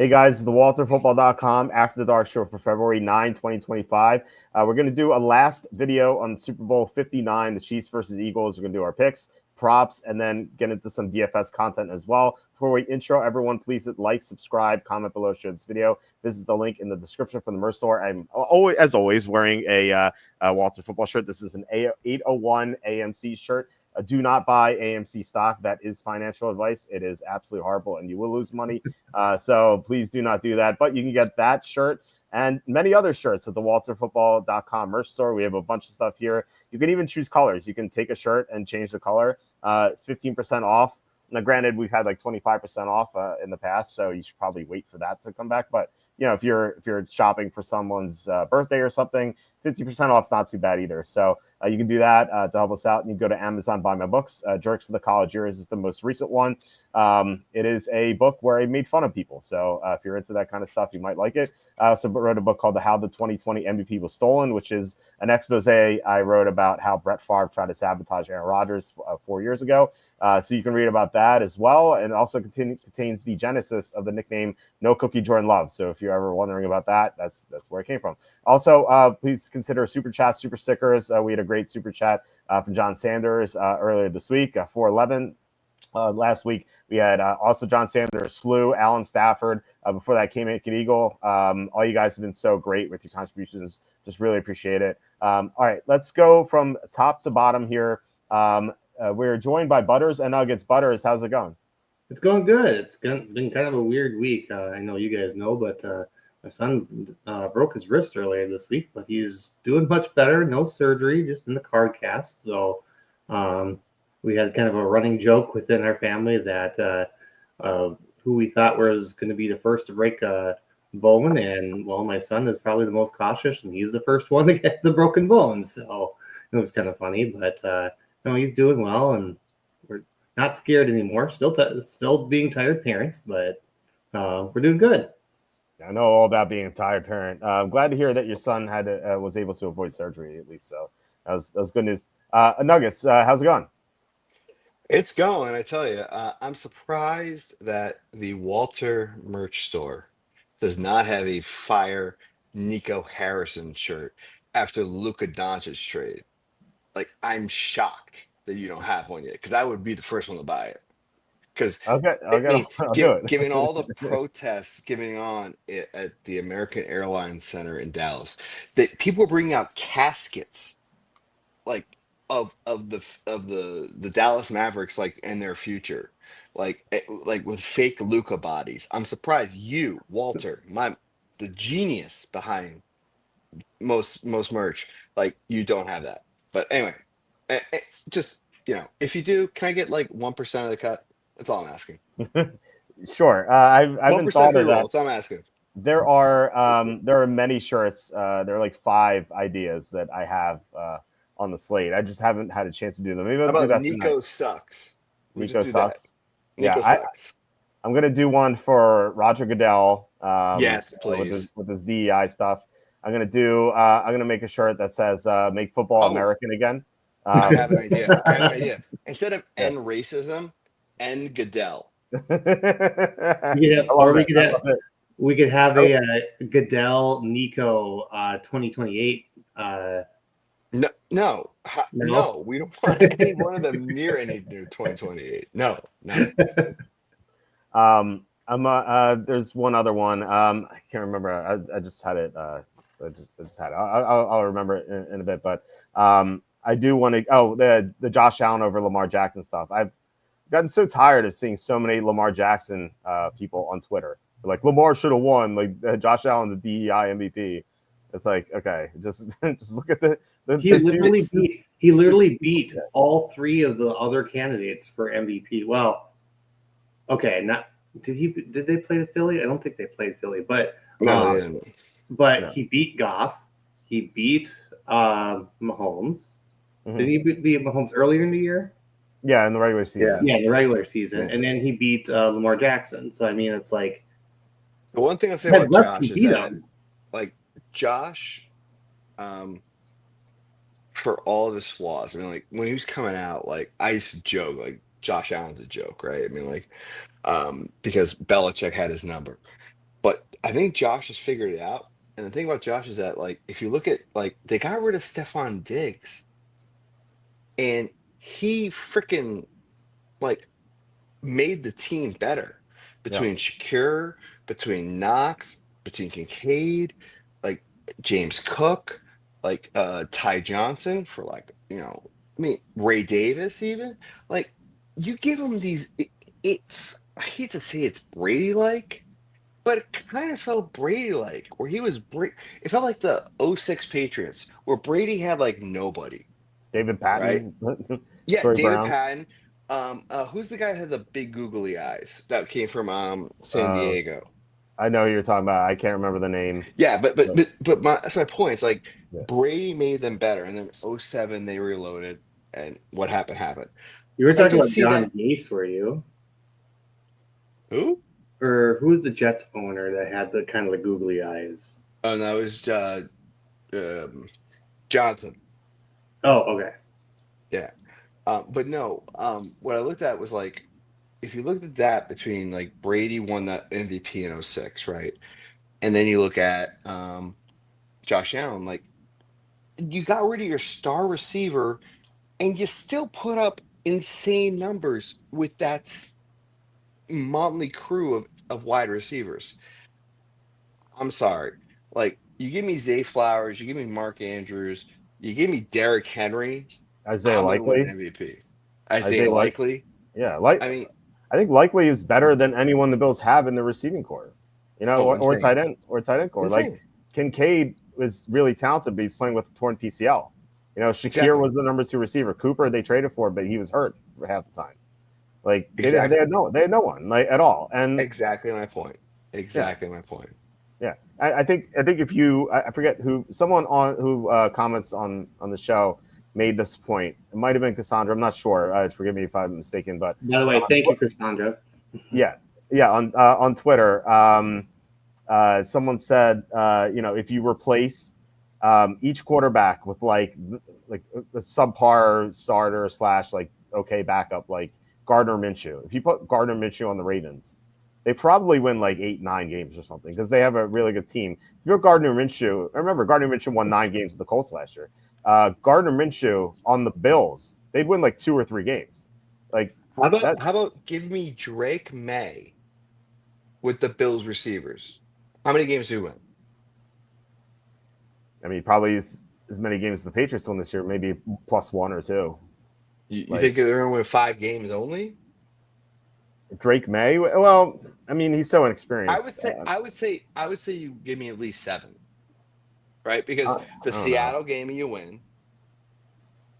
Hey guys, the WalterFootball.com After the Dark Show for February 9, 2025. We're going to do a last video on Super Bowl 59, the Chiefs versus Eagles. We're going to do our picks, props, and then get into some DFS content as well. Before we intro everyone, please hit like, subscribe, comment below, share this video. Visit the link in the description for the merch store. I'm always, as always, wearing a Walter Football shirt. This is an 801 AMC shirt. Do not buy AMC stock. That is financial advice. It is absolutely horrible, and you will lose money. So please do not do that. But you can get that shirt and many other shirts at the WalterFootball.com merch store. We have a bunch of stuff here. You can even choose colors. You can take a shirt and change the color. 15% off. Now, granted, we've had like 25% off in the past, so you should probably wait for that to come back. But if you're shopping for someone's birthday or something, 50% off is not too bad either. So you can do that to help us out. And you can go to Amazon, buy my books. Jerks of the College Years is the most recent one. It is a book where I made fun of people. So if you're into that kind of stuff, you might like it. I also wrote a book called How the 2020 MVP Was Stolen, which is an expose I wrote about how Brett Favre tried to sabotage Aaron Rodgers 4 years ago. So you can read about that as well. And it also contains the genesis of the nickname No Cookie Jordan Love. So if you're ever wondering about that, that's where it came from. Also, please consider super chats, super stickers. We had a great super chat from John Sanders earlier this week, 411. Last week, we had also John Sanders, Slew, Alan Stafford. Before that, came in Eagle. All you guys have been so great with your contributions. Just really appreciate it. All right, let's go from top to bottom here. We're joined by Butters and Nuggets. Butters, how's it going? It's going good. It's been kind of a weird week. I know you guys know, but my son broke his wrist earlier this week, but he's doing much better. No surgery, just in the card cast. So we had kind of a running joke within our family that who we thought was going to be the first to break a bone. And, well, my son is probably the most cautious, and he's the first one to get the broken bone. So it was kind of funny, but no, he's doing well, and we're not scared anymore. Still being tired parents, but we're doing good. I know all about being a tired parent. I'm glad to hear that your son was able to avoid surgery at least. So that was good news. Nuggets, how's it going? It's going, I tell you. I'm surprised that the Walter merch store does not have a fire Nico Harrison shirt after Luka Doncic trade. Like, I'm shocked that you don't have one yet, because I would be the first one to buy it. Because Okay, I mean, I'll do it. given all the protests going on at the American Airlines Center in Dallas, that people are bringing out caskets like of the Dallas Mavericks, like, and their future, like with fake Luca bodies. I'm surprised you, Walter, the genius behind most merch, like, you don't have that. But anyway, just, if you do, can I get like 1% of the cut? That's all I'm asking. Sure. I've been 1% thought for of your roll. that. That's all I'm asking. There are many shirts. There are like 5 ideas that I have on the slate. I just haven't had a chance to do them. Maybe How I'll do about that Nico tonight. sucks? We Nico just do that. sucks. Nico Yeah, sucks. I'm gonna do one for Roger Goodell. Yes, With please. his DEI stuff. I'm gonna make a shirt that says "Make football Oh, American again." I have an idea. I have an idea. Instead of Yeah. end racism, end Goodell. Yeah, I or love it. we could have a Goodell Nico 2028. No, No? no, we don't want any one of them near any new 2028. No. There's one other one. I can't remember. I just had it. I just had it. I'll remember it in a bit. But I do want to. Oh, the Josh Allen over Lamar Jackson stuff. I've gotten so tired of seeing so many Lamar Jackson people on Twitter. They're like, Lamar should have won. Like Josh Allen, the DEI MVP. It's like, okay, just look at the He literally beat all 3 of the other candidates for MVP. Well, okay, did they play Philly? I don't think they played Philly, but No, they didn't. But No. he beat Goff. He beat Mahomes. Mhm. Did he beat Mahomes earlier in the year? Yeah, in the regular season. Yeah, in the regular season. Yeah. And then he beat Lamar Jackson. So, I mean, it's like... The one thing I say about Josh is that, him. like, Josh, for all of his flaws, I mean, like, when he was coming out, like, I used to joke, like, Josh Allen's a joke, right? I mean, like, because Belichick had his number. But I think Josh has figured it out. And the thing about Josh is that, like, if you look at, like, they got rid of Stephon Diggs, and he freaking, like, made the team better Yeah. between Shakir, between Knox, between Kincaid, like James Cook, like Ty Johnson for, like, I mean, Ray Davis even. Like, you give him these it's I hate to say it's Brady like, but it kind of felt Brady like, where he was it felt like the '06 Patriots where Brady had like nobody, David right? Patton, Yeah, Troy David Brown. Patton. Who's the guy that had the big googly eyes that came from San Uh, Diego? I know who you're talking about. I can't remember the name. Yeah, but but But but, but my that's my point. It's like yeah. Brady made them better, and then '07 they reloaded, and what happened happened. You were I talking can about see John that. Gase, were you? Who? Or who was the Jets owner that had the kind of the googly eyes? Oh, no, it was um, Johnson. Oh, okay. Yeah, but no. What I looked at was like, if you looked at that between like Brady won that MVP in '06, right? And then you look at Josh Allen, like, you got rid of your star receiver and you still put up insane numbers with that motley crew of wide receivers. I'm sorry. Like, you give me Zay Flowers, you give me Mark Andrews, you give me Derrick Henry, Isaiah I'm going to win Likely. MVP. Isaiah Isaiah like Likely. yeah, like I mean, I think Likely is better than anyone the Bills have in the receiving core. oh, Or insane. tight end core. Like Insane. Kincaid was really talented, but he's playing with a torn PCL. Shakir Exactly. was the number 2 receiver. Cooper they traded for, but he was hurt for half the time. Like Exactly. they had no one like at all. And Exactly my point. yeah, Exactly my point. yeah. I think if you I forget who someone on who comments on the show made this point. It might have been Cassandra. I'm not sure. Forgive me if I'm mistaken, but By the way, thank you, Cassandra. yeah, yeah. On Twitter, someone said, if you replace each quarterback with like a subpar starter slash like okay backup like Gardner Minshew, if you put Gardner Minshew on the Ravens, they probably win like 8, 9 games or something because they have a really good team. If you're Gardner Minshew, remember Gardner Minshew won 9 games with the Colts last year. Gardner Minshew on the Bills, they'd win like 2 or 3 games. Like that. How about give me Drake May with the Bills receivers? How many games do we win? I mean, probably as many games as the Patriots won this year, maybe +1 or 2. You Like think they're going to win 5 games only? Drake May, well, I mean, he's so inexperienced. I would say you give me at least 7, right? Because I the don't know. Seattle game you win.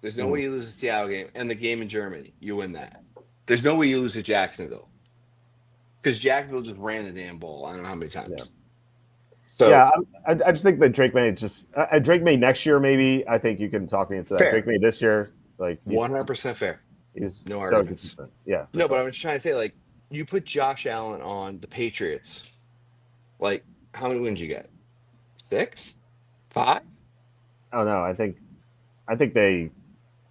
There's no Mm, way you lose the Seattle game, and the game in Germany you win that. There's no way you lose to Jacksonville because Jacksonville just ran the damn ball. I don't know how many yeah, times. So yeah. I just think that Drake May Drake May next year maybe. I think you can talk me into that. Drake fair, May this year, like 100% fair. he's No so arguments. consistent. Yeah, for No, but sure. I'm just trying to say, like, you put Josh Allen on the Patriots, like, how many wins you get? 6, 5? Oh no, I think they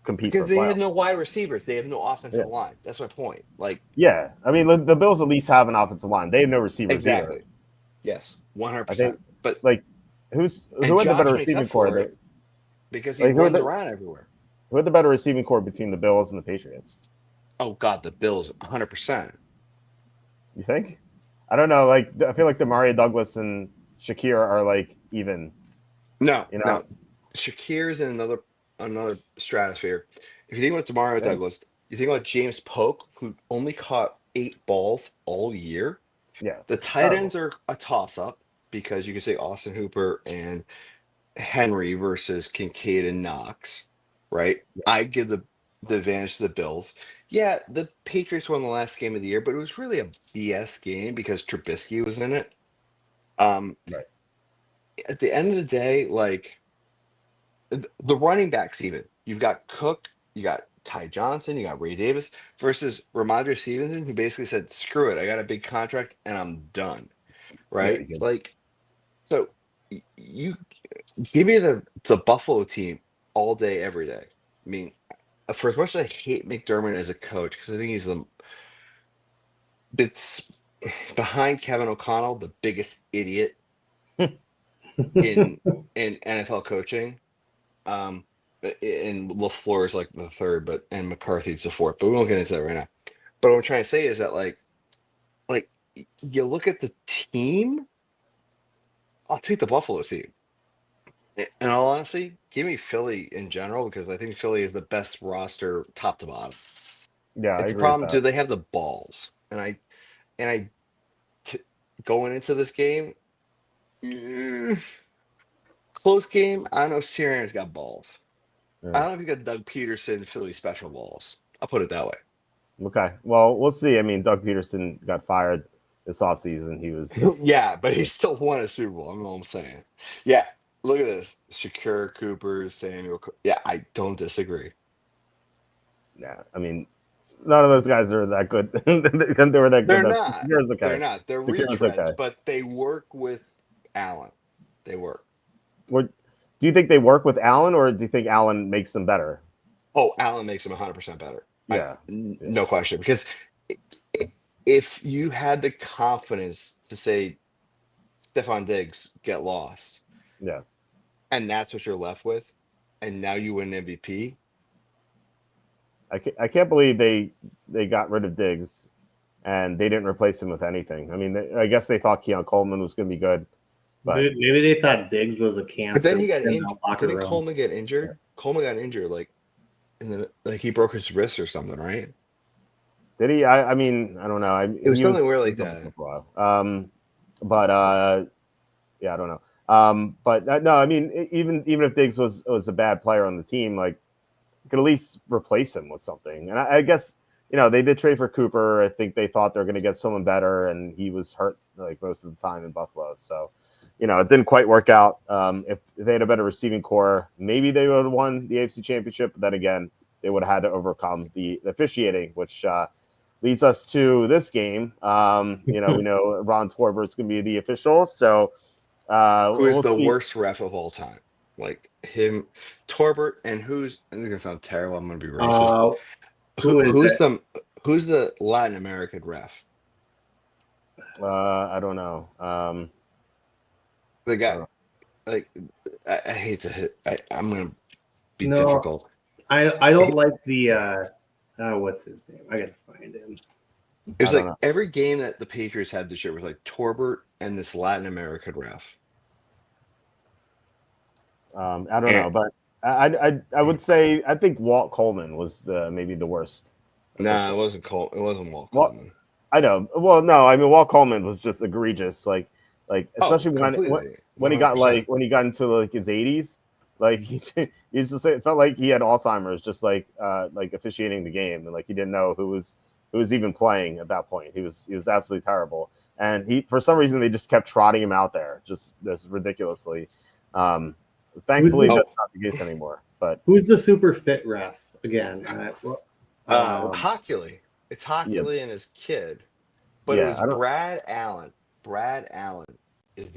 compete for Because a they have playoff. no wide receivers. They have no Yeah, offensive line. That's my point. Like, yeah. I mean, the Bills at least have an offensive line. They have no receivers either. exactly. Yes, I 100%. think But like and who had the better Josh makes up receiving core? for it because he Like runs around everywhere. who had the better receiving core between the Bills and the Patriots? Oh God, the Bills, 100%. You think? I don't know. Like I feel like Demario Douglas and Shakir are like even. No, You know? no. Shakir's in another stratosphere. If you think about Demario Yeah. Douglas, you think about James Polk, who only caught 8 balls all year. Yeah. The tight Terrible. ends are a toss up because you can say Austin Hooper and Henry versus Kincaid and Knox, right? I give the advantage to the Bills. Yeah, the Patriots won the last game of the year, but it was really a BS game because Trubisky was in it. Um, Right. at the end of the day, like, the running backs, even you've got Cook, you got Ty Johnson, you got Ray Davis versus Ramondre Stevenson, who basically said, "Screw it, I got a big contract and I'm done." Yeah. Right? You can. Like, so you give me the Buffalo team all day, every day. I mean, for as much as I hate McDermott as a coach, because I think he's the it's behind Kevin O'Connell, the biggest idiot in NFL coaching. And LaFleur is like the third, and McCarthy's the fourth. But we won't get into that right now. But what I'm trying to say is that like you look at the team. I'll take the Buffalo team. In all honesty, give me Philly in general because I think Philly is the best roster top to bottom. Yeah, I It's a agree with problem. that. Do they have the balls? And I going into this game, mm, close game. I don't know if Sirianni's got balls. I Yeah. don't know if you got Doug Peterson, Philly special balls. I'll put it that way. Okay. Well, we'll see. I mean, Doug Peterson got fired this offseason. He was just Yeah, but he still won a Super Bowl. I'm all I'm saying. Yeah, look at this. Shakur Cooper, Samuel. Yeah, I don't disagree. yeah. I mean, none of those guys are that good. They were that good. They're not. Secure is They're okay. not. They're Secure is retreads, okay. but they work with Allen. They work. What do you think they work with Allen, or do you think Allen makes them better? Oh, Allen makes them 100% better. Yeah. No question. Because if you had the confidence to say Stephon Diggs get lost, Yeah. and that's what you're left with, and now you win MVP. I can't believe they got rid of Diggs and they didn't replace him with anything. I mean, I guess they thought Keon Coleman was going to be good, but Maybe they thought Diggs was a cancer. But then he got in the injured. locker Didn't room. Coleman get injured? Coleman got injured he broke his wrist or something, right? did he? I mean, I don't know. It was something weird like that. But yeah, I don't know. But no, I mean, even if Diggs was a bad player on the team, like you could at least replace him with something. And I guess they did trade for Cooper. I think they thought they were going to get someone better, and he was hurt like most of the time in Buffalo. So it didn't quite work out. If they had a better receiving core, maybe they would have won the AFC Championship. But then again, they would have had to overcome the officiating, which leads us to this game. We know Ron Torbert's going to be the official, so Who is we'll the see. worst ref of all time? Like him, Torbert, and who's? I think it's gonna sound terrible. I'm gonna be racist. Who's the Latin American ref? I don't know. The guy, like, I hate to hit. I'm gonna be difficult. I don't like the what's his name? I gotta find him. It was like every game that the Patriots had this year was like Torbert and this Latin American ref. I don't know, but I would say I think Walt Coleman was maybe the worst. Nah, it wasn't Cole. It wasn't Walt Coleman. I know. Well, no, I mean Walt Coleman was just egregious, especially when he got into like his 80s, like he just it felt like he had Alzheimer's, just like officiating the game, and like he didn't know who was even playing at that point. He was absolutely terrible, and for some reason they just kept trotting him out there, just ridiculously. Thankfully, that's not the case anymore. But who's the super fit ref again? Hockley. It's Hockley and his kid, but it was Brad Allen. Brad Allen is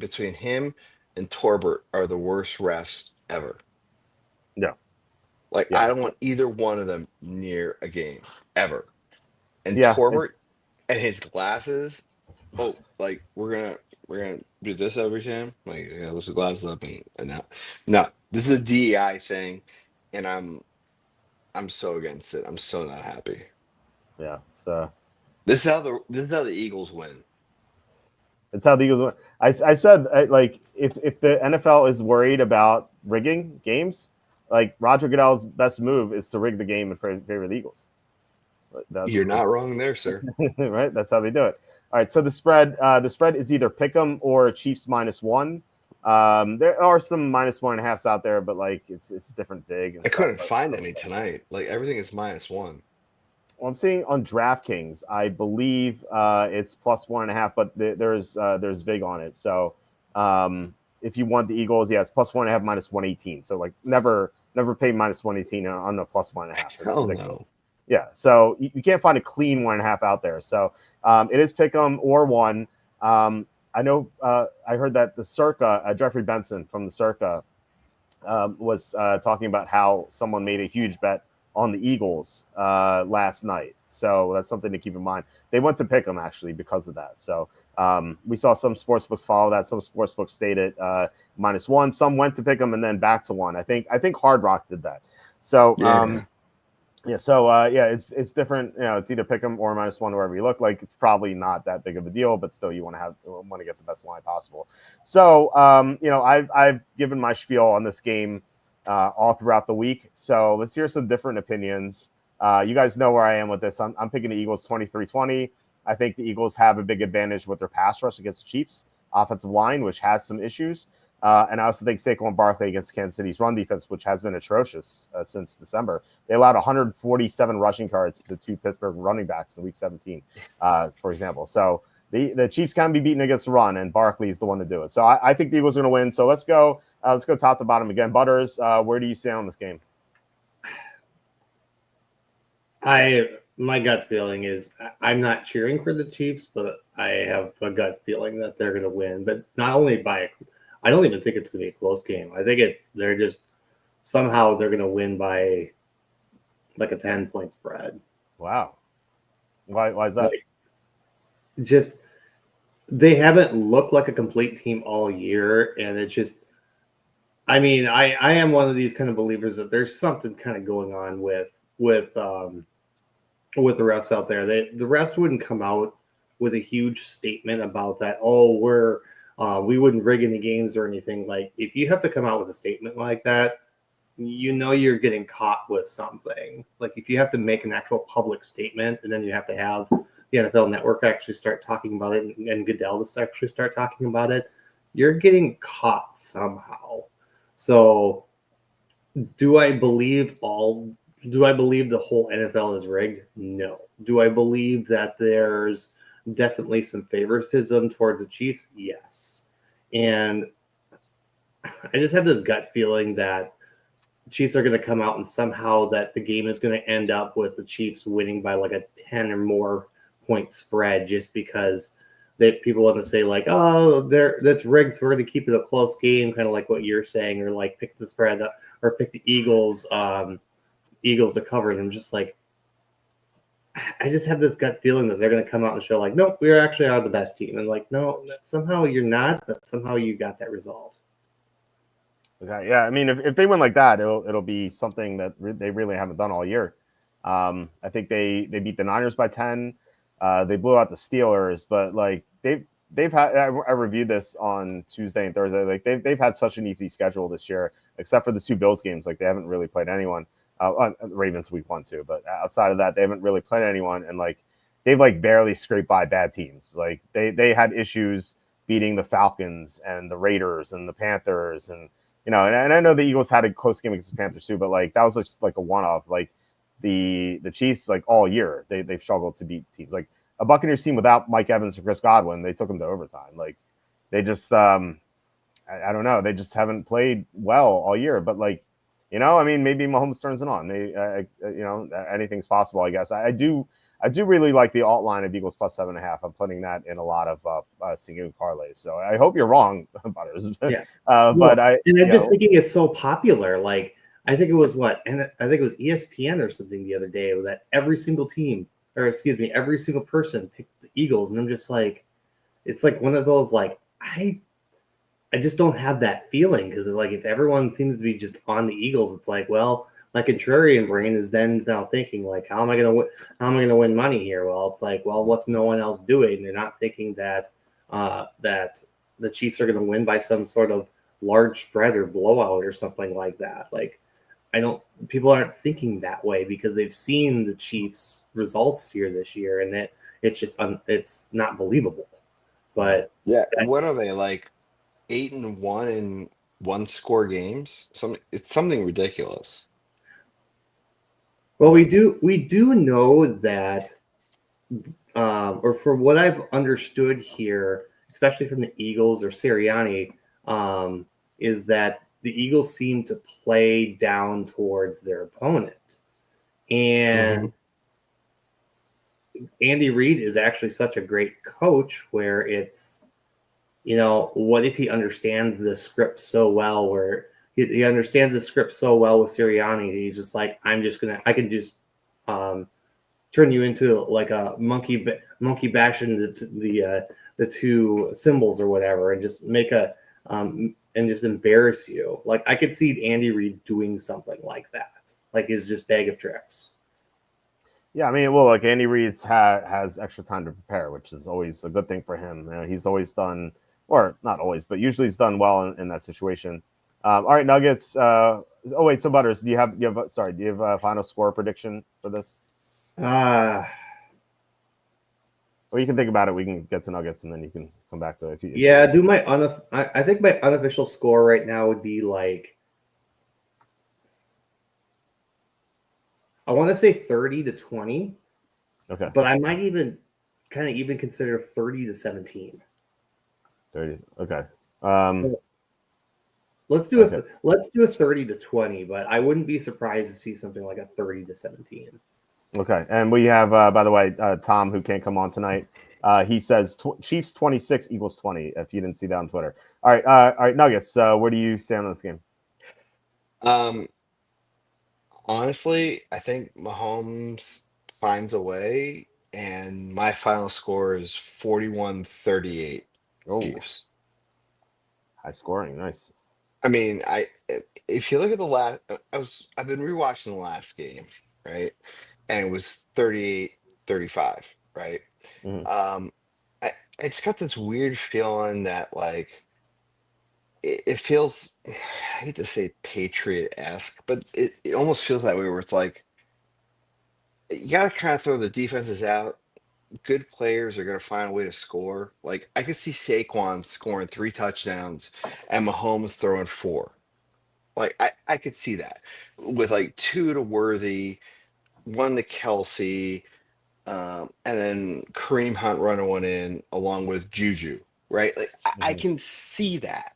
between him and Torbert are the worst refs ever. Yeah, I don't want either one of them near a game ever. And Torbert and his glasses. Oh, like we're gonna do this every time. Like, let's the glasses up and now. No, this is a DEI thing, and I'm so against it. I'm so not happy. Yeah, this is how the Eagles win. It's how the Eagles win. I said if the NFL is worried about rigging games, like Roger Goodell's best move is to rig the game in favor of the Eagles. You're not wrong there, sir. Right? That's how they do it. All right. So the spread is either Pick'em or Chiefs -1. There are some -1.5s out there, but it's different big. I couldn't find any tonight. Like everything is -1. Well, I'm seeing on DraftKings, I believe it's +1.5, but there's vig on it. So if you want the Eagles, it's +1.5 -118. So never pay -118 on a +1.5. Hell no. Yeah, so you can't find a clean 1.5 out there. So it is Pick'em or 1. I know I heard that the Circa, Jeffrey Benson from the Circa was talking about how someone made a huge bet on the Eagles last night. So that's something to keep in mind. They went to pick them actually because of that. So we saw some sportsbooks follow that. Some sportsbooks stayed at -1. Some went to pick them and then back to 1. I think Hard Rock did that. So it's different. It's either pick them or -1 wherever you look. Like it's probably not that big of a deal, but still you want to get the best line possible. So I've given my spiel on this game all throughout the week. So let's hear some different opinions. You guys know where I am with this. I'm picking the Eagles 23-20. I think the Eagles have a big advantage with their pass rush against the Chiefs offensive line, which has some issues. And I also think Saquon Barkley against Kansas City's run defense, which has been atrocious since December. They allowed 147 rushing yards to 2 Pittsburgh running backs in Week 17, for example. So the Chiefs can be beaten against the run, and Barkley is the one to do it. So I think the Eagles are going to win. So let's go top to bottom again. Butters, where do you stand on this game? My gut feeling is I'm not cheering for the Chiefs, but I have a gut feeling that they're going to win. But not only I don't even think it's going to be a close game. I think they're going to win by like a 10-point spread. Wow. Why is that? They haven't looked like a complete team all year, and it's just, I mean, I am one of these kind of believers that there's something kind of going on with the refs out there. The refs wouldn't come out with a huge statement about that. Oh, we wouldn't rig any games or anything. Like, if you have to come out with a statement like that, you're getting caught with something. Like, if you have to make an actual public statement and then you have to have the NFL Network actually start talking about it and Goodell to actually start talking about it, you're getting caught somehow. So do I believe the whole NFL is rigged? No. Do I believe that there's definitely some favoritism towards the Chiefs? Yes. And I just have this gut feeling that the Chiefs are going to come out and somehow that the game is going to end up with the Chiefs winning by like a 10 or more point spread, just because people want to say like, oh, that's rigged, so we're going to keep it a close game, kind of like what you're saying, or like pick the spread or pick the Eagles to cover. And I'm just like, I just have this gut feeling that they're going to come out and show like, nope, we actually are the best team. And like, no, somehow you're not, but somehow you got that result. Okay, yeah. I mean, if they win like that, it'll be something that they really haven't done all year. I think they beat the Niners by 10. They blew out the Steelers, but like they've had. I reviewed this on Tuesday and Thursday. Like they've had such an easy schedule this year, except for the 2 Bills games. Like they haven't really played anyone. Ravens week 1 too, but outside of that, they haven't really played anyone, and like they've like barely scraped by bad teams. Like they had issues beating the Falcons and the Raiders and the Panthers, and and I know the Eagles had a close game against the Panthers too, but like that was just like a one-off. Like the Chiefs, like all year, they've struggled to beat teams. Like a Buccaneers team without Mike Evans and Chris Godwin, they took them to overtime. Like they just I don't know, they just haven't played well all year. But like I mean, maybe Mahomes turns it on. Anything's possible, I guess. I do really like the alt line of Eagles plus 7.5. I'm putting that in a lot of single parlays. So I hope you're wrong, Butters. Yeah. But I'm just thinking it's so popular. Like I think it was ESPN or something the other day that every single person picked the Eagles, and I'm just like, it's like one of those like I just don't have that feeling, because it's like if everyone seems to be just on the Eagles, it's like, well, my contrarian brain is now thinking like, how am I going to win money here? Well, it's like, well, what's no one else doing? They're not thinking that that the Chiefs are going to win by some sort of large spread or blowout or something like that. Like, people aren't thinking that way because they've seen the Chiefs results here this year, and it's just it's not believable. But yeah, what are they, like 8-1 in 1-score games? It's something ridiculous. Well, we do know that, or for what I've understood here, especially from the Eagles or Sirianni, is that the Eagles seem to play down towards their opponent. And Andy Reid is actually such a great coach where it's, what if he understands the script so well, where he understands the script so well with Sirianni, he's just like, I can just turn you into like a monkey bashing the two symbols or whatever, and just make a and just embarrass you. Like I could see Andy Reid doing something like that, like his just bag of tricks. Yeah, I mean, well, look, Andy Reid has extra time to prepare, which is always a good thing for him. You know, he's always done, or not always, but usually he's done well in that situation. All right, Nuggets. Oh wait, so Butters, do you have a final score prediction for this? Or you can think about it. We can get to Nuggets, and then you can come back to it. Do my I think my unofficial score right now would be like, I want to say 30-20. Okay. But I might even consider 30-17. 30. Okay. Let's do a 30-20, but I wouldn't be surprised to see something like a 30-17. Okay, and we have, by the way, Tom, who can't come on tonight. He says Chiefs 26, Eagles 20. If you didn't see that on Twitter. All right, Nuggets. Where do you stand on this game? Honestly, I think Mahomes finds a way, and my final score is 41-38 Oh, Chiefs. high scoring, nice. I mean, if you look at the last, I've been rewatching the last game, right? And it was 38-35, right? Mm-hmm. I just got this weird feeling that like it feels, I hate to say Patriot-esque, but it almost feels that way where it's like you gotta kind of throw the defenses out. Good players are gonna find a way to score. Like I could see Saquon scoring 3 touchdowns and Mahomes throwing 4. Like I could see that with like 2 to Worthy, 1 to Kelsey, and then Kareem Hunt running one in along with Juju, right? Like I Mm-hmm. can see that,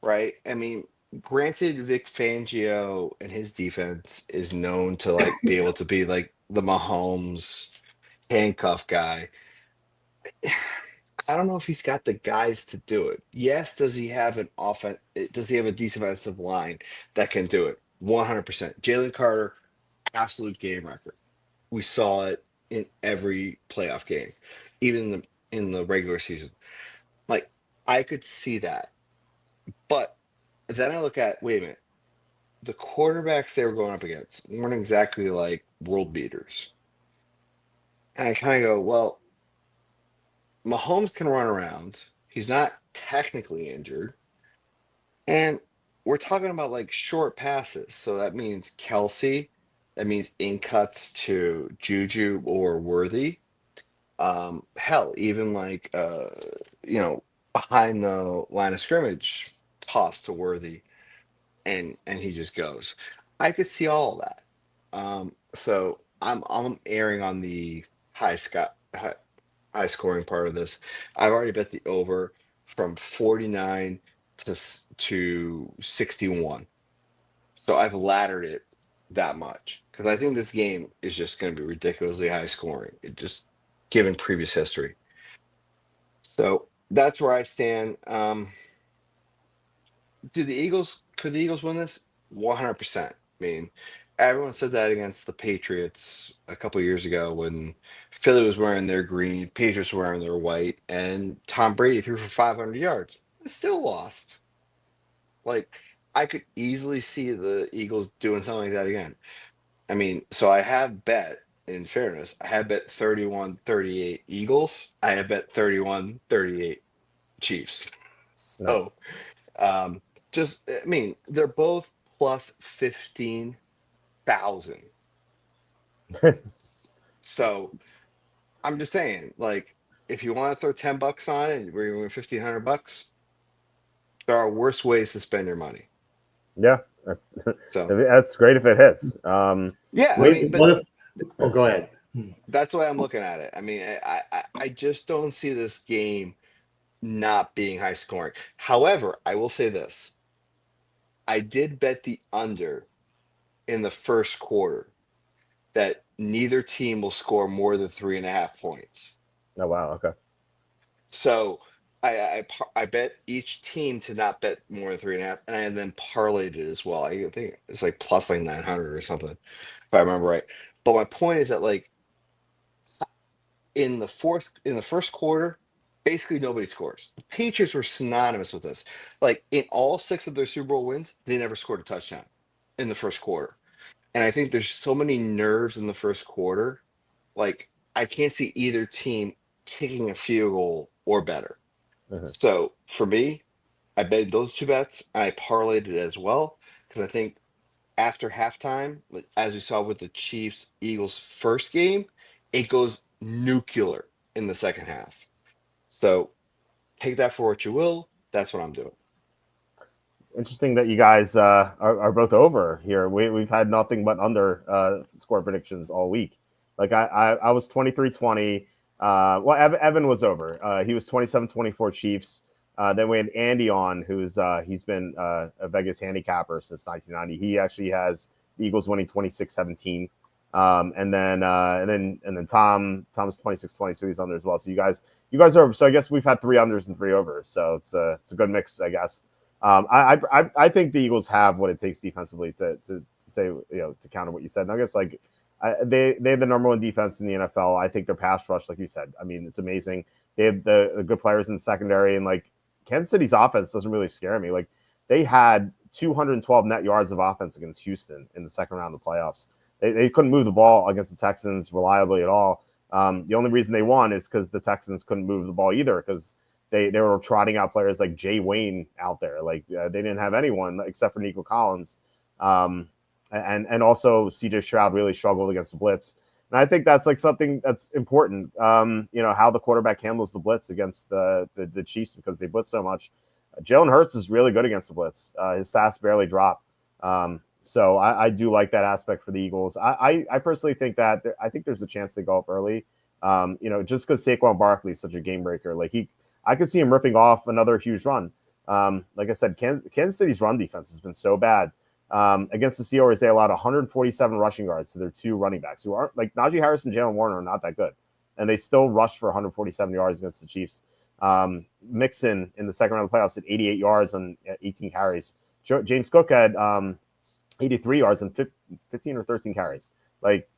right? I mean, granted, Vic Fangio and his defense is known to like be able to be like the Mahomes handcuff guy. I don't know if he's got the guys to do it. Yes, does he have an offense? Does he have a defensive line that can do it? 100%. Jalen Carter, absolute game record. We saw it in every playoff game, even in the regular season. Like I could see that, but then I look at, wait a minute, the quarterbacks they were going up against weren't exactly like world beaters, and I kind of go, well, Mahomes can run around. He's not technically injured. And we're talking about like short passes. So that means Kelsey, that means in cuts to Juju or Worthy. Hell, even like behind the line of scrimmage, toss to Worthy and he just goes. I could see all of that. So I'm erring on the high scoring part of this. I've already bet the over from 49 to 61. So I've laddered it that much because I think this game is just going to be ridiculously high scoring. It just given previous history. So that's where I stand. Could the Eagles win this? 100%. I mean, everyone said that against the Patriots a couple years ago when Philly was wearing their green, Patriots were wearing their white, and Tom Brady threw for 500 yards. They still lost. Like, I could easily see the Eagles doing something like that again. I mean, so I have bet, in fairness, I have bet 31-38 Eagles. I have bet 31-38 Chiefs. Nice. So, I mean, they're both plus 15,000. So I'm just saying, like, if you want to throw $10 on it, where you win $1,500, there are worse ways to spend your money. Yeah, So that's great if it hits. yeah, I mean, but go ahead. that's the way I'm looking at it. I mean, I just don't see this game not being high scoring. However, I will say this. I did bet the under in the first quarter that neither team will score more than 3.5 points. Oh wow, okay. So I bet each team to not bet more than 3.5, and I then parlayed it as well. I think it's like plus like 900 or something, if I remember right. But my point is that like in the first quarter, basically nobody scores. The Patriots were synonymous with this. Like in all 6 of their Super Bowl wins, they never scored a touchdown in the first quarter. And I think there's so many nerves in the first quarter. Like I can't see either team kicking a field goal or better. Mhm. So for me, I bet those 2 bets and I parlayed it as well because I think after halftime, like, as we saw with the Chiefs Eagles first game, it goes nuclear in the second half. So take that for what you will. That's what I'm doing. Interesting that you guys are both over here. We've had nothing but under score predictions all week. Like I was 23-20. Well, Evan was over. He was 27-24 Chiefs. Then we had Andy on, he's been a Vegas handicapper since 1990. He actually has the Eagles winning 26-17. And then Tom's 26-20, so he's under as well. So you guys are over. So I guess we've had 3 unders and 3 overs. So it's a good mix, I guess. I think the Eagles have what it takes defensively to say, to counter what you said. And I guess they have the number 1 defense in the NFL. I think their pass rush, like you said, I mean, it's amazing. They have the good players in the secondary, and like Kansas City's offense doesn't really scare me. Like they had 212 net yards of offense against Houston in the second round of the playoffs. They couldn't move the ball against the Texans reliably at all. The only reason they won is because the Texans couldn't move the ball either, because they were trotting out players like Jay Wayne out there. Like they didn't have anyone except for Nico Collins. And also CJ Stroud really struggled against the blitz. And I think that's like something that's important, how the quarterback handles the blitz against the Chiefs, because they blitz so much. Jalen Hurts is really good against the blitz. His stats barely drop. So I do like that aspect for the Eagles. I personally think that I think there's a chance they go up early. Just because Saquon Barkley is such a game breaker. I could see him ripping off another huge run. Like I said, Kansas City's run defense has been so bad. Against the Seahawks, they allowed 147 rushing yards to their 2 running backs, who aren't like Najee Harris and Jalen Warner are not that good, and they still rushed for 147 yards against the Chiefs. Mixon in the second round of the playoffs had 88 yards on 18 carries. James Cook had 83 yards and 15 or 13 carries. Like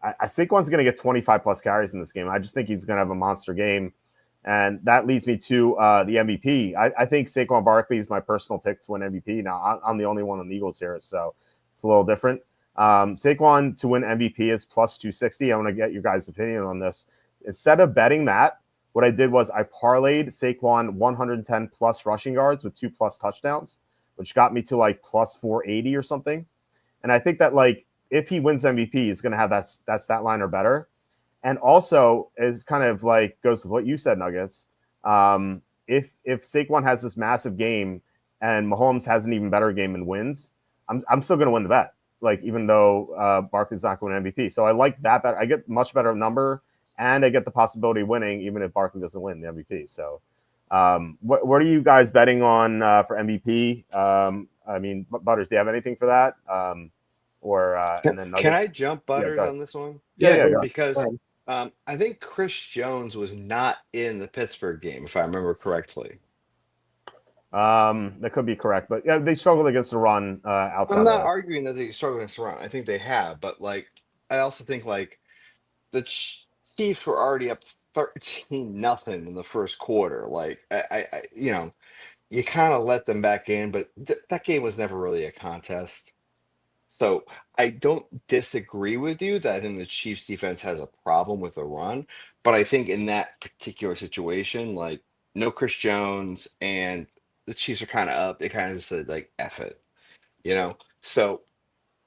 I Saquon's going to get 25 plus carries in this game. I just think he's going to have a monster game. And that leads me to the MVP. I think Saquon Barkley is my personal pick to win MVP. Now, I'm the only one on the Eagles here, so it's a little different. Saquon to win MVP is plus 260. I want to get your guys' opinion on this. Instead of betting that, what I did was I parlayed Saquon 110 plus rushing yards with 2 plus touchdowns, which got me to like plus 480 or something. And I think that if he wins MVP, he's going to have that stat line or better. And also, is kind of like goes with what you said, Nuggets. If Saquon has this massive game and Mahomes has an even better game and wins, I'm still going to win the bet. Even though Barkley's not going to MVP, so I like that bet. I get much better number, and I get the possibility of winning even if Barkley doesn't win the MVP. So, what are you guys betting on for MVP? Butters, do you have anything for that? And then Nuggets? Can I jump Butters on this one? Yeah. Because I think Chris Jones was not in the Pittsburgh game, if I remember correctly. That could be correct, but yeah, they struggled against the run outside. I'm not arguing that they struggled against the run. I think they have, but I also think the Chiefs were already up 13-0 in the first quarter. You kind of let them back in, but that game was never really a contest. So I don't disagree with you that I think the Chiefs defense has a problem with the run, but I think in that particular situation, no Chris Jones and the Chiefs are kind of up. They kind of just said F it, So,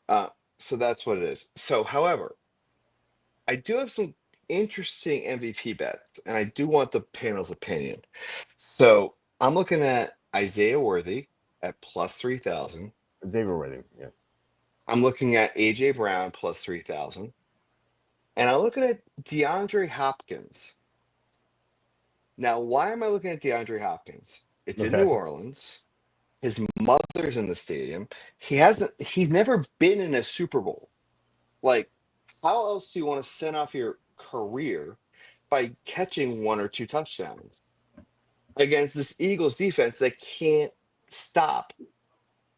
so that's what it is. So, however, I do have some interesting MVP bets, and I do want the panel's opinion. So I'm looking at Isaiah Worthy at plus 3,000. Xavier Worthy, yeah. I'm looking at AJ Brown plus 3,000. And I'm looking at DeAndre Hopkins. Now, why am I looking at DeAndre Hopkins? It's in New Orleans. His mother's in the stadium. He's never been in a Super Bowl. How else do you want to send off your career by catching 1 or 2 touchdowns against this Eagles defense that can't stop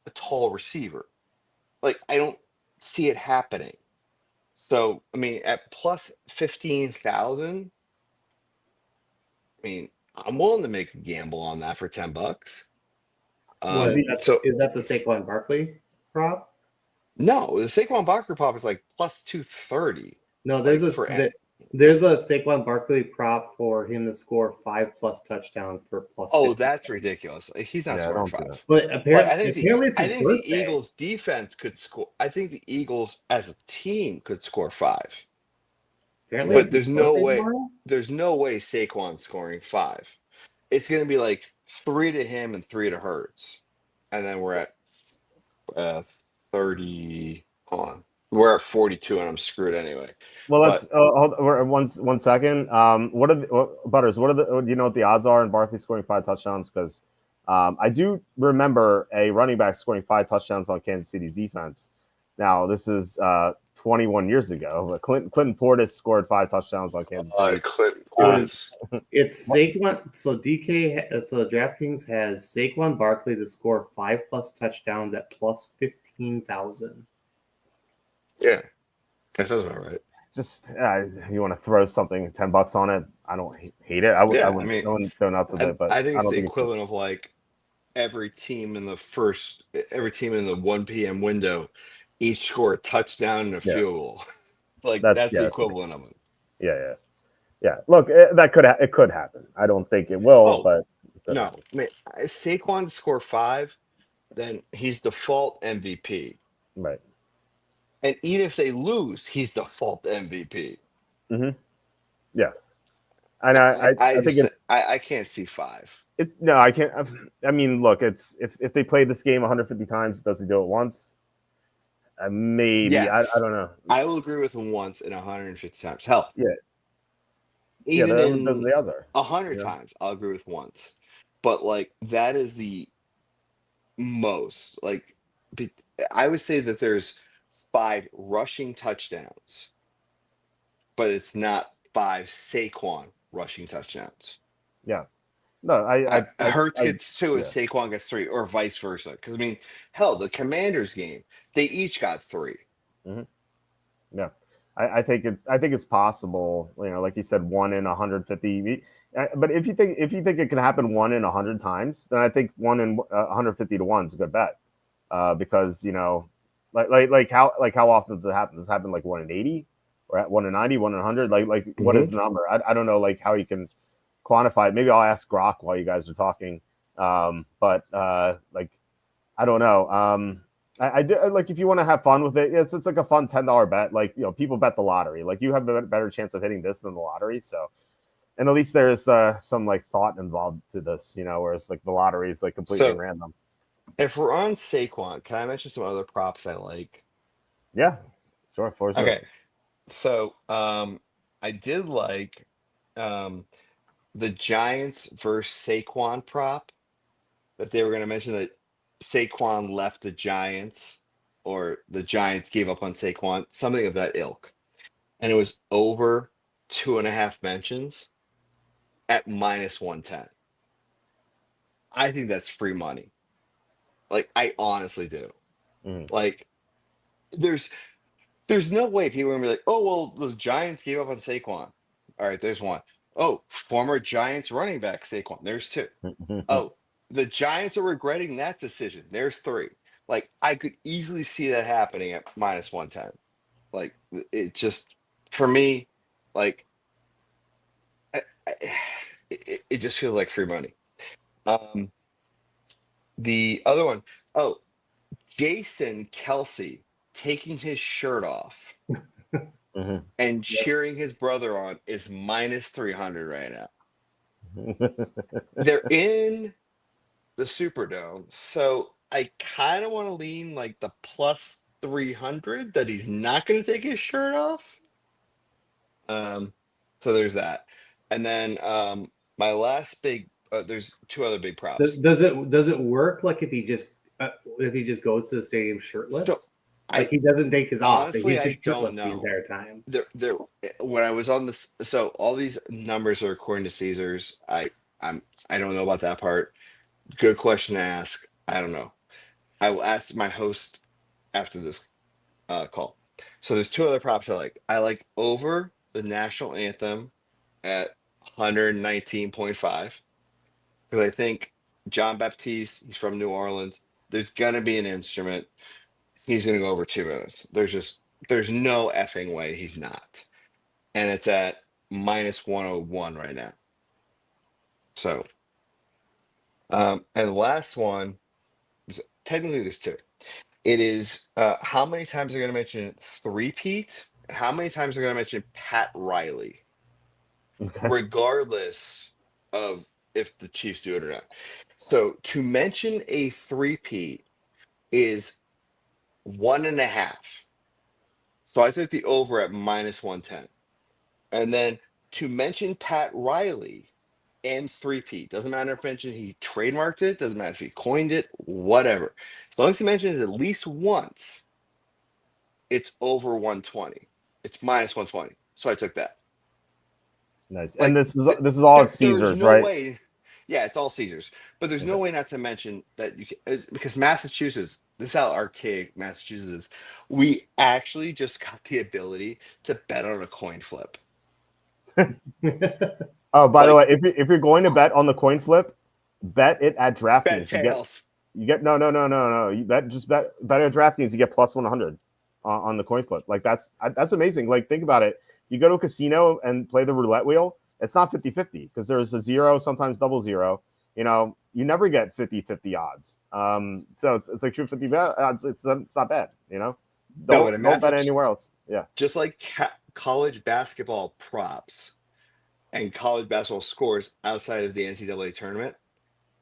a tall receiver? I don't see it happening. So, at plus 15,000, I mean, I'm willing to make a gamble on that for $10. What So is that the Saquon Barkley prop? no, the Saquon Barkley prop is like plus 230. No, Like for there's a Saquon Barkley prop for him to score 5+ touchdowns for plus oh, 50. that's ridiculous. Like, he's not Yeah, scoring don't do that. five. But But apparently it's I his think the birthday. Eagles defense could score. I think the Eagles as a team could score five. Apparently But it's his birthday tomorrow. there's no way Saquon's scoring five. It's gonna be like 3 to him and 3 to Hurts. And then we're at 30. Hold on. We're at 42 and I'm screwed anyway. Well, let's But hold one second. What are Butters? What are the? Do you know what the odds are in Barkley scoring 5 touchdowns? Because I do remember a running back scoring 5 touchdowns on Kansas City's defense. Now this is 21 years ago, but Clinton Portis scored 5 touchdowns on Kansas City. Clinton It's Saquon. So so DraftKings has Saquon Barkley to score 5+ touchdowns at plus 15,000. Yeah, that sounds about right. Just you want to throw something $10 on it? I don't hate it. I wouldn't go nuts with it, but I think I it's don't the think equivalent of like every team in the 1 p.m. window, each score a touchdown and a Yeah. field goal. Like That's that's the yeah, equivalent of it. Yeah. Look, it could happen. I don't think it will, Oh, but it could No, happen. I mean, Saquon to score 5, then he's default MVP. Right. And even if they lose, he's default MVP. Mm-hmm. Yes. And I think I can't see 5. no, I can't. I mean, look, it's if they play this game 150 times, does he do it once? Maybe. Yes, I don't know. I will agree with him once in 150 times. Hell, Yeah. even Those in are the odds are. 100 times, I'll agree with once. But like that is the most. Like I would say that there's 5 rushing touchdowns, but it's not 5 Saquon rushing touchdowns. Yeah. No, Hurts gets 2 and yeah. Saquon gets 3, or vice versa. Because I mean, hell, the Commanders game, they each got 3. Mm-hmm. Yeah. I think it's possible. You know, like you said, 1 in 150. But if you think it can happen 1 in 100 times, then I think 1 in 150 to 1 is a good bet. Because you know, like how often does it happen? Does it happen like 1 in 80, or at 1 in 90, 1 in 100? Like what is the number? I don't know like how you can quantify it. Maybe I'll ask Grok while you guys are talking. But like I don't know. I do like if you want to have fun with it. It's like a fun $10 bet. Like you know, people bet the lottery. Like you have a better chance of hitting this than the lottery. So, and at least there's some like thought involved to this. You know, whereas like the lottery is like completely random. If we're on Saquon, can I mention some other props I like? Yeah, sure. Okay, so I did like the Giants versus Saquon prop that they were going to mention that Saquon left the Giants or the Giants gave up on Saquon, something of that ilk. And it was over 2.5 mentions at minus 110. I think that's free money. Like, I honestly do. Like, there's no way people are going to be like, oh, well, the Giants gave up on Saquon. All right, there's one. Oh, former Giants running back Saquon. There's 2. Oh, the Giants are regretting that decision. There's 3. Like, I could easily see that happening at minus 110. Like, it just, for me, like, it just feels like free money. The other one, oh, Jason Kelsey taking his shirt off and cheering his brother on is minus 300 right now. They're in the Superdome, so I kind of want to lean like the plus 300 that he's not going to take his shirt off. So there's that, and then my last big. There's 2 other big props. Does it work like if he just goes to the stadium shirtless? So he doesn't take his honestly, off. He's just I don't know the entire time. There, when I was on this, so all these numbers are according to Caesars. I don't know about that part. Good question to ask. I don't know. I will ask my host after this call. So there's 2 other props I like. I like over the national anthem at 119.5. Because I think John Baptiste, he's from New Orleans. There's gonna be an instrument. He's gonna go over 2 minutes. There's no effing way he's not. And it's at -101 right now. So and the last one, technically there's two. It is how many times they're going to mention three-peat, and how many times they're going to mention Pat Riley, Okay. regardless of if the Chiefs do it or not. So to mention a three-peat is 1.5. So I took the over at -110. And then to mention Pat Riley and three-peat, doesn't matter if mentioned he trademarked it, doesn't matter if he coined it, whatever. As long as he mentioned it at least once, it's over 120. It's -120. So I took that. Nice. Like, And this is all at there's Caesars, no right? way. Yeah, it's all Caesars. But there's no Okay. way not to mention that you can, because Massachusetts, this is how archaic Massachusetts is. We actually just got the ability to bet on a coin flip. Oh, by the way, Like, if you're going to bet on the coin flip, bet it at bet DraftKings. tails. You get no. You bet at DraftKings. You get +100 on the coin flip. Like that's amazing. Like think about it. You go to a casino and play the roulette wheel. It's not 50-50 because there's a zero, sometimes double zero. You know, you never get 50-50 odds. So it's like true 50 odds. It's not bad. You know, No, but in don't bet Massachusetts, anywhere else. Yeah. just like college basketball props and college basketball scores outside of the NCAA tournament,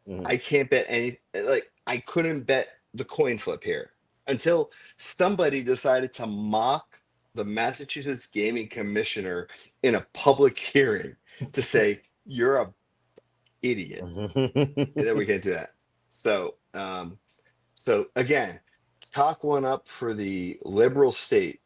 Mhm. I can't bet any. Like I couldn't bet the coin flip here until somebody decided to mock the Massachusetts Gaming Commissioner in a public hearing to say you're a idiot, and then we can't do that. So, so again, talk one up for the liberal state.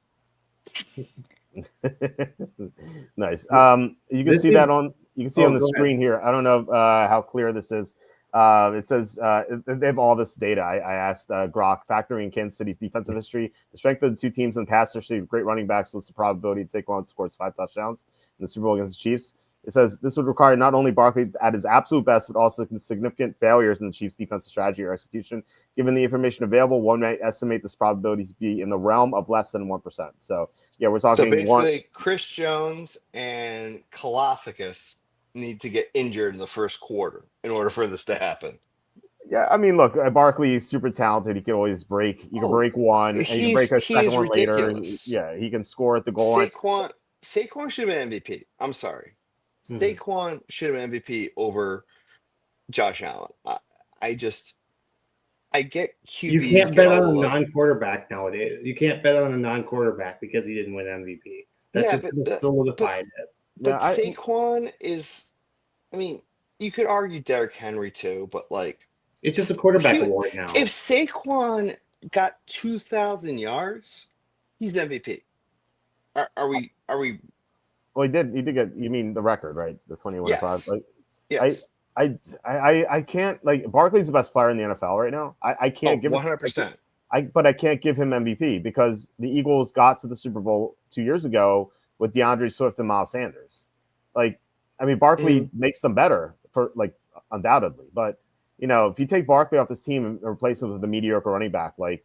Nice. You can This see is- that on on the go screen here. I don't know how clear this is. It says they have all this data. I asked Grok, factoring Kansas City's defensive history, the strength of the two teams and pass history, great running backs. What's the probability Saquon scores 5 touchdowns in the Super Bowl against the Chiefs? It says this would require not only Barkley at his absolute best, but also significant failures in the Chiefs' defensive strategy or execution. Given the information available, one might estimate this probability to be in the realm of less than 1%. So, yeah, we're So talking one. basically, Chris Jones and Kalafakis need to get injured in the first quarter in order for this to happen. Yeah, I mean, look, Barkley is super talented. He can always break. You can break one, and you can break a second one later. Ridiculous. Yeah, he can score at the goal line. Saquon should have been MVP. I'm sorry. Mhm. Saquon should have been MVP over Josh Allen. I get QBs You can't get bet all on a the love. non-quarterback nowadays. You can't bet on a non-quarterback because he didn't win MVP. That Yeah, just solidified it. But Yeah, Saquon is, I mean, you could argue Derrick Henry too, but like, It's just a quarterback he- award now. if Saquon got 2,000 yards, he's MVP. Are we? well, he did. He did get. You mean the record, right? The 21-5. Yes. Like, Yes. I can't like Barkley's the best player in the NFL right now. I can't give 100%. but I can't give him MVP because the Eagles got to the Super Bowl 2 years ago with DeAndre Swift and Miles Sanders. Like, I mean, Barkley makes them better for like undoubtedly, but you know, if you take Barkley off this team and replace him with a mediocre running back, like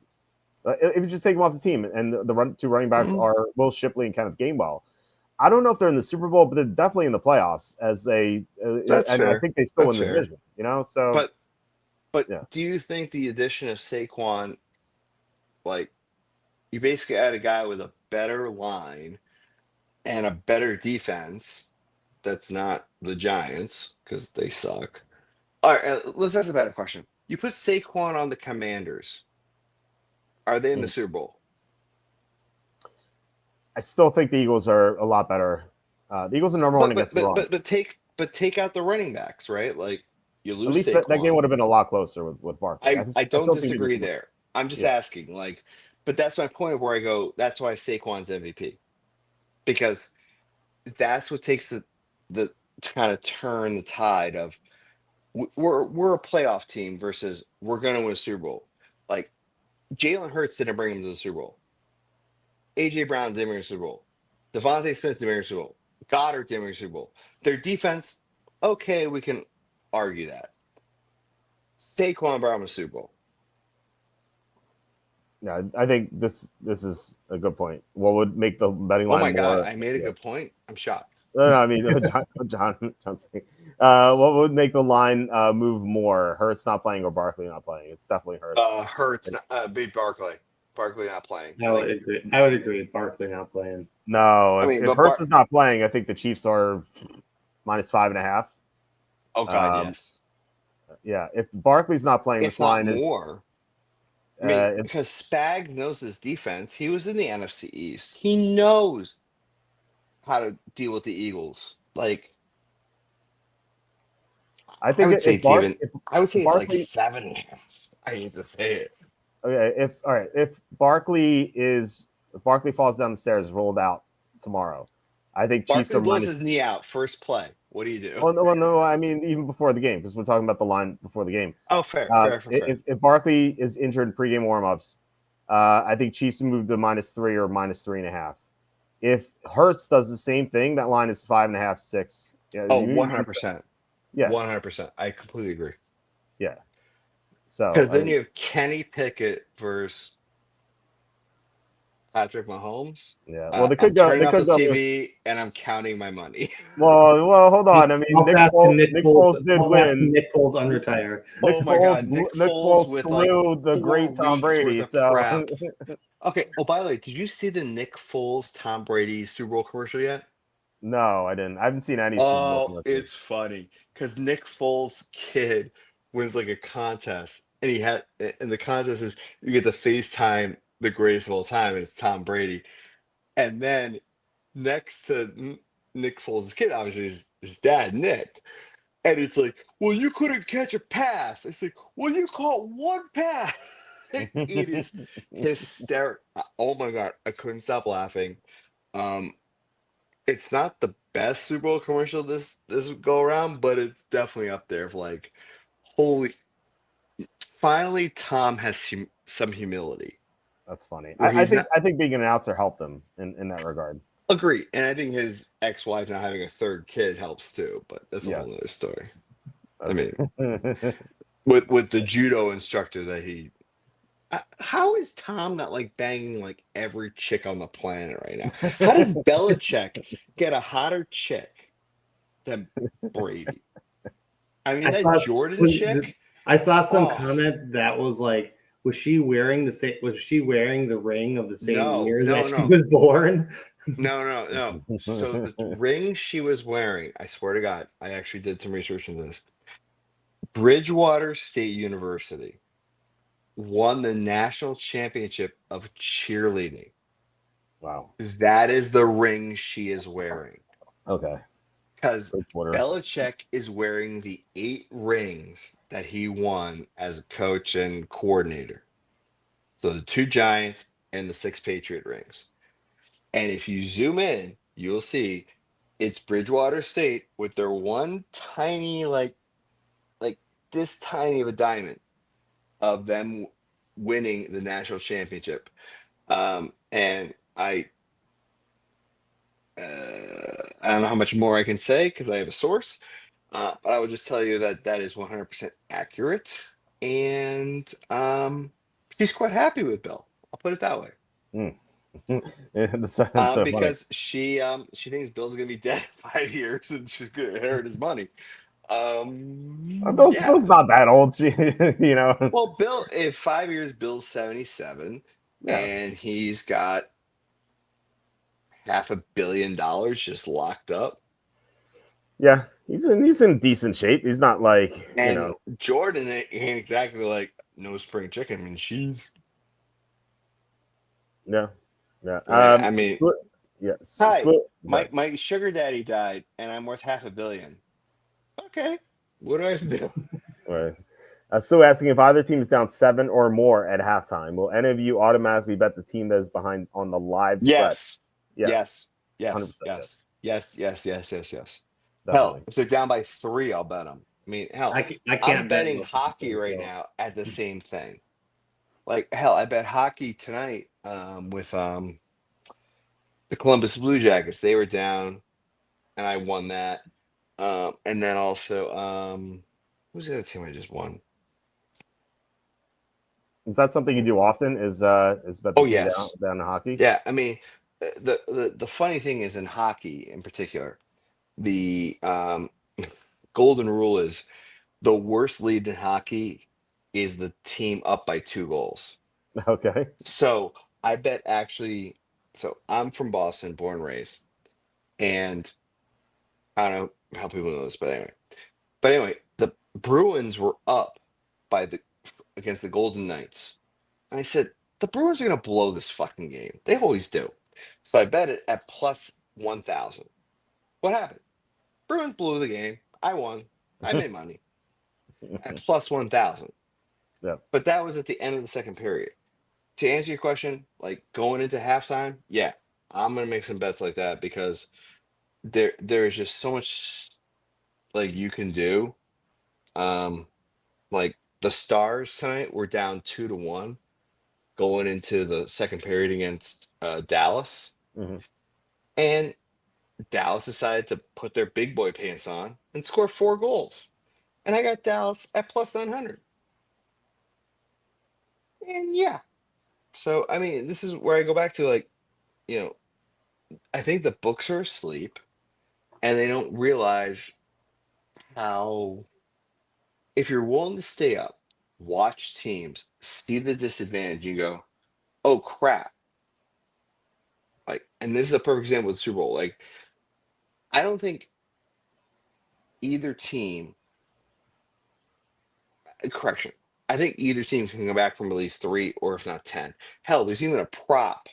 if you just take him off the team and the two running backs are Will Shipley and Kenneth Gainwell, I don't know if they're in the Super Bowl, but they're definitely in the playoffs as and fair. I think they still That's win the fair. division, you know? So, But yeah. do you think the addition of Saquon, like, you basically add a guy with a better line and a better defense that's not the Giants because they suck. All right, let's ask a better question. You put Saquon on the Commanders. Are they in the Super Bowl? I still think the Eagles are a lot better. The Eagles are number one against the run. But take out the running backs, right? Like you lose. At least Saquon. that game would have been a lot closer with Barkley. I don't still think disagree there. I'm just asking, like, but that's my point of where I go. That's why Saquon's MVP, because that's what takes the to kind of turn the tide of we're a playoff team versus we're going to win a Super Bowl. Like Jalen Hurts didn't bring him to the Super Bowl. AJ Brown didn't bring him to the Super Bowl. Devontae Smith didn't bring him to the Super Bowl. Goddard didn't bring him to the Super Bowl. Their defense, okay, we can argue that. Saquon Brown was Super Bowl. Yeah, I think this is a good point. What would make the betting Oh line my God, more? I made a good point. I'm shocked. No, I mean John's saying, what would make the line move more? Hurts not playing or Barkley not playing? It's definitely Hurts. Hurts, beat Barkley. Barkley not playing. I would agree. I would agree. Barkley not playing. No, I mean, if but Hurts is not playing, I think the Chiefs are -5.5. Oh God, yes. Yeah, if Barkley's not playing, If this not line more. I mean, because Spag knows his defense. He was in the NFC East. He knows how to deal with the Eagles. Like, I think would say if Bar- it's if I would say it's like Barkley, 7.5. I hate to say it. okay, if Barkley falls down the stairs, rolled out tomorrow, I think Chiefs Barkley are blows minus. his knee out first play. What do you do? Oh no, I mean even before the game, because we're talking about the line before the game. Oh, fair. If Barkley is injured in pregame warmups, I think Chiefs move to -3 or -3.5. If Hurts does the same thing, that line is 5.5, 6. Yeah, 100%. Yeah, 100%. I completely agree. Yeah. So because then you have Kenny Pickett versus Patrick Mahomes. Yeah. Well, they I'm could go. turning They off could the go. TV and I'm counting my money. Well, hold on. I mean, Nick Foles did win. Nick Foles unretire. Oh my God, Nick Foles with slew like the great 4 Tom weeks Brady. worth of So crap. Okay. Oh, by the way, did you see the Nick Foles Tom Brady Super Bowl commercial yet? no, I didn't. I haven't seen any Super Bowl Oh, commercials. it's funny because Nick Foles' kid wins like a contest, and the contest is you get to FaceTime the greatest of all time, and it's Tom Brady. And then next to Nick Foles' kid, obviously his dad, Nick. And it's like, well, you couldn't catch a pass. It's like, well, you caught one pass. It is hysterical. Oh my God, I couldn't stop laughing. It's not the best Super Bowl commercial this go around, but it's definitely up there for like, holy. Finally, Tom has some humility. That's funny. Where I he's think not I think being an announcer helped him in that regard. agree, and I think his ex-wife now having a third kid helps too. But that's a whole other story. I mean, with the judo instructor that he. How is Tom not like banging like every chick on the planet right now? How does Belichick get a hotter chick than Brady? I mean, that Jordan chick. I saw some comment that was like, was she wearing the ring of the same year that she was born? No. So the ring she was wearing, I swear to God, I actually did some research into this. Bridgewater State University won the national championship of cheerleading. Wow. That is the ring she is wearing. Okay. Because Belichick is wearing the 8 rings that he won as a coach and coordinator. So the 2 Giants and the 6 Patriot rings. And if you zoom in, you'll see it's Bridgewater State with their one tiny, like this tiny of a diamond of them winning the national championship. And I don't know how much more I can say because I have a source, but I will just tell you that is 100% accurate, and she's quite happy with Bill. I'll put it that way. Because she thinks Bill's gonna be dead in 5 years and she's gonna inherit his money. Bill's not that old, you know. Well, Bill, in 5 years, Bill's 77, and he's got $500 million just locked up. Yeah, he's in decent shape. He's not like Jordan ain't exactly like no spring chicken. I mean, she's yeah. I mean, yes. Hi, my sugar daddy died, and I'm worth $500 million. Okay, what do I have to do? Right. Still asking if either team is down 7 or more at halftime, will any of you automatically bet the team that is behind on the live spread? Yes. 100% Yes. Definitely. Hell, if they're down by 3, I'll bet them. I mean, hell, I can't I'm betting hockey right now at the same thing. Like, hell, I bet hockey tonight with the Columbus Blue Jackets. They were down, and I won that. And then also, who's the other team I just won? Is that something you do often? Is bet the Oh team yes, down in hockey? yeah. I mean, the funny thing is in hockey in particular, the golden rule is the worst lead in hockey is the team up by 2 goals. Okay. So I bet actually. So I'm from Boston, born and raised, and I don't know how people know this, but anyway. But anyway, the Bruins were up by the against the Golden Knights. And I said, the Bruins are gonna blow this fucking game. They always do. So I bet it at plus 1,000. What happened? Bruins blew the game. I won. I made money at plus 1,000. Yeah. But that was at the end of the second period. To answer your question, like going into halftime, yeah, I'm gonna make some bets like that because there's just so much like you can do. Um, like the Stars tonight were down 2-1 going into the second period against Dallas, Hmm. and Dallas decided to put their big boy pants on and score 4 goals, and I got Dallas at plus 900. And yeah, so I mean, this is where I go back to like, you know, I think the books are asleep and they don't realize how if you're willing to stay up, watch teams, see the disadvantage, you go, oh crap. Like, and this is a perfect example of the Super Bowl. Like, I don't think either team, correction, I think either team can come back from at least 3 or if not 10. Hell, there's even a prop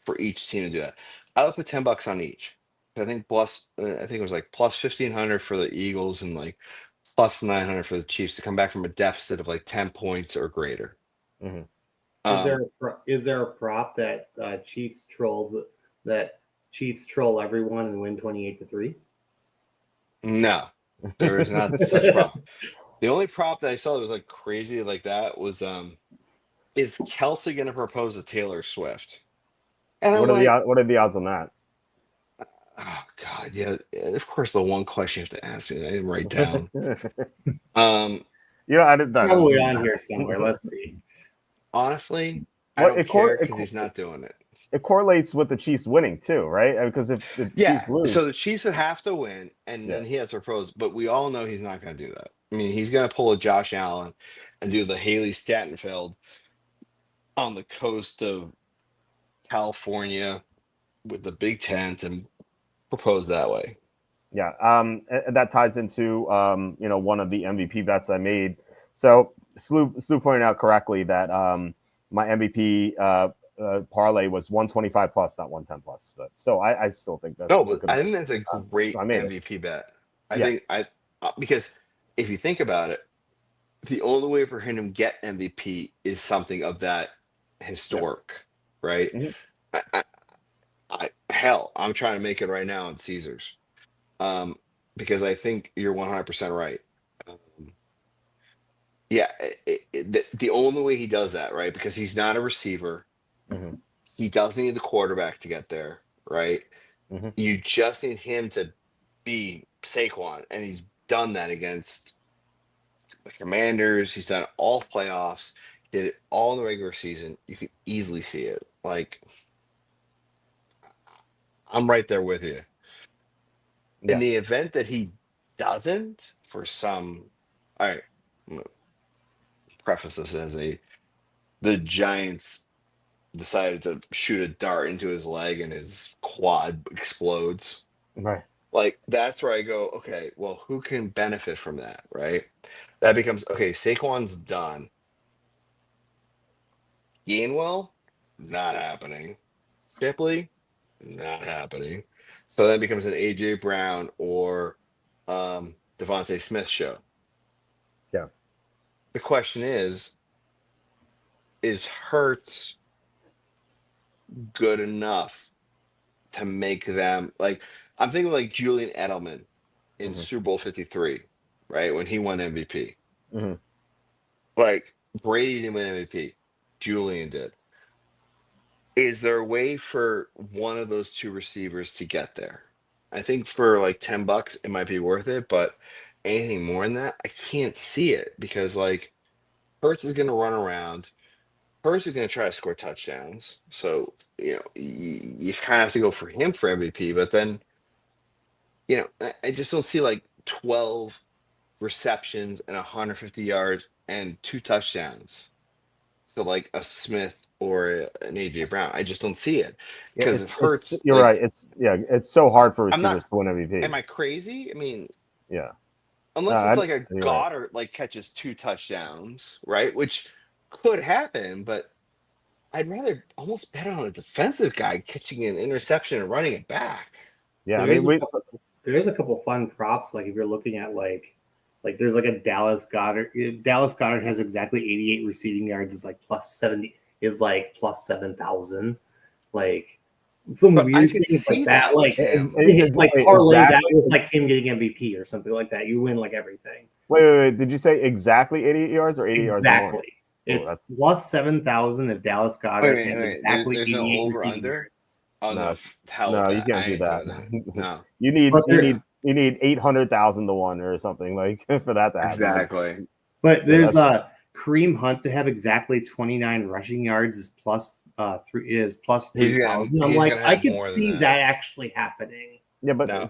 for each team to do that. I would put $10 on each. I think I think it was like plus 1,500 for the Eagles and like plus 900 for the Chiefs to come back from a deficit of like 10 points or greater. Hmm. Um, Is there a prop that Chiefs troll everyone and win 28-3? no, there is not such a prop. The only prop that I saw that was like crazy like that was is Kelsey going to propose to Taylor Swift? And I'm like, What are the odds on that? oh God, yeah. Of course, the one question you have to ask me that I didn't write down. Um, I didn't. Probably on here somewhere. Let's see. honestly, I What don't care because he's not doing it. it correlates with the Chiefs winning too, right? Because if the Yeah, Chiefs so lose, the Chiefs would have to win, and yeah, then he has to propose. But we all know he's not going to do that. I mean, he's going to pull a Josh Allen and do the Haley Stattenfeld on the coast of California with the big tent and propose that way. yeah. And that ties into one of the MVP bets I made. So Slew pointed out correctly that my MVP parlay was 125 plus, not 110 plus. But still, I still think that's No, a but good. I think that's a So great I made it. MVP bet. I Yeah, think because if you think about it, the only way for him to get MVP is something of that yeah. historic, right? Mhm. I, I, hell, I'm trying to make it right now in Caesars, um, because I think you're 100% right. Um, yeah, the only way he does that, right? Because he's not a receiver, Mhm. he doesn't need the quarterback to get there, right? Mhm. You just need him to be Saquon, and he's done that against the Commanders. He's done all playoffs. Did it all in the regular season. You could easily see it. Like I'm right there with you. In Yeah. the event that he doesn't, for some, all right, I'm gonna preface this as the Giants decided to shoot a dart into his leg and his quad explodes. Right. Like that's where I go, okay, well, who can benefit from that, right? That becomes okay, Saquon's done. Gainwell, not happening. Shipley, not happening. So then it becomes an AJ Brown or Devontae Smith show. Yeah. The question is Hurts good enough to make them like I'm thinking like Julian Edelman in Mhm. Super Bowl 53, right? When he won MVP. Mhm. Like Brady didn't win MVP. Julian did. Is there a way for one of those two receivers to get there? I think for like $10, it might be worth it, but anything more than that, I can't see it because like Hurts is going to run around. Hurts is going to try to score touchdowns. So, you kind of have to go for him for MVP, but then, I just don't see like 12 receptions and 150 yards and 2 touchdowns. So like a Smith or an AJ Brown, I just don't see it Yeah, because it it's hurts. you're Like right. It's so hard for I'm receivers not. to win MVP. Am I crazy? I mean, Yeah, unless it's like a you're right. Goddard like catches 2 touchdowns, right? Which could happen, but I'd rather almost bet on a defensive guy catching an interception and running it back. Yeah, I There is mean, there is a couple fun props. Like if you're looking at like there's like a Dallas Goddard. Dallas Goddard has exactly 88 receiving yards. Is like plus 70. Is like plus 7,000. Like some But I weird could things like see that. that with Like him. like parlay that exactly. with like him getting MVP or something like that. You win like everything. Wait. Did you say exactly 88 yards or 80 yards and one? Exactly. It's plus 7,000 if Dallas Wait, Goddard wait, has wait. exactly There's no 88 over receiving under. yards. Oh no, No, hell with no, you that. can't I do ain't that. doing that. No, you need But you there, need you need 800,000 to one or something like for that to happen. exactly. but Yeah, there's a Kareem Hunt to have exactly 29 rushing yards is plus He's 3,000. I'm he's like, gonna I have could more than see that. that actually happening. yeah, but No,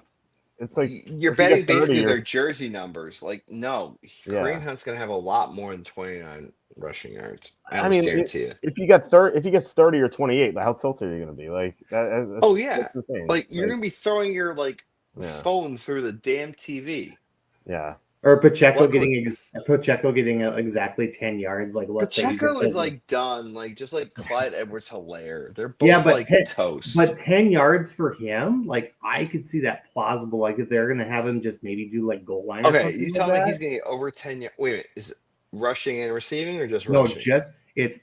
it's like you're if you betting get 30 basically their years, jersey numbers. Like, no, yeah. Kareem Hunt's gonna have a lot more than 29 rushing yards. I I almost mean, guarantee you. if you get 30, if he gets 30 or 28, how tilted are you going to be? Like Oh yeah, that's insane. like you're gonna be throwing your like Yeah, phone through the damn TV. yeah. Or Pacheco Luckily, getting exactly 10 yards. Like let's say he just Pacheco is does like like done, like just like Clyde Edwards-Helaire. They're yeah, both like toast. 10 yards for him, like I could see that plausible. Like if they're gonna have him just maybe do like goal line or Okay, you something like tell me he's that. gonna get over 10 yards. Wait a minute, is it rushing and receiving or just No, rushing? just it's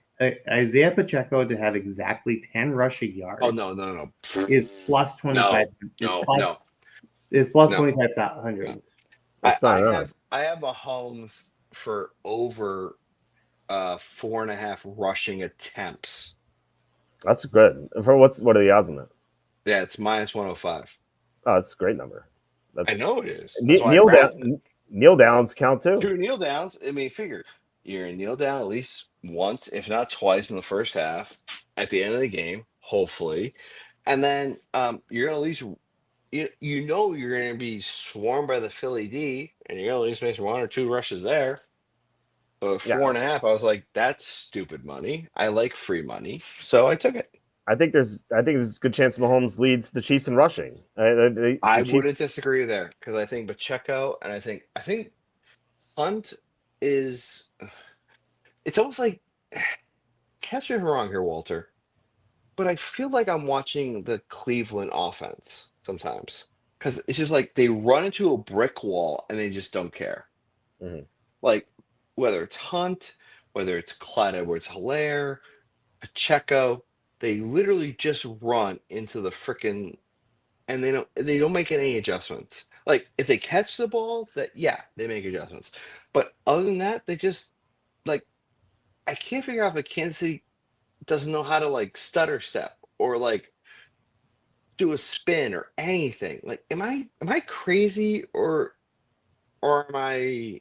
Isaiah Pacheco to have exactly 10 rushing Oh yards no. is plus 25. No. Is plus No. 2,500. That's I not enough. have a Mahomes for over 4.5 rushing attempts. That's good. For what are the odds on that? Yeah, it's minus 105. Oh, that's a great number. I know it is. That's why I kneel grabbed it. down. Kneel downs count too. 2 kneel downs. I mean, figure you're gonna kneel down at least once, if not twice, in the first half. At the end of the game, hopefully, and then you're gonna at least you're gonna be swarmed by the Philly D, and you're gonna at least make 1 or 2 rushes there. So at Yeah. 4.5, I was like, that's stupid money. I like free money, so I took it. I think there's a good chance Mahomes leads the Chiefs in rushing. The I Chiefs, wouldn't disagree there because I think Pacheco and I think Hunt is. It's almost like catch me if I'm wrong here, Walter, but I feel like I'm watching the Cleveland offense sometimes because it's just like they run into a brick wall and they just don't care. Mhm. Like whether it's Hunt, whether it's Clyde Edwards-Helaire, Pacheco, they literally just run into the frickin' and they don't make any adjustments. Like if they catch the ball, that yeah, they make adjustments. But other than that, they just like I can't figure out if a Kansas City doesn't know how to like stutter step or like do a spin or anything. Like am I crazy or am I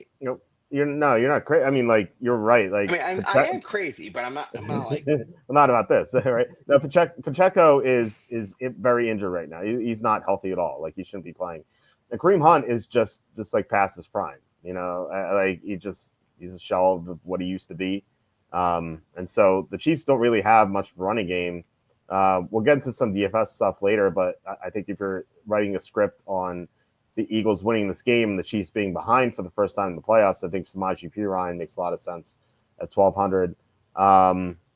You're not crazy. I mean, like you're right. I Like mean I am crazy, but I'm not like well, not about this, right? No, Pacheco is very injured right now. He's not healthy at all. Like he shouldn't be playing. And Kareem Hunt is just like past his prime. Like he's a shell of what he used to be. And so the Chiefs don't really have much running game. We'll get into some DFS stuff later, but I think if you're writing a script on the Eagles winning this game and the Chiefs being behind for the first time in the playoffs, I think Samaje Perine makes a lot of sense at 1,200.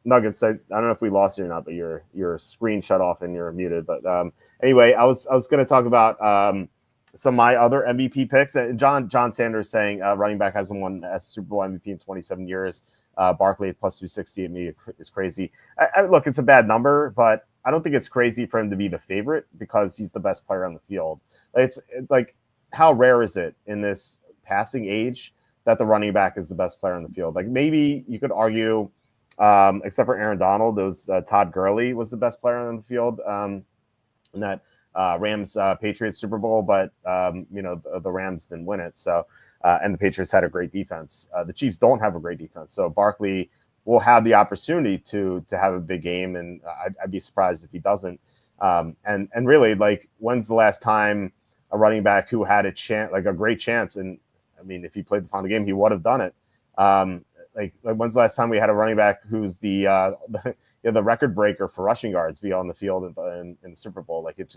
Nuggets, I don't know if we lost you or not, but your screen shut off and you're muted. But anyway, I was going to talk about some of my other MVP picks. John Sanders saying running back hasn't won a Super Bowl MVP in 27 years. Barkley at plus 260 at me is crazy. Look, it's a bad number, but I don't think it's crazy for him to be the favorite because he's the best player on the field. It's like, how rare is it in this passing age that the running back is the best player on the field? Like maybe you could argue, except for Aaron Donald, Todd Gurley was the best player on the field. And that Rams Patriots Super Bowl, but the Rams didn't win it. So and the Patriots had a great defense. The Chiefs don't have a great defense, so Barkley will have the opportunity to have a big game, and I'd be surprised if he doesn't. And really, like, when's the last time a running back who had a chance, like a great chance, and I mean, if he played the final game, he would have done it. Like when's the last time we had a running back who's the record breaker for rushing yards be on the field in the Super Bowl? Like it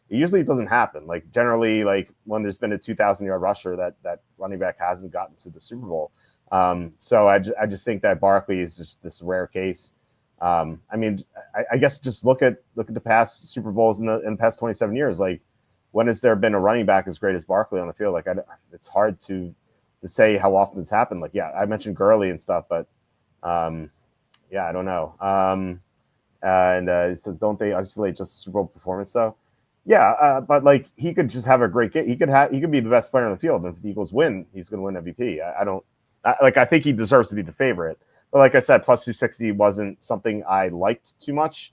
usually doesn't happen. Like generally, like when there's been a 2,000-yard rusher, that running back hasn't gotten to the Super Bowl. So I just think that Barkley is just this rare case. I mean, I guess just look at the past Super Bowls in the past 27 years. Like when has there been a running back as great as Barkley on the field? Like it's hard to say how often it's happened. Like, yeah, I mentioned Gurley and stuff, but yeah, I don't know. And it says, don't they isolate just Super Bowl performance though? Yeah, but like he could just have a great game. He could be the best player on the field. And if the Eagles win, he's going to win MVP. I think he deserves to be the favorite. But like I said, plus 260 wasn't something I liked too much.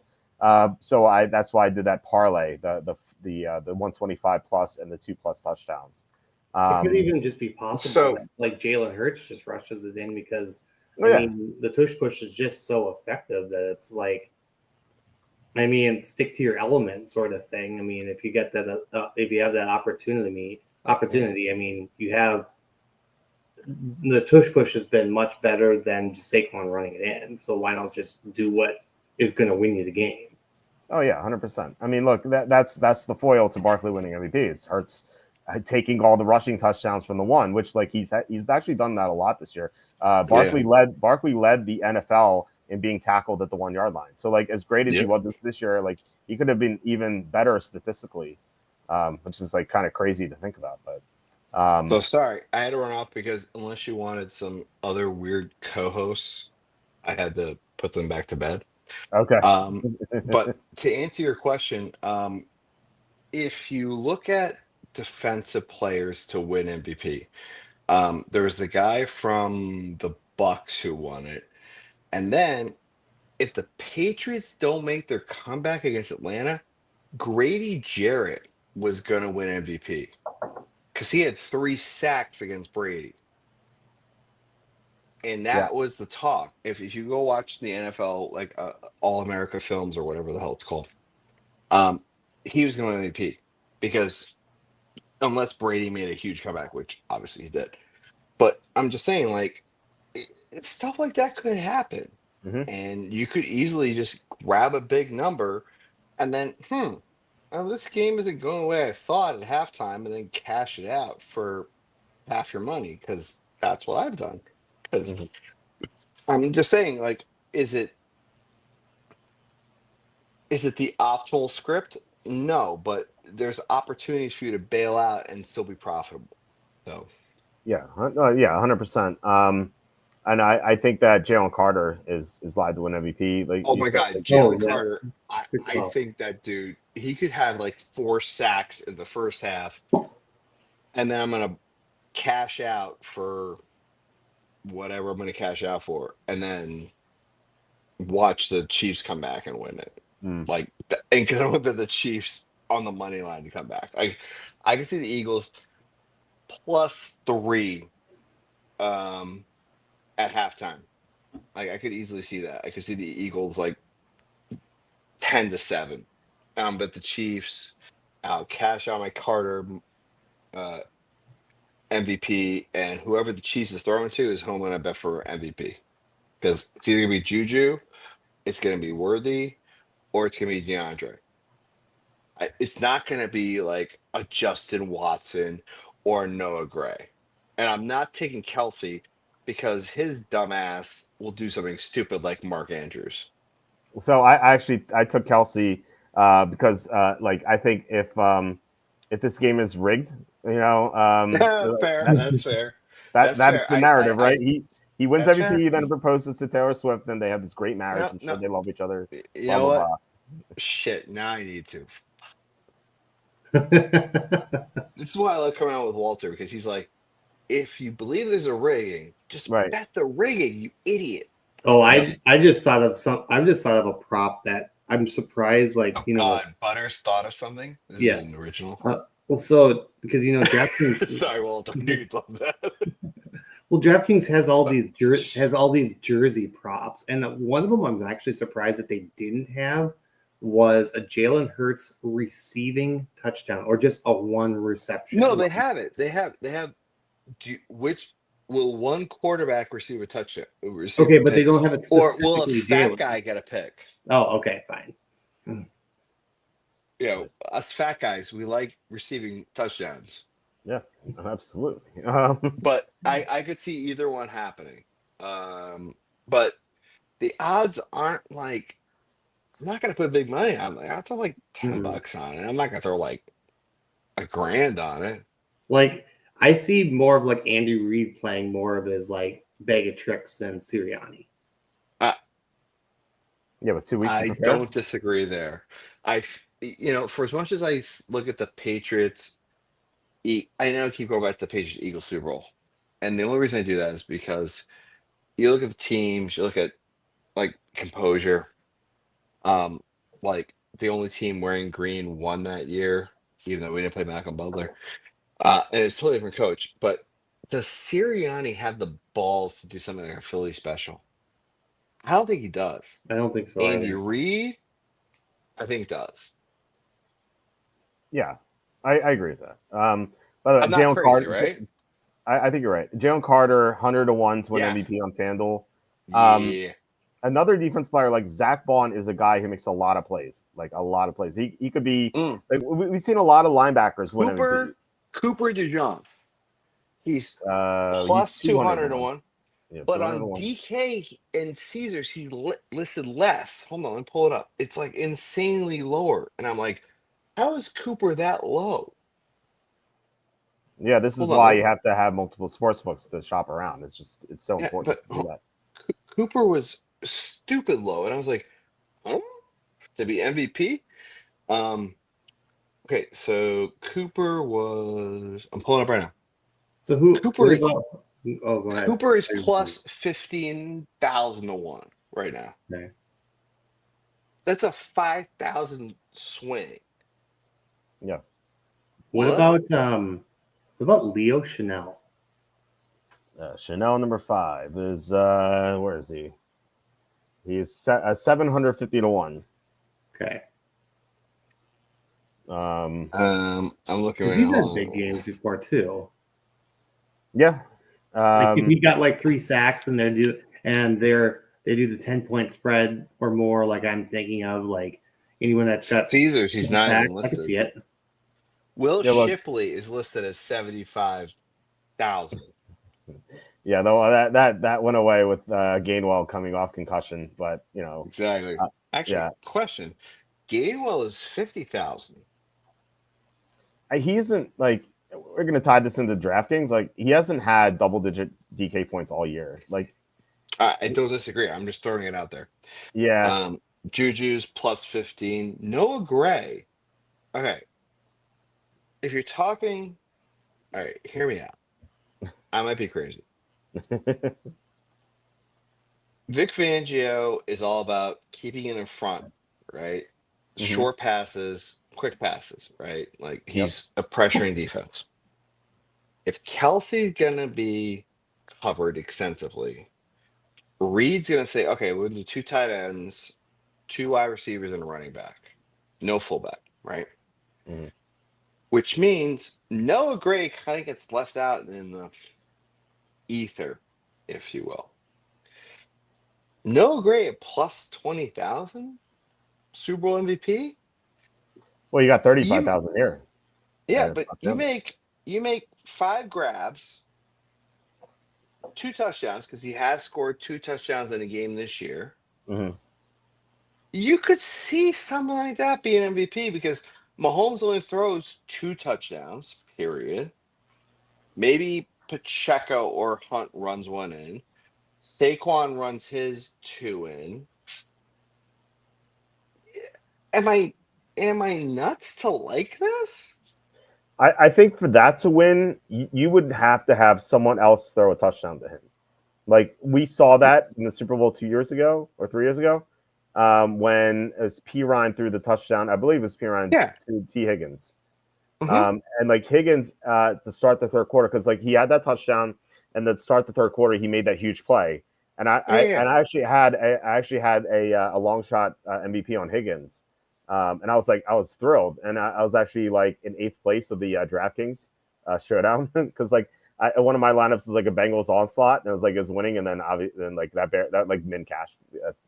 So that's why I did that parlay, the 125 plus and the 2+ touchdowns. It could even just be possible that, like Jalen Hurts just rushes it in because I mean the tush push is just so effective that it's like, I mean, stick to your element sort of thing. I mean, if you get that, if you have that opportunity, I mean, you have the tush push has been much better than just Saquon running it in. So why not just do what is going to win you the game? Oh yeah, 100%. I mean, look, that's the foil to Barkley winning MVP. It's Hurts taking all the rushing touchdowns from the one, which like he's actually done that a lot this year. Barkley led the NFL in being tackled at the 1 yard line. So like as great as he was this year, like he could have been even better statistically, which is like kind of crazy to think about. But so sorry, I had to run off because unless you wanted some other weird co-hosts, I had to put them back to bed. Okay. But to answer your question, if you look at defensive players to win MVP, there's the guy from the Bucks who won it. And then if the Patriots don't make their comeback against Atlanta, Grady Jarrett was going to win MVP because he had 3 sacks against Brady. And that was the talk. If you go watch the NFL, like All-America Films or whatever the hell it's called, he was going to win MVP because unless Brady made a huge comeback, which obviously he did. But I'm just saying, like, stuff like that could happen. Mhm. And you could easily just grab a big number and then, this game isn't going the way I thought at halftime, and then cash it out for half your money because that's what I've done. Because I'm just saying, like, is it the optimal script? No, but there's opportunities for you to bail out and still be profitable. So yeah, 100%. And I think that Jalen Carter is live to win MVP. Like, oh my God, Jalen Carter! I think that dude, he could have like 4 sacks in the first half, and then I'm gonna cash out for whatever I'm gonna cash out for, and then watch the Chiefs come back and win it. Like, and because I'm gonna bet the Chiefs on the money line to come back. I can see the Eagles +3 at halftime. Like I could easily see that. I could see the Eagles like 10-7. But the Chiefs, I'll cash out my Carter MVP, and whoever the Chiefs is throwing to is home, and I bet for MVP because it's either gonna be Juju, it's gonna be Worthy, or it's gonna be DeAndre. It's not gonna be like a Justin Watson or Noah Gray, and I'm not taking Kelsey because his dumbass will do something stupid like Mark Andrews. So I took Kelsey because like I think if this game is rigged, fair. That's fair. That's fair. the narrative, right? He wins That's MVP, fair. then proposes to Taylor Swift, and they have this great marriage. I'm sure they love each other. You know what? Shit, now I need to. This is why I love coming out with Walter, because he's like, if you believe there's a rigging, just bet the rigging, you idiot. Oh, I just thought of a prop that I'm surprised, like, Oh God, Butters thought of something. This is yes. an original. Well, so because DraftKings, Sorry, Walt. I knew you'd love that. well, DraftKings has all these jersey props, and one of them I'm actually surprised that they didn't have was a Jalen Hurts receiving touchdown or just a one reception. No, they have it. They have. Which will one quarterback receive a touchdown? Okay, but they don't have it Or will a specifically fat Jalen. guy get a pick? Oh, okay, fine. You know, us fat guys, we like receiving touchdowns. Yeah, absolutely. But I could see either one happening. But the odds aren't like, I'm not going to put big money on it. I'll throw like $10 on it. I'm not going to throw like $1,000 on it. Like, I see more of like Andy Reid playing more of his like bag of tricks than Sirianni. Yeah, but 2 weeks. I don't disagree there. For as much as I look at the Patriots, I now keep going back to the Patriots Eagles Super Bowl. And the only reason I do that is because you look at the teams, you look at like composure. Like the only team wearing green won that year, even though we didn't play Malcolm Butler. And it's a totally different coach. But does Sirianni have the balls to do something like a Philly special? I don't think he does. I don't think so. Andy Reid, I think does. Yeah, I agree with that. By the way, I'm not Jalen crazy, Carter, right? I think you're right. Jalen Carter, 100-1 to win Yeah. MVP on FanDuel. Yeah. Another defense player like Zach Bond is a guy who makes a lot of plays, like a lot of plays. He could be. Like, we've seen a lot of linebackers win MVP. Cooper DeJong. He's He's plus 200-1. Yeah, But on 200-1. DK and Caesars, he's listed less. Hold on, let me pull it up. It's like insanely lower. And I'm like, how is Cooper that low? Yeah, this is why you have to have multiple sports books to shop around. It's so important to do that. Cooper was stupid low. And I was like, to be MVP? Okay, so Cooper was, I'm pulling up right now. So who? Cooper is, go ahead. Cooper is plus 15,000-1 right now. Okay. That's a 5,000 swing. Yeah. What about Leo Chanel? Chanel number 5 is where is he? He's 750-1. Okay. I'm looking right He's now. had big games before too. Yeah. Like if he got like 3 sacks and they do the 10-point spread or more, like I'm thinking of, like anyone that's got Caesars, he's not sacks, even I listed. can see it. Will Shipley is listed as 75,000. Yeah, though that went away with Gainwell coming off concussion, but Exactly. Actually, question: Gainwell is 50,000. He isn't like, we're gonna tie this into DraftKings. Like, he hasn't had double-digit DK points all year. Like, I don't disagree. I'm just throwing it out there. Yeah. Juju's plus 15. Noah Gray. Okay. If you're talking, all right, hear me out. I might be crazy. Vic Fangio is all about keeping it in front, right? Mhm. Short passes, quick passes, right? Like he's a pressuring defense. If Kelsey's gonna be covered extensively, Reed's gonna say, okay, we're gonna do 2 tight ends, 2 wide receivers, and a running back. No fullback, right? Mhm. Which means Noah Gray kind of gets left out in the ether, if you will. Noah Gray at plus 20,000, Super Bowl MVP. Well, you got 35,000 here. Yeah, but you make 5 grabs, 2 touchdowns, because he has scored 2 touchdowns in a game this year. Mm-hmm. You could see something like that be an MVP because Mahomes only throws 2 touchdowns, period. Maybe Pacheco or Hunt runs 1 in. Saquon runs his 2 in. Am I nuts to like this? I think for that to win, you would have to have someone else throw a touchdown to him. Like we saw that in the Super Bowl 2 years ago or 3 years ago. when as P. Ryan threw the touchdown. I believe it was P. Ryan Yeah. to T. Higgins. Mhm. And like Higgins to start the third quarter, because like he had that touchdown, and to start the third quarter, he made that huge play. And I actually had a long shot MVP on Higgins, and I was thrilled, and I was actually like in 8th place of the DraftKings showdown, because like one of my lineups is like a Bengals onslaught, and it was winning, and then like that like min cash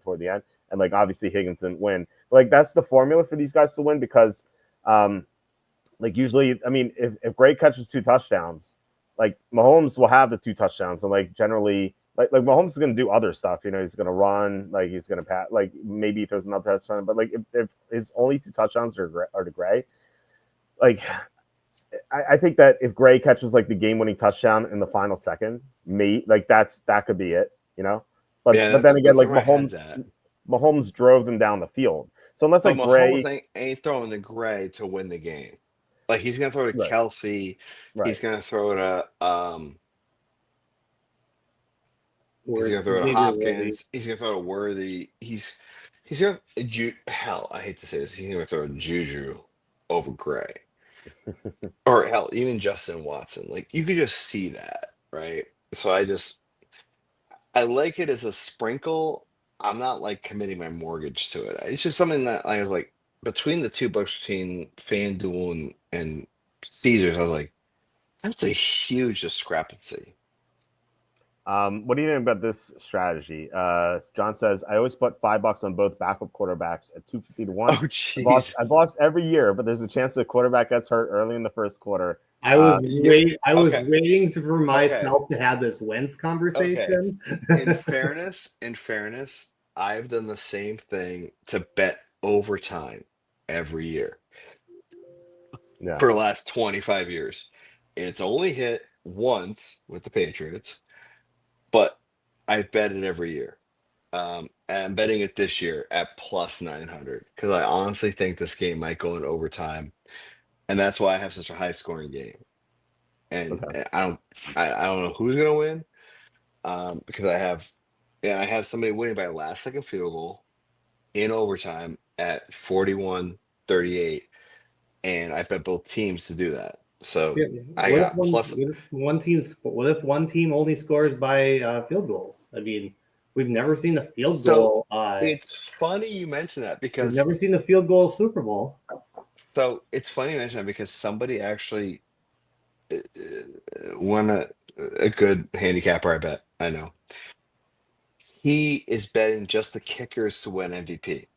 toward the end, and like obviously Higgins didn't win. But, like that's the formula for these guys to win, because like usually, I mean, if Gray catches 2 touchdowns, like Mahomes will have the 2 touchdowns, and like generally, like Mahomes is going to do other stuff. He's going to run, like he's going to pass, like maybe he throws another touchdown. But like if his only 2 touchdowns are to Gray, like I think that if Gray catches like the game-winning touchdown in the final second, that could be it. But then again, that's like where my head's at. Mahomes drove them down the field. So unless But like Mahomes Gray, ain't throwing to Gray to win the game. Like he's gonna throw to right, Kelsey. right. He's gonna throw to he's gonna throw to Maybe Hopkins. He's gonna throw to Worthy. He's gonna hell. I hate to say this. He's gonna throw to Juju over Gray, or hell, even Justin Watson. Like you could just see that, right? So I like it as a sprinkle. I'm not like committing my mortgage to it. It's just something that I was like between the 2 books between FanDuel and Caesars. I was like, that's a huge discrepancy. What do you think about this strategy? John says, I always put $5 on both backup quarterbacks at 250 to 1. Oh jeez. I've lost every year, but there's a chance the quarterback gets hurt early in the first quarter. I was okay. waiting for myself to have this Wentz conversation. In fairness, I've done the same thing to bet overtime every year Yeah. for the last 25 years. It's only hit once with the Patriots, but I bet it every year. And I'm betting it this year at plus 900 because I honestly think this game might go in overtime, and that's why I have such a high scoring game. And Okay. I don't know who's gonna win, because I have somebody winning by a last second field goal in overtime at 41-38, and I bet both teams to do that. So I What if got plus. what if one team only scores by field goals? I mean, we've never seen the field So goal. it's funny you mention that We've because never seen the field goal Super Bowl. so it's funny you mention that because somebody actually won a good handicapper. I bet I know he is betting just the kickers to win MVP.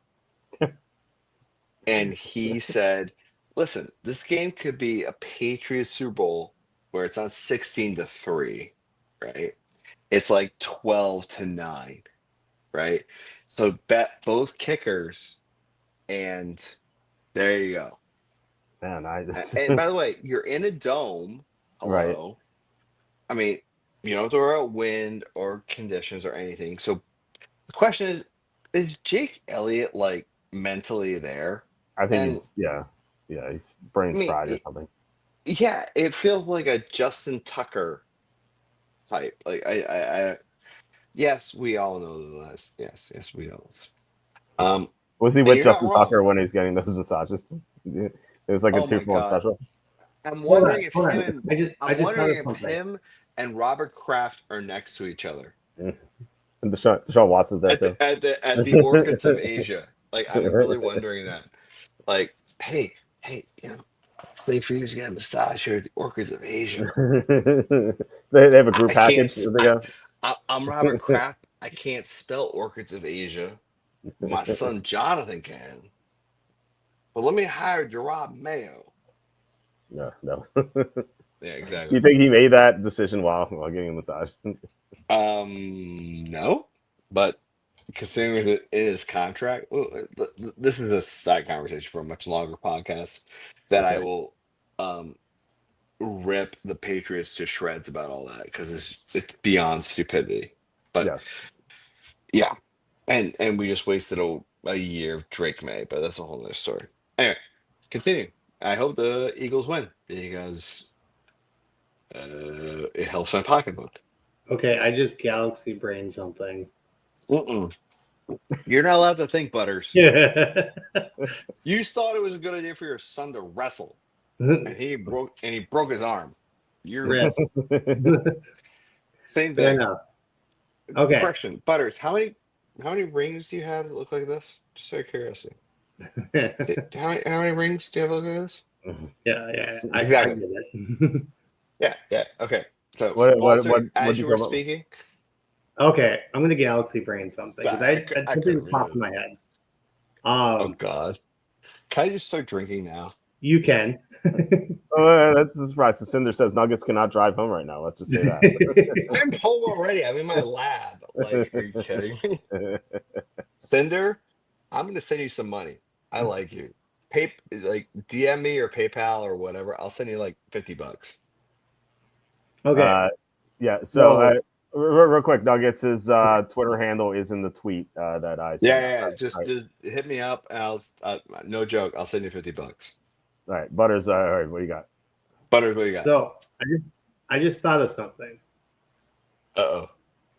And he said, listen, this game could be a Patriots Super Bowl where it's not 16-3, right? It's like 12-9, right? So bet both kickers, and there you go. Man, And by the way, you're in a dome. Hello. Right. I mean, you don't have to worry about wind or conditions or anything. So the question is Jake Elliott like mentally there? I think And he's brains I mean, fried or something. yeah, it feels like a Justin Tucker type. Like yes, we all know this. Yes, we know this. Was he and with you're not Justin wrong. Tucker when he's getting those massages? It was like a Oh my 2-for-1 God. special. I'm wondering if Hold on. him I just I'm thought wondering of if something. him and Robert Kraft are next to each other And Deshaun Watson's there too. at the Orchids of Asia. Like I'm really wondering that. Like, hey, stay for you to get a massage here at the Orchids of Asia. They have a group I package. can't. I'm Robert Kraft. I can't spell Orchids of Asia. My son Jonathan can. But let me hire Gerard Mayo. No. Yeah, exactly. You think he made that decision while getting a massage? No, but considering it is contract, this is a side conversation for a much longer podcast that I Okay. will rip the Patriots to shreds about all that because it's beyond stupidity. But Yes. yeah, and we just wasted a year of Drake May, but that's a whole other story. Anyway, continue. I hope the Eagles win because it helps my pocketbook. Okay, I just galaxy brain something. Mm-mm. You're not allowed to think, Butters. Yeah. You thought it was a good idea for your son to wrestle, and he broke his arm. You're Wrist. same Fair thing. enough. Okay. Question, Butters, how many rings do you have that look like this? Just out of curiosity. How many rings do you have that look like this? Yeah. I Exactly. get it. Yeah. Okay. So, What Walter, as what'd you you were come up with? speaking, Okay, I'm gonna galaxy brain something because I I something couldn't popped read in my head. oh God, can I just start drinking now? You can. That's a surprise. So Cinder says Nuggets cannot drive home right now. Let's just say that. I'm home already. I'm in my lab. Like, are you kidding me? Cinder, I'm gonna send you some money. I like you. Like DM me or PayPal or whatever. I'll send you like $50. Okay. Yeah. So So real quick, Nuggets' Twitter handle is in the tweet that I sent out. Yeah. Right, Just hit me up, and I'll. No joke. I'll send you $50. all right. Butters. All right. What do you got? Butters, what you got? so I just thought of something. Uh-oh.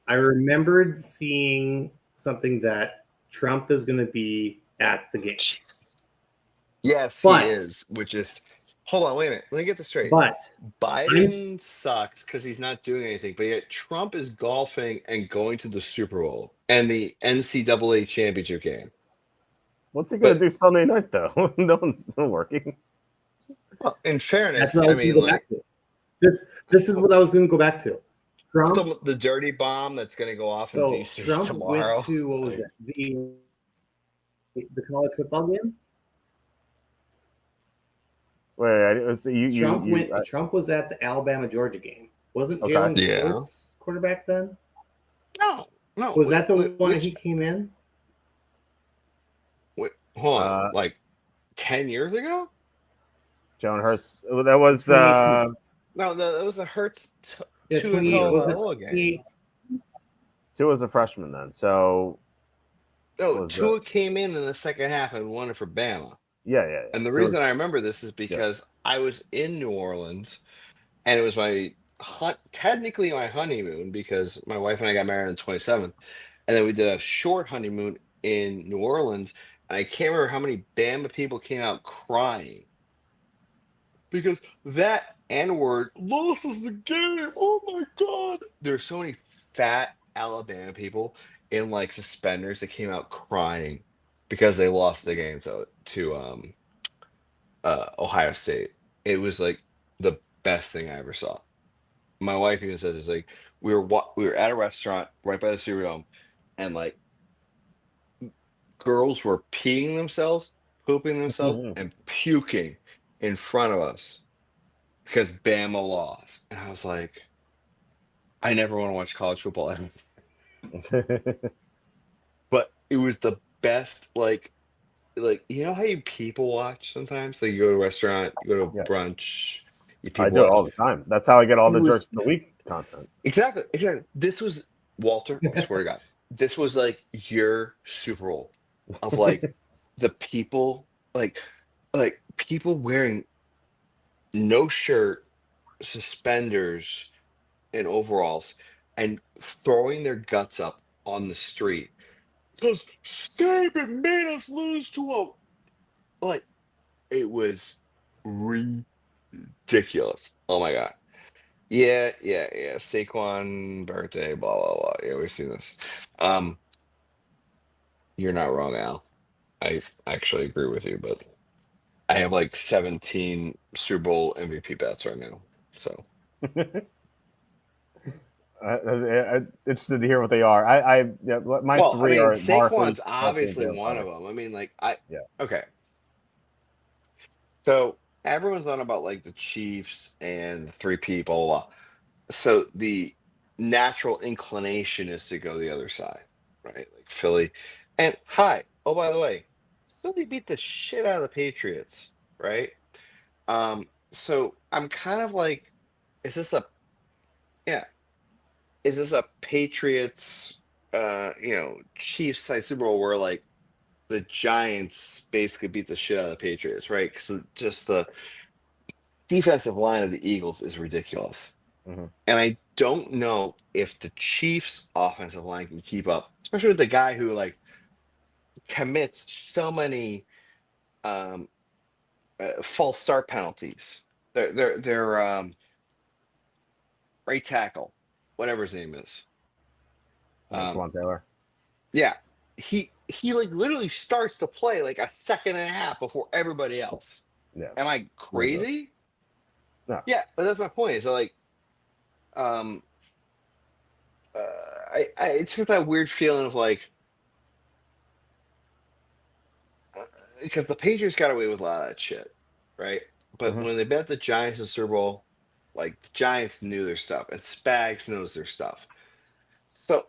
I remembered seeing something that Trump is going to be at the game, Yes, But- he is. Which is. Hold on. Wait a minute. Let me get this straight. but Biden sucks because he's not doing anything, but yet Trump is golfing and going to the Super Bowl and the NCAA championship game. What's he gonna do Sunday night though? No one's still working. Well, in fairness, that's what I I was mean, going to go like, back to. This is what I was going to go back to. Trump. the dirty bomb that's going to go off in So DC Trump tomorrow. went to what was it? The college football game. Wait, Trump was at the Alabama Georgia game. Wasn't Okay. Jalen Yeah. Hurts quarterback then? No. Was that the one which, he came in? hold on, like 10 years ago? Jalen Hurts. That was 2018. No, that was a Hurts Yeah, 2-12 was it Iowa game. 28? Tua was a freshman then. So No, was Tua came in the second half and won it for Bama. yeah. And the Tua- reason I remember this is because I was in New Orleans, and it was technically my honeymoon because my wife and I got married on the 27th, and then we did a short honeymoon in New Orleans, and I can't remember how many Bama people came out crying because that N-word loses the game. Oh my God! There's so many fat Alabama people in like suspenders that came out crying because they lost the game to Ohio State. It was like the best thing I ever saw. My wife even says it's like we were at a restaurant right by the Superdome, and like girls were peeing themselves, pooping themselves, and puking in front of us because Bama lost. And I was like, I never want to watch college football ever. But it was the best, like you know how you people watch sometimes? Like you go to a restaurant, you go to Yeah. brunch, you I people do it watch. all the time. That's how I get all It the was- jerks of the week content. Exactly. This was Walter, I swear to God. This was like your Super Bowl of like the people like people wearing no shirt, suspenders, and overalls and throwing their guts up on the street. Because Saban made us lose to a like it was ridiculous. Oh my God. Yeah. Saquon birthday, blah blah blah. Yeah, we've seen this. You're not wrong, Al. I actually agree with you, but I have like 17 Super Bowl MVP bets right now. So I'm interested to hear what they are. My three are Saquon's Barkley, obviously Kelsey, one of Jalen them. I mean, Yeah. Okay. So everyone's on about like the Chiefs and the three people. Blah, blah. So the natural inclination is to go the other side, right? Like Philly. And oh, by the way, Philly beat the shit out of the Patriots, right? So I'm kind of like, is this a Patriots Chiefs type Super Bowl where like the Giants basically beat the shit out of the Patriots, right? Because just the defensive line of the Eagles is ridiculous. Mhm. And I don't know if the Chiefs offensive line can keep up, especially with the guy who like commits so many false start penalties. They're right tackle, whatever his name is. Twan Taylor. Yeah, he like literally starts to play like a second and a half before everybody else. Yeah. Am I crazy? No. Yeah, but that's my point. Is that like, I it's got that weird feeling of like, because the Patriots got away with a lot of that shit, right? But when they bet the Giants in the Super Bowl, like the Giants knew their stuff, and Spags knows their stuff. So,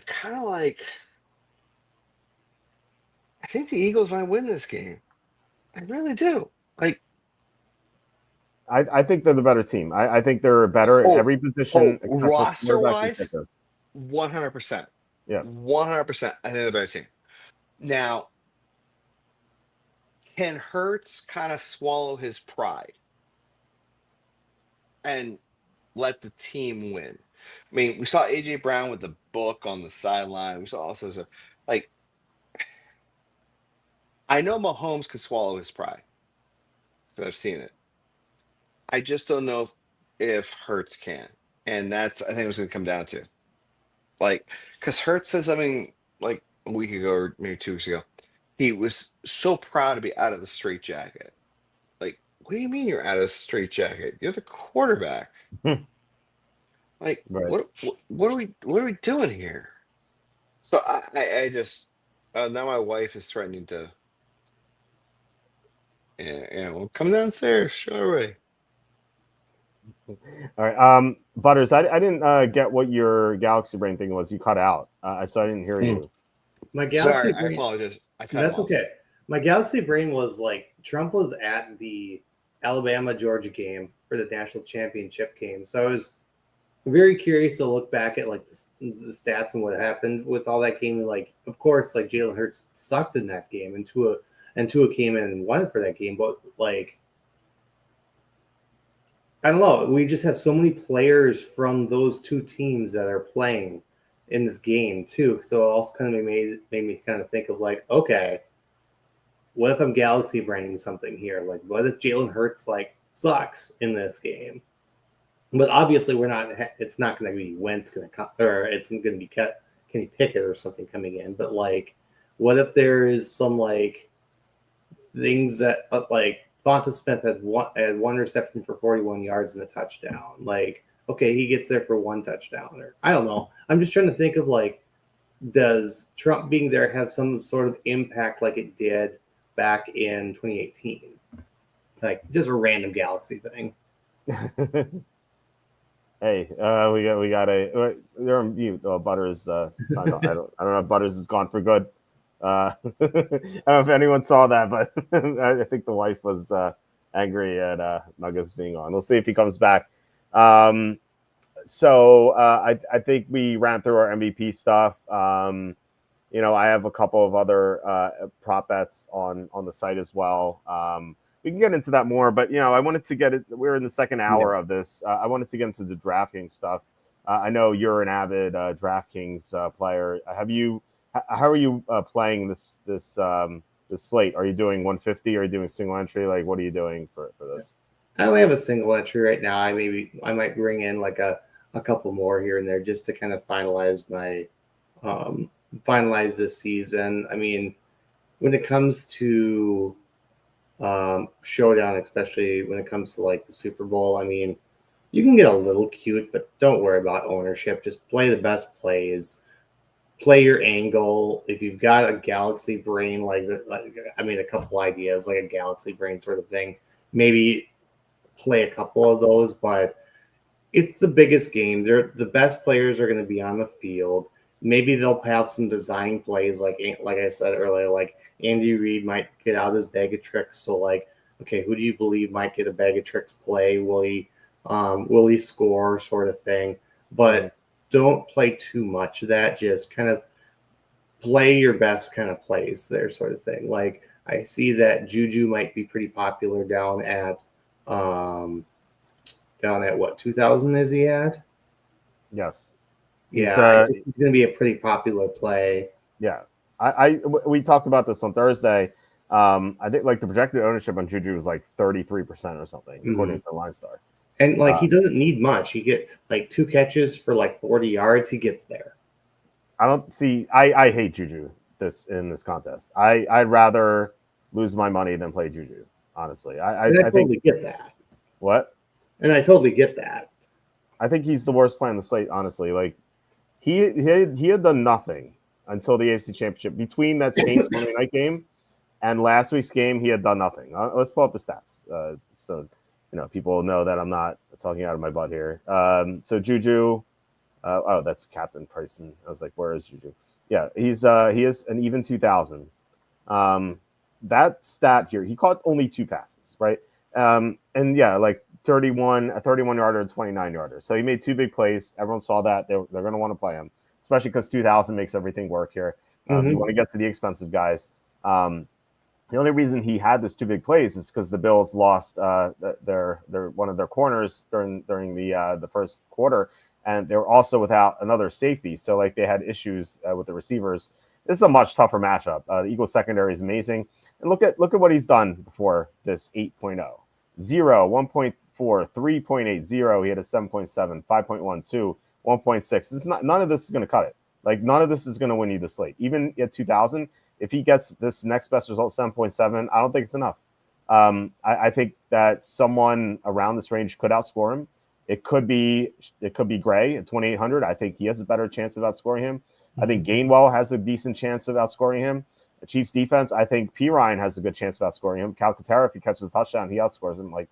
kind of like, I think the Eagles might win this game. I really do. Like, I think they're the better team. I think they're better at every position except for roster quarterback and wise, kicker. 100%. Yeah. 100%. I think they're the better team. Now, can Hurts kind of swallow his pride and let the team win? I mean, we saw AJ Brown with the book on the sideline. We saw also like, I know Mahomes can swallow his pride because I've seen it. I just don't know if Hurts can, and that's I think what's going to come down to. Like, because Hurts said something like a week ago or maybe 2 weeks ago. He was so proud to be out of the straitjacket. Like, what do you mean you're out of the straitjacket? You're the quarterback. Like, Right. what are we doing here? So I just now my wife is threatening to. Yeah, well, come downstairs, show everybody. All right. Butters, I didn't get what your Galaxy Brain thing was. You cut out. So I didn't hear you. My Galaxy Sorry, I Brain. apologize. I cut That's off. okay. My Galaxy Brain was like Trump was at the Alabama Georgia game for the national championship game, so I was very curious to look back at like the stats and what happened with all that game. Like, of course, like Jalen Hurts sucked in that game, and Tua came in and won for that game. But like, I don't know. We just have so many players from those two teams that are playing in this game too. So it also kind of made me kind of think of like, okay, what if I'm Galaxy branding something here? Like, what if Jalen Hurts like sucks in this game? But obviously, we're not. It's not going to be Wentz going to come, or it's going to be Kenny Pickett or something coming in. But like, what if there is some like things that like Vonta Smith had one reception for 41 yards and a touchdown. Like, okay, he gets there for one touchdown, or I don't know. I'm just trying to think of like, does Trump being there have some sort of impact like it did back in 2018? Like, just a random Galaxy thing. Hey, we got a they're on mute. Oh, Butters signed off. I don't know if Butters is gone for good. I don't know if anyone saw that, but I think the wife was angry at Nuggets being on. We'll see if he comes back. So I think we ran through our MVP stuff. You know, I have a couple of other prop bets on the site as well. We can get into that more, but you know, I wanted to get it. We're in the second hour of this. I wanted to get into the DraftKings stuff. I know you're an avid DraftKings player. How are you playing this slate? Are you doing 150? Are you doing single entry? Like, what are you doing for this? I only have a single entry right now. I might bring in like a couple more here and there just to kind of finalize my finalize this season. I mean, when it comes to showdown, especially when it comes to like the Super Bowl, I mean, you can get a little cute, but don't worry about ownership. Just play the best plays. Play your angle. If you've got a Galaxy Brain, a couple ideas, like a Galaxy Brain sort of thing, maybe play a couple of those, but it's the biggest game. The best players are going to be on the field. Maybe they'll have some design plays, like I said earlier, like Andy Reid might get out his bag of tricks. So, like, okay, who do you believe might get a bag of tricks play? Will he score, sort of thing? But don't play too much of that. Just kind of play your best kind of plays there, sort of thing. Like, I see that Juju might be pretty popular down at what 2,000 is he at? Yes. Yeah, I think he's going to be a pretty popular play. Yeah. We talked about this on Thursday. I think like the projected ownership on Juju was like 33% or something, according to Line Star. And like he doesn't need much. He get like 2 catches for like 40 yards. He gets there. I don't see. I hate Juju in this contest. I'd rather lose my money than play Juju. Honestly, I totally get that. What? And I totally get that. I think he's the worst play on the slate. Honestly, like he had done nothing until the AFC Championship. Between that Saints Monday night game and last week's game, he had done nothing. Let's pull up the stats, so people know that I'm not talking out of my butt here. So Juju. Oh, that's Captain Bryson. I was like, where is Juju? Yeah, he is an even 2,000. That stat here, he caught only 2 passes, right? And yeah, like a 31 yarder and 29 yarder. So he made 2 big plays. Everyone saw that. They're going to want to play him, especially because 2,000 makes everything work here. You want to get to the expensive guys. The only reason he had those 2 big plays is because the Bills lost their one of their corners during the first quarter. And they were also without another safety. So, like, they had issues with the receivers. This is a much tougher matchup. The Eagles secondary is amazing. And look at what he's done before this 8.0. 0, 1.4, 3.8, 0. He had a 7.7, 5.12, 1.6. None of this is going to cut it. Like, none of this is going to win you the slate. Even at 2,000, if he gets this next best result, 7.7, I don't think it's enough. I think that someone around this range could outscore him. It could be Gray at 2,800. I think he has a better chance of outscoring him. I think Gainwell has a decent chance of outscoring him. The Chiefs defense, I think P. Ryan has a good chance of outscoring him. Calcaterra, if he catches a touchdown, he outscores him. Like,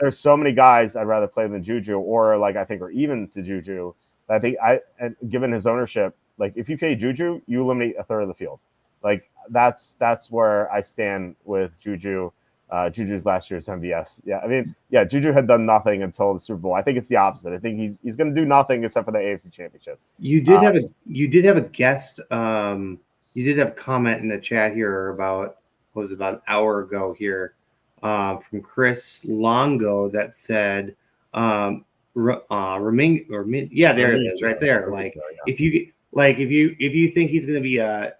there's so many guys I'd rather play than Juju, or like I think are even to Juju. I think and given his ownership, like if you pay Juju, you eliminate a third of the field. Like that's where I stand with Juju. Juju's last year's MVS. Yeah, I mean, yeah, Juju had done nothing until the Super Bowl. I think it's the opposite. I think he's going to do nothing except for the AFC Championship. You did have a guest. You did have a comment in the chat here about about an hour ago here from Chris Longo that said, there it is right there. Like if you think he's going to be a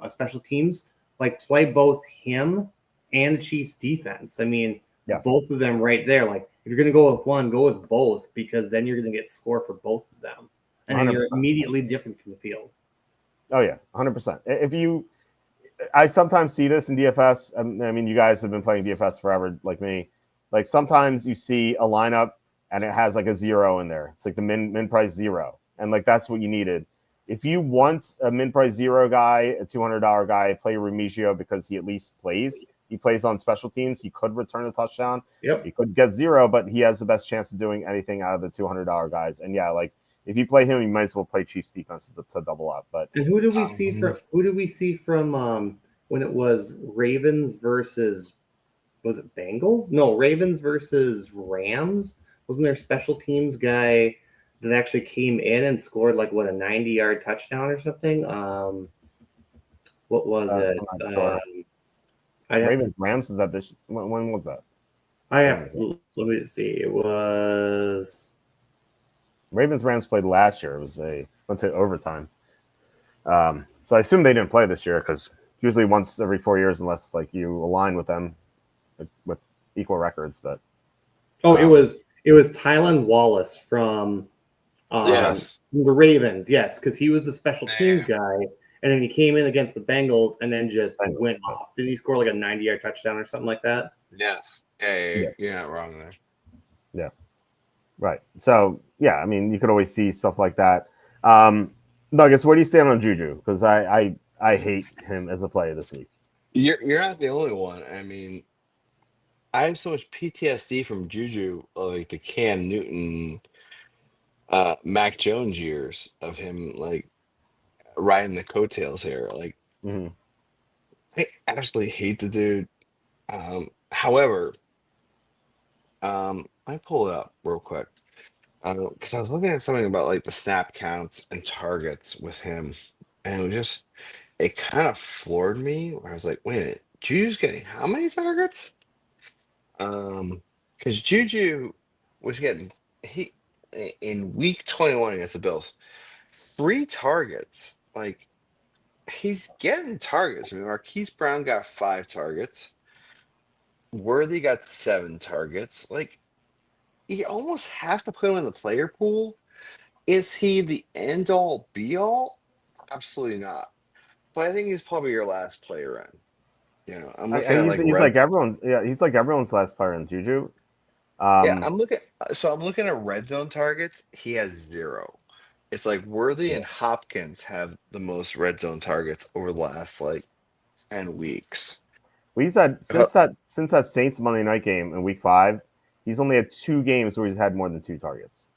special teams, like play both him and the Chiefs defense. I mean, both of them right there. Like if you're going to go with one, go with both, because then you're going to get score for both of them. And then you're immediately different from the field. Oh yeah, 100%. I sometimes see this in DFS. I mean, you guys have been playing DFS forever, like me. Like sometimes you see a lineup and it has like a 0 in there. It's like the min price 0, and like that's what you needed. If you want a min price 0 guy, a $200 guy, play Remigio because he at least plays. He plays on special teams. He could return a touchdown. Yep. He could get 0, but he has the best chance of doing anything out of the $200 guys. And yeah, like if you play him, you might as well play Chiefs defense to double up. But and who did we see from when it was Ravens versus, was it Bengals? No, Ravens versus Rams. Wasn't there a special teams guy that actually came in and scored like a 90-yard touchdown or something? What was it? Sure. Ravens Rams, is that this? When was that? Let me see. It was Ravens Rams played last year. It was went to overtime. So I assume they didn't play this year because usually once every 4 years, unless like you align with them with equal records. But it was Tylan Wallace from the Ravens. Yes, because he was the special teams guy. And then he came in against the Bengals and then just went off. Did he score like a 90-yard touchdown or something like that? Yes. Hey, you're not wrong there. Yeah. Right. So, yeah, I mean, you could always see stuff like that. Nuggets, where do you stand on Juju? Because I hate him as a player this week. You're not the only one. I mean, I have so much PTSD from Juju, like the Cam Newton, Mac Jones years of him, like, riding the coattails here. Like, I absolutely hate the dude. However, I pull it up real quick because I was looking at something about like the snap counts and targets with him, and it kind of floored me. Where I was like, wait a minute, Juju's getting how many targets? Because Juju was getting in week 21 against the Bills, 3 targets. Like he's getting targets. I mean, Marquise Brown got 5 targets. Worthy got 7 targets. Like, you almost have to put him in the player pool. Is he the end all be all? Absolutely not. But I think he's probably your last player in. I'm looking at He's like like everyone's. Yeah, he's like everyone's last player in Juju. Yeah, I'm looking at red zone targets. He has 0. It's like Worthy Yeah. and Hopkins have the most red zone targets over the last like 10 weeks. Well, he's had Uh, since that Saints Monday night game in Week 5. He's only had 2 games where he's had more than 2 targets,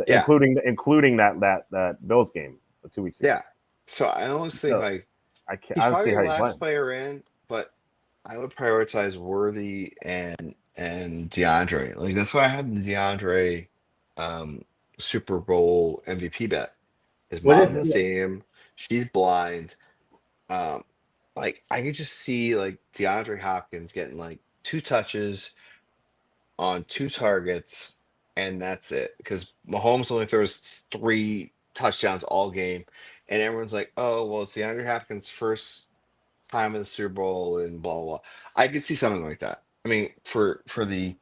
Yeah, including that Bills game 2 weeks ago. yeah. So I almost think So like I he's don't probably see how your you play last him. player in, but I would prioritize Worthy and DeAndre. Like that's why I have the DeAndre um Super Bowl MVP bet. His What mom if didn't see him. She's blind. Um, like I could just see like DeAndre Hopkins getting like 2 touches on 2 targets, and that's it. Because Mahomes only throws 3 touchdowns all game, and everyone's like, "Oh, well, it's DeAndre Hopkins' first time in the Super Bowl," and blah blah blah. I could see something like that. I mean, for the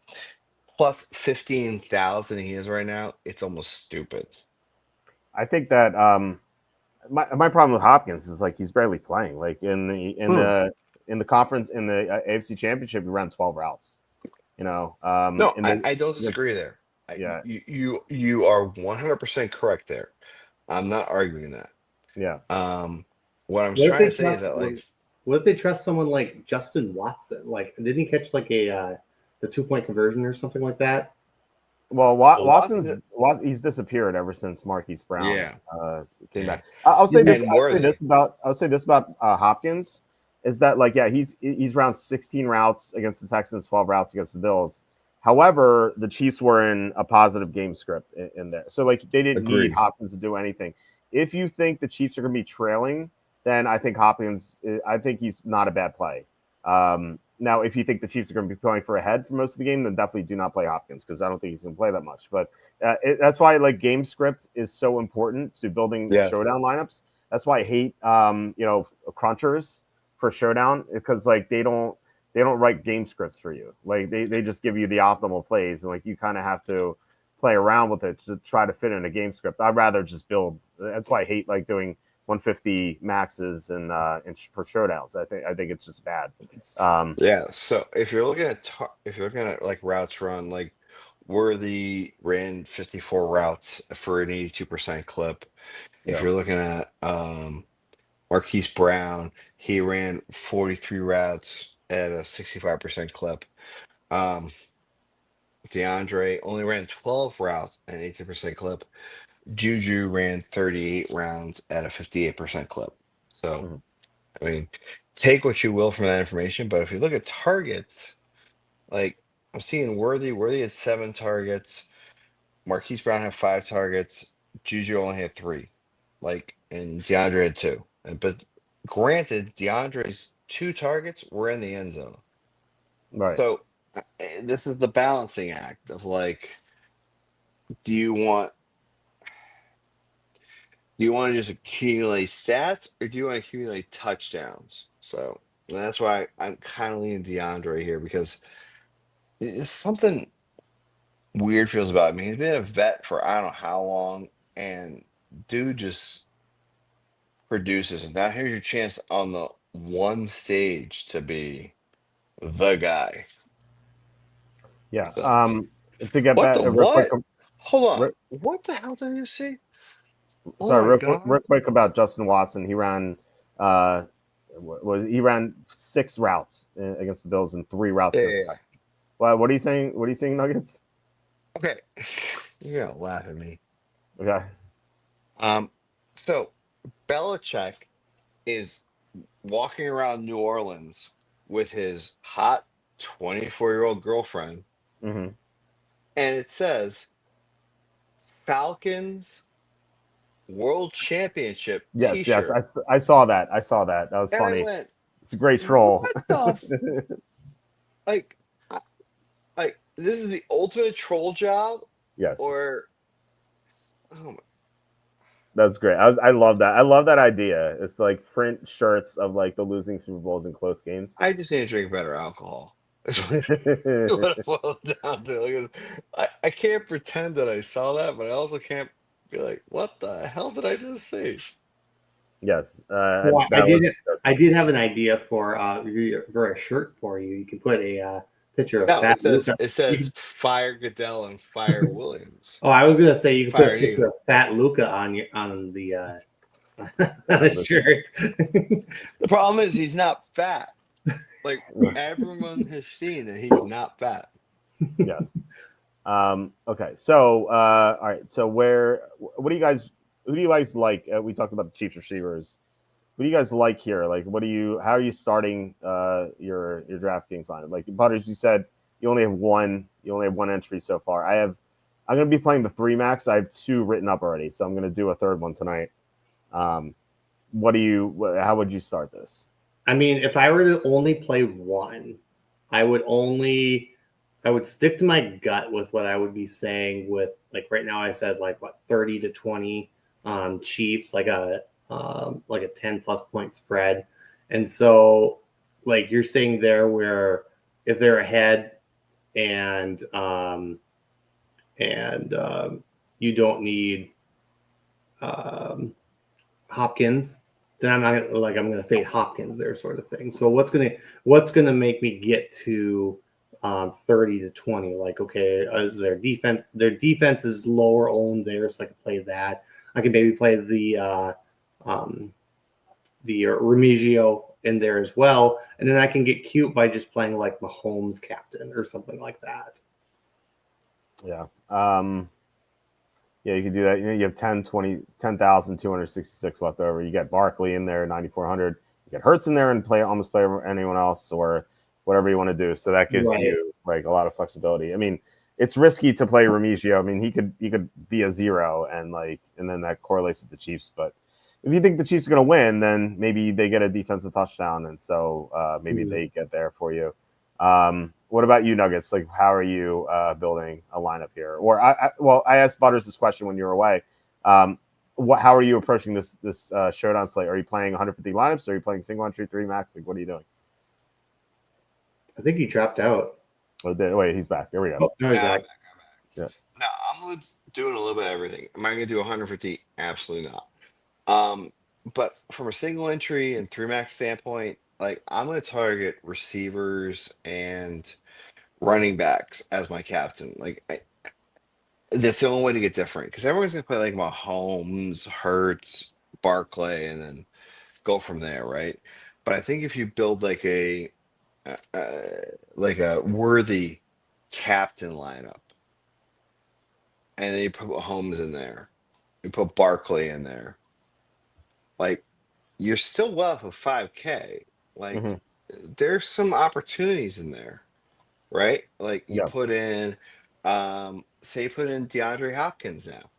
plus 15,000 he is right now, it's almost stupid. I think that my problem with Hopkins is like he's barely playing. Like Hmm. in the conference in the AFC Championship, he ran 12 routes. No, In I don't the disagree there. yeah, You are 100% correct there. I'm not arguing that. yeah. Um, what I'm what if trying they to say is trust that like what if they trust someone like Justin Watson? Like, didn't he catch like the 2 point conversion or something like that? Well, well, Watson, He's disappeared ever since Marquise Brown yeah, came yeah, back. I'll say this. and Worthy. I'll say this about Hopkins is that like yeah he's around 16 routes against the Texans, 12 routes against the Bills. However, the Chiefs were in a positive game script in there, so like they didn't need Agreed. Hopkins to do anything. If you think the Chiefs are going to be trailing, then I think Hopkins. I think he's not a bad play. Now, if you think the Chiefs are going to be playing for a head for most of the game, then definitely do not play Hopkins because I don't think he's going to play that much. But that's why like game script is so important to building Yeah, showdown lineups. That's why I hate crunchers for showdown because like they don't write game scripts for you. Like they just give you the optimal plays and like you kind of have to play around with it to try to fit in a game script. I'd rather just build. That's why I hate like doing 150 maxes and for showdowns. I think it's just bad. Um, yeah. So if you're looking at like routes run, like Worthy ran 54 routes for an 82% clip. If yeah. you're looking at Marquise Brown, he ran 43 routes at a 65% clip. Um, DeAndre only ran 12 routes at an 18% clip. Juju ran 38 rounds at a 58% clip. So, Mhm. I mean, take what you will from that information. But if you look at targets, like I'm seeing Worthy had 7 targets. Marquise Brown had 5 targets. Juju only had 3. Like, and DeAndre had 2. But granted, DeAndre's 2 targets were in the end zone. Right. So this is the balancing act of like, do you want to just accumulate stats or do you want to accumulate touchdowns? So that's why I'm kind of leaning DeAndre here because it's something weird feels about me. He's been a vet for I don't know how long, and dude just produces. And now here's your chance on the one stage to be the guy. Yeah. So To get what the back real quick, what? Hold on. re- What the hell did you say? Oh sorry, my God. real quick about Justin Watson. Uh, he ran 6 routes against the Bills and 3 routes Yeah, against yeah, the yeah. Texans. Well, what are you saying? What are you saying, Nuggets? Okay. You're gonna laugh at me. Okay. Um, so Belichick is walking around New Orleans with his hot 24-year-old girlfriend, Hmm. and it says Falcons World Championship Yes. Yes. T-shirt. I saw that. I saw that. That was And I funny. went, It's a great troll. what the like I- like this is the ultimate troll job Yes. or oh my, That's great. I love that. I love that idea. It's like print shirts of like the losing Super Bowls in close games. I just need to drink better alcohol. That's what it boils down to. Like, I can't pretend that I saw that, but I also can't be like, what the hell did I just see? Yes, Well, that was. I did have an idea for a shirt for you. You can put a picture of No, Fat Luca. it You says can, fire Goodell and fire Williams. oh, I was gonna say you can put a Fire picture you. of Fat Luca on the on the shirt. The problem is he's not fat. Like everyone has seen that he's not fat. Yes. Okay. So, all right. So, what do you guys? Who do you guys like? We talked about the Chiefs receivers. What do you guys like here? Like, how are you starting your DraftKings lineup? Like Butters, you said you only have one. You only have one entry so far. I'm going to be playing the three max. I have two written up already, so I'm going to do a third one tonight. How would you start this? I mean, if I were to only play one, I would stick to my gut with what I would be saying with, like, right now I said like what 30 to 20 Chiefs, like a 10 plus point spread. And so like you're saying there, where if they're ahead and you don't need Hopkins, then I'm gonna fade Hopkins there, sort of thing. So what's gonna make me get to 30 to 20? Like, okay, is their defense? Their defense is lower owned there, so I can play that. I can maybe play the Remigio in there as well, and then I can get cute by just playing like Mahomes captain or something like that. Yeah. Yeah, you can do that. You have 10,266 left over. You get Barkley in there, 9,400. You get Hurts in there and almost play over anyone else or whatever you want to do. So that gives you like a lot of flexibility. I mean, it's risky to play Remigio. I mean, he could be a zero and then that correlates with the Chiefs. But if you think the Chiefs are going to win, then maybe they get a defensive touchdown, and so maybe they get there for you. What about you, Nuggets? Like, how are you building a lineup here? Or I asked Butters this question when you were away. How are you approaching this showdown slate? Are you playing 150 lineups? Or are you playing single entry, three max? Like, what are you doing? I think he dropped out. Wait, he's back. Here we go. Oh, no, he's back. I'm back. Yeah. No, I'm doing a little bit of everything. Am I going to do 150? Absolutely not. But from a single entry and three max standpoint, like I'm going to target receivers and running backs as my captain. Like that's the only way to get different because everyone's going to play like Mahomes, Hurts, Barkley, and then go from there, right? But I think if you build like a worthy captain lineup, and then you put Mahomes in there, you put Barkley in there, like you're still well off of 5K. Like there's some opportunities in there, right? Like you put in, say you put in DeAndre Hopkins now,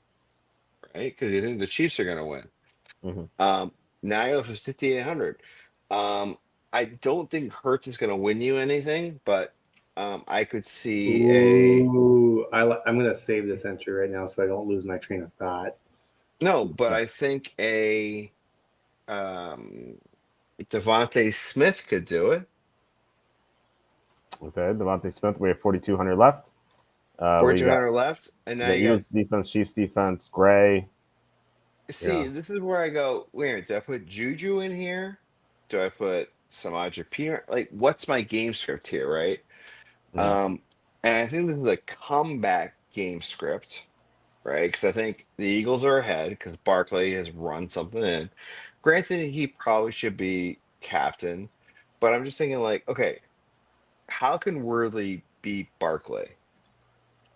right? Because you think the Chiefs are going to win. Now you have 5,800. I don't think Hurts is going to win you anything, but I could see I'm going to save this entry right now so I don't lose my train of thought. No, but I think a Devontae Smith could do it. Okay, Devontae Smith. We have 4,200 left. 4,200 left, and now you got Eagles defense, Chiefs defense, Gray. See, this is where I go. Wait, do I put Juju in here? Do I put Samaje P? Like, what's my game script here, right? And I think this is a comeback game script, right? Because I think the Eagles are ahead because Barkley has run something in. Granted, he probably should be captain, but I'm just thinking like, okay, how can Worthy beat Barkley?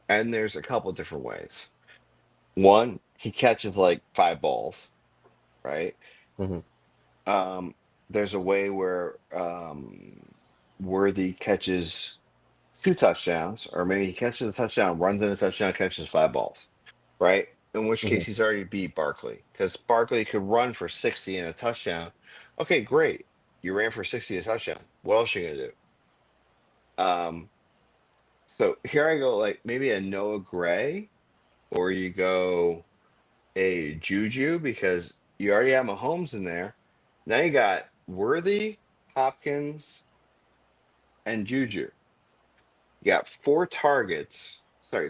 And there's a couple different ways. One, he catches like 5 balls, right? There's a way where Worthy catches 2 touchdowns, or maybe he catches a touchdown, runs in a touchdown, catches 5 balls, right? In which case he's already beat Barkley because Barkley could run for 60 and a touchdown. Okay, great. You ran for 60 and a touchdown. What else are you gonna do? So here I go, like maybe a Noah Gray, or you go a Juju because you already have Mahomes in there. Now you got Worthy, Hopkins, and Juju. You got three targets that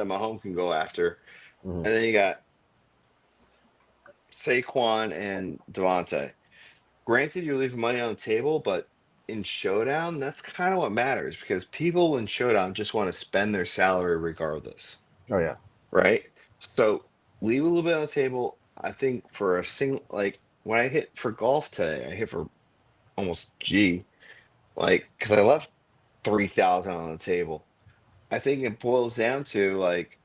Mahomes can go after. Mhm. And then you got Saquon and Devontae. Granted, you're leaving money on the table, but in Showdown, that's kind of what matters because people in Showdown just want to spend their salary regardless, Oh yeah. right? So leave a little bit on the table. I think for a single, like when I hit for golf today, I hit for almost G, like because I left 3,000 on the table. I think it boils down to like,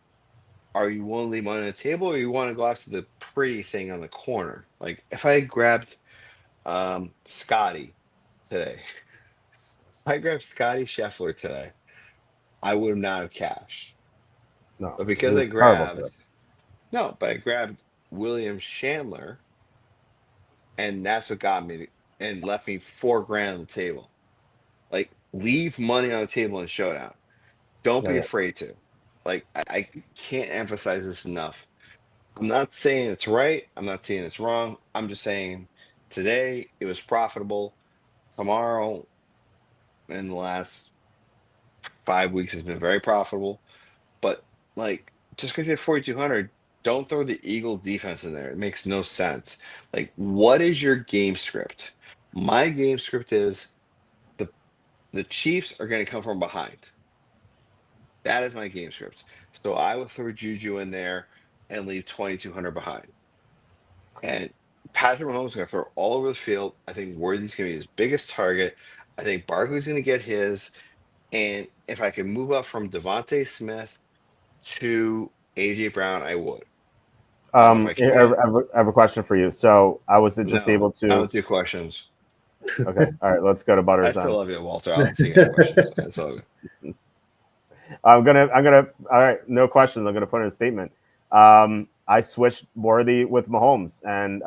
are you willing to leave money on the table, or you want to go after the pretty thing on the corner? Like if I grabbed Scotty today, if I grabbed Scotty Scheffler today, I would not have cashed. No, But it because I was terrible today. grabbed no, but I grabbed William Chandler, and that's what got me and left me $4,000 on the table. Like leave money on the table in Showdown. Don't Yeah, be yeah. afraid to. Like I can't emphasize this enough. I'm not saying it's right. I'm not saying it's wrong. I'm just saying today it was profitable. Tomorrow, in the last 5 weeks, has been very profitable. But like, just because you have 4,200, don't throw the Eagle defense in there. It makes no sense. Like, what is your game script? My game script is the the Chiefs are going to come from behind. That is my game script. So I would throw Juju in there and leave 2,200 behind. And Patrick Mahomes is going to throw all over the field. I think Worthy's going to be his biggest target. I think Barkley's going to get his. And if I could move up from Devontae Smith to AJ Brown, I would. If I can't, I have a question for you. So I was just no, able I to. don't do questions. Okay, all right. Let's go to I Butters still then. love you, Walter. I don't take any questions. That's all good. I'm gonna. All right, no questions. I'm gonna put in a statement. I switched Worthy with Mahomes, and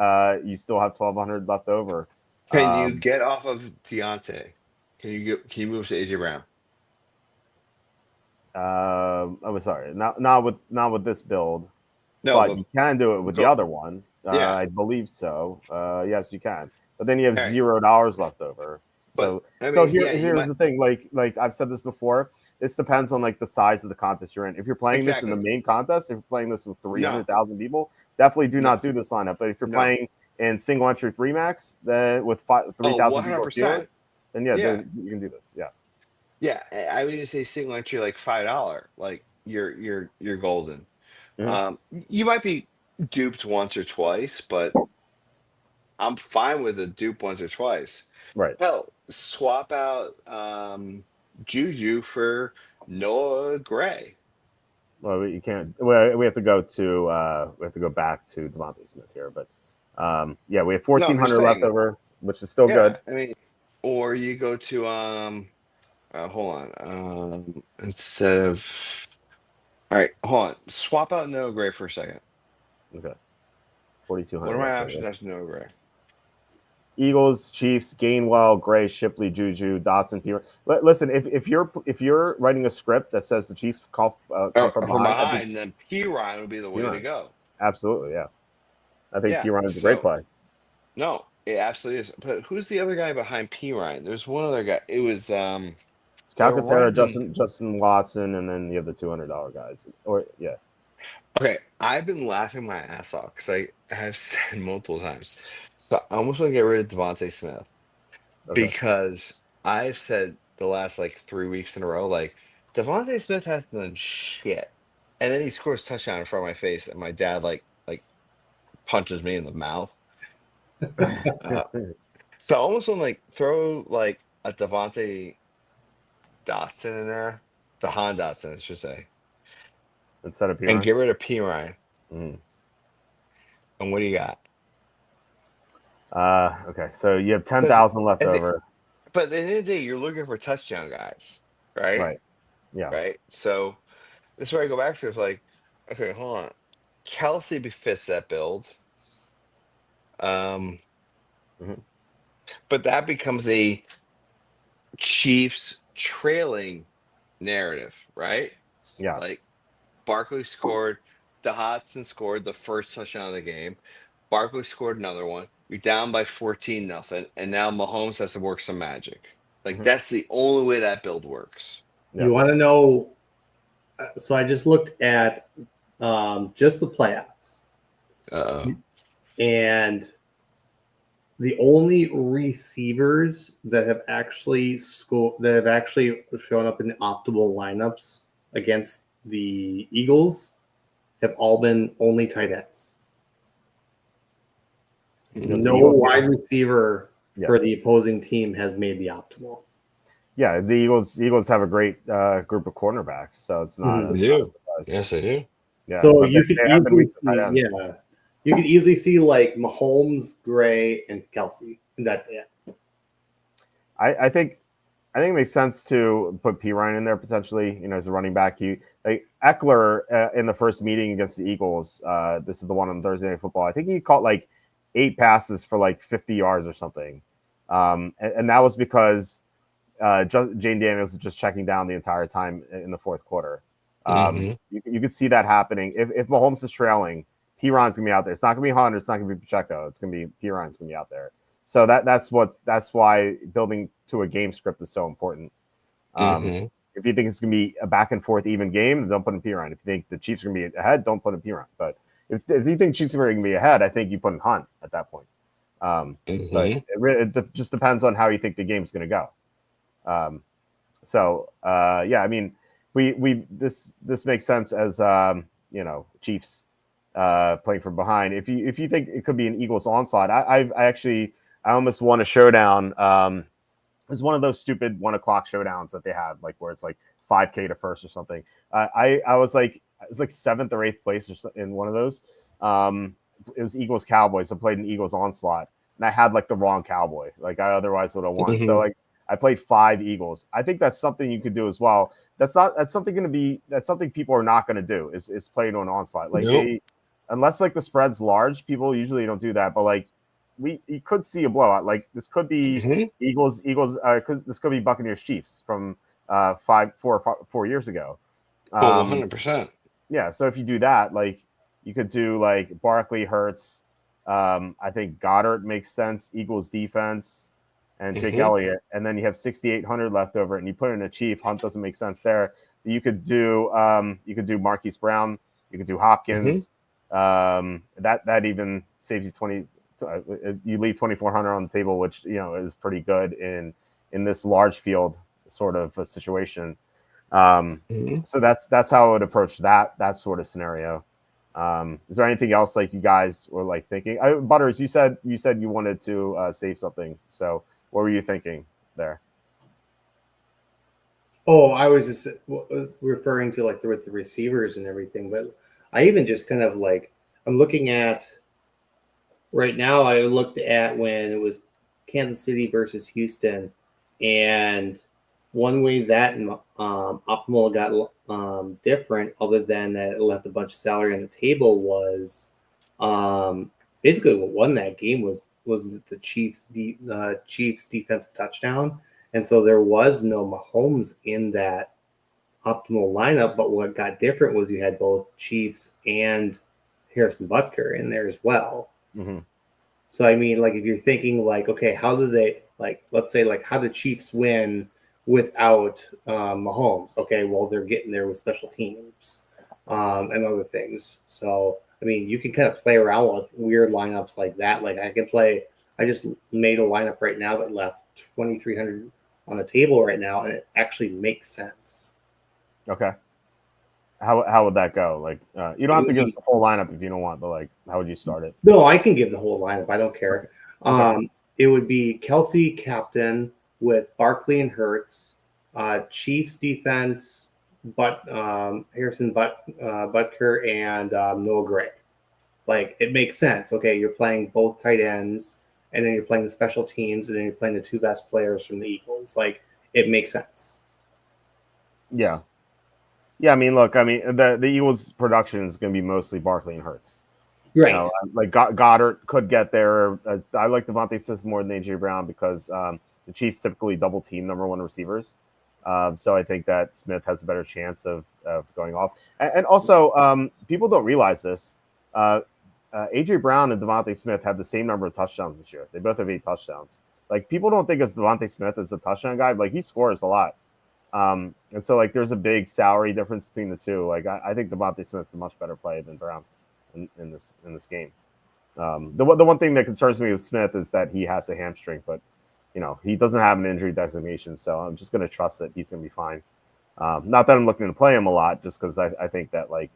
you still have 1,200 left over. Can you get off of Deontay? Can you move to AJ Brown? I'm sorry, not with this build, No, but but you can do it with the go. other one. Yeah. I believe so. Yes, you can. But then you have All right. $0 left over. But So I so mean, here yeah, you here's might the thing. Like I've said this before. This depends on like the size of the contest you're in. If you're playing this in the exactly. main contest, if you're playing this with No, 300,000 people, definitely do no, not do this lineup. But if you're no. playing in single entry three max, then with Oh, 3,000 people or fewer, 100%. then yeah, Yeah. you can do this. Yeah. Yeah. I would just say single entry like $5. Like you're golden. Mhm. You might be duped once or twice, but I'm fine with a dupe once or twice. Right. Hell, swap out Juju for Noah Gray. Well, you can't. Well, we have to go to back to Devontae Smith here, but yeah, we have No, I'm just 1,400 left saying. over, which is still Yeah, good. I mean, or you go to hold on, instead of all right, hold on, swap out Noah Gray for a second. Okay, What 4,200 are my left options over. after Noah Gray? Eagles, Chiefs, Gainwell, Gray, Shipley, Juju, Dotson, P. Listen, if you're writing a script that says the Chiefs come from From behind, I think behind, then P Ryan would be the way to Piran. go. Absolutely, yeah. I think Yeah, Piran is a great so play. no, it absolutely is. But who's the other guy behind P Ryan? There's one other guy. It was It's they were Calcaterra, running. Justin Watson, and then you have the $200 guys. Or yeah, Okay, I've been laughing my ass off because I have said multiple times. So I almost want to get rid of Devontae Smith okay. because I've said the last like 3 weeks in a row, like Devontae Smith hasn't done shit, and then he scores touchdown in front of my face, and my dad like punches me in the mouth. Uh, so I almost want to like throw like a Devontae Dotson in there, the Han Dotson, I should say, Instead of and Piran. get rid of P Ryan. Mm. And what do you got? Okay, so you have Because 10,000 left over. but at the end of the day, you're looking for touchdown guys, right? Right. Yeah. Right. So this is where I go back to. It's like, okay, hold on. Kelsey befits that build. Um, Mhm. but that becomes a Chiefs trailing narrative, right? Yeah. Like Barkley scored, Hodson scored the first touchdown of the game. Barkley scored another one. You're down by 14-0, and now Mahomes has to work some magic. Like that's the only way that build works. Yeah. You want to know? So I just looked at just the playoffs, and the only receivers that have actually shown up in the optimal lineups against the Eagles have all been only tight ends. No wide receiver for the opposing team has made the optimal. Yeah, the Eagles have a great group of cornerbacks, so it's not. They do. Yes, they do. Yeah, so you could easily see like Mahomes, Gray, and Kelsey, and that's it. I think it makes sense to put P. Ryan in there potentially, as a running back. Like Eckler in the first meeting against the Eagles. This is the one on Thursday Night Football. I think he caught like 8 passes for like 50 yards or something, and that was because Jane Daniels was just checking down the entire time in the fourth quarter. You could see that happening. If Mahomes is trailing, P. Ryan's gonna be out there. It's not gonna be Hunter. It's not gonna be Pacheco. It's gonna be P. Ryan's gonna be out there. So that's why building to a game script is so important. If you think it's gonna be a back and forth even game, don't put in P. Ryan. If you think the Chiefs are gonna be ahead, don't put in P. Ryan. But if you think Chiefs are gonna be ahead, I think you put in Hunt at that point. But it just depends on how you think the game's gonna go. I mean, this makes sense as Chiefs playing from behind. If you think it could be an Eagles onslaught, I almost won a showdown. It was one of those stupid 1 o'clock showdowns that they have, like where it's like 5K to first or something. I was like 7th or 8th place in one of those. It was Eagles Cowboys. I played an Eagles onslaught, and I had like the wrong Cowboy. Like I otherwise would have won. So like I played 5 Eagles. I think that's something you could do as well. That's something people are not going to do is play to an onslaught. Like unless like the spread's large, people usually don't do that. But like you could see a blowout. Like this could be Eagles. This could be Buccaneers Chiefs from 4 years ago. 100%. Yeah. So if you do that, like you could do like Barkley, Hurts. I think Goddard makes sense. Eagles defense. And Jake Elliott, and then you have 6,800 left over, and you put in a Chief. Hunt doesn't make sense there. You could do Marquise Brown. You could do Hopkins. That even saves you 20. You leave 2,400 on the table, which is pretty good in this large field sort of a situation. So that's how I would approach that sort of scenario. Is there anything else like you guys were like thinking? Butters, you said you wanted to save something. So what were you thinking there? Oh, I was just referring to like with the receivers and everything, but I even just kind of like I'm looking at right now. I looked at when it was Kansas City versus Houston, and one way that optimal got different, other than that it left a bunch of salary on the table, was basically what won that game was the Chiefs defensive touchdown, and so there was no Mahomes in that optimal lineup. But what got different was you had both Chiefs and Harrison Butker in there as well. So I mean, like if you're thinking like, okay, how do they let's say how the Chiefs win without Mahomes? Okay, well they're getting there with special teams and other things. So I mean, you can kind of play around with weird lineups like that. Like I just made a lineup right now that left 2,300 on the table right now, and it actually makes sense. Okay. How would that go? Like, you don't have to give us the full lineup if you don't want, but like, how would you start it? No, I can give the whole lineup. I don't care. Okay. It would be Kelsey captain with Barkley and Hurts, Chiefs defense, Harrison Butker and Noah Gray. Like it makes sense. Okay, you're playing both tight ends, and then you're playing the special teams, and then you're playing the 2 best players from the Eagles. Like it makes sense. Yeah. I mean, look. I mean, the Eagles' production is going to be mostly Barkley and Hurts. Right. Like Goddard could get there. I like Devontae Smith more than AJ Brown because the Chiefs typically double team number 1 receivers. So I think that Smith has a better chance of going off. And also, people don't realize this. AJ Brown and Devontae Smith have the same number of touchdowns this year. They both have 8 touchdowns. Like, people don't think of Devontae Smith as a touchdown guy, but like, he scores a lot. And so like, there's a big salary difference between the two. Like, I think Devontae Smith's a much better play than Brown in this game. The one thing that concerns me with Smith is that he has a hamstring, but he doesn't have an injury designation, so I'm just going to trust that he's going to be fine. Not that I'm looking to play him a lot, just because I think that, like,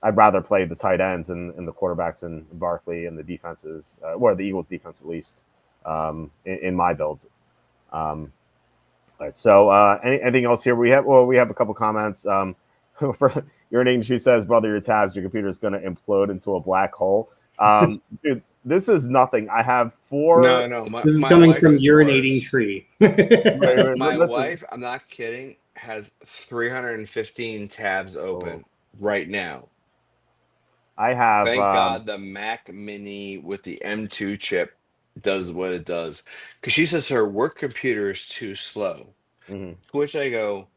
I'd rather play the tight ends and the quarterbacks in Barkley and the defenses, or the Eagles defense at least, in my builds. Right, so anything else here? We have a couple comments. For your name, she says, "Brother, your tabs, your computer is going to implode into a black hole." Dude, this is nothing. I have 4. No. This is my coming wife from is urinating worse. tree. My Listen. wife, I'm not kidding, has 315 tabs open right now. I have. Thank God the Mac Mini with the M2 chip does what it does, because she says her work computer is too slow. Mm-hmm. To which I go,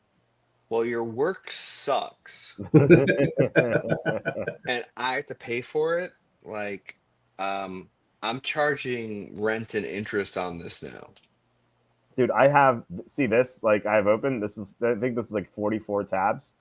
well, your work sucks, and I have to pay for it. Like, I'm charging rent and interest on this now. Dude, I have this. Like, I have open. I think this is like 44 tabs.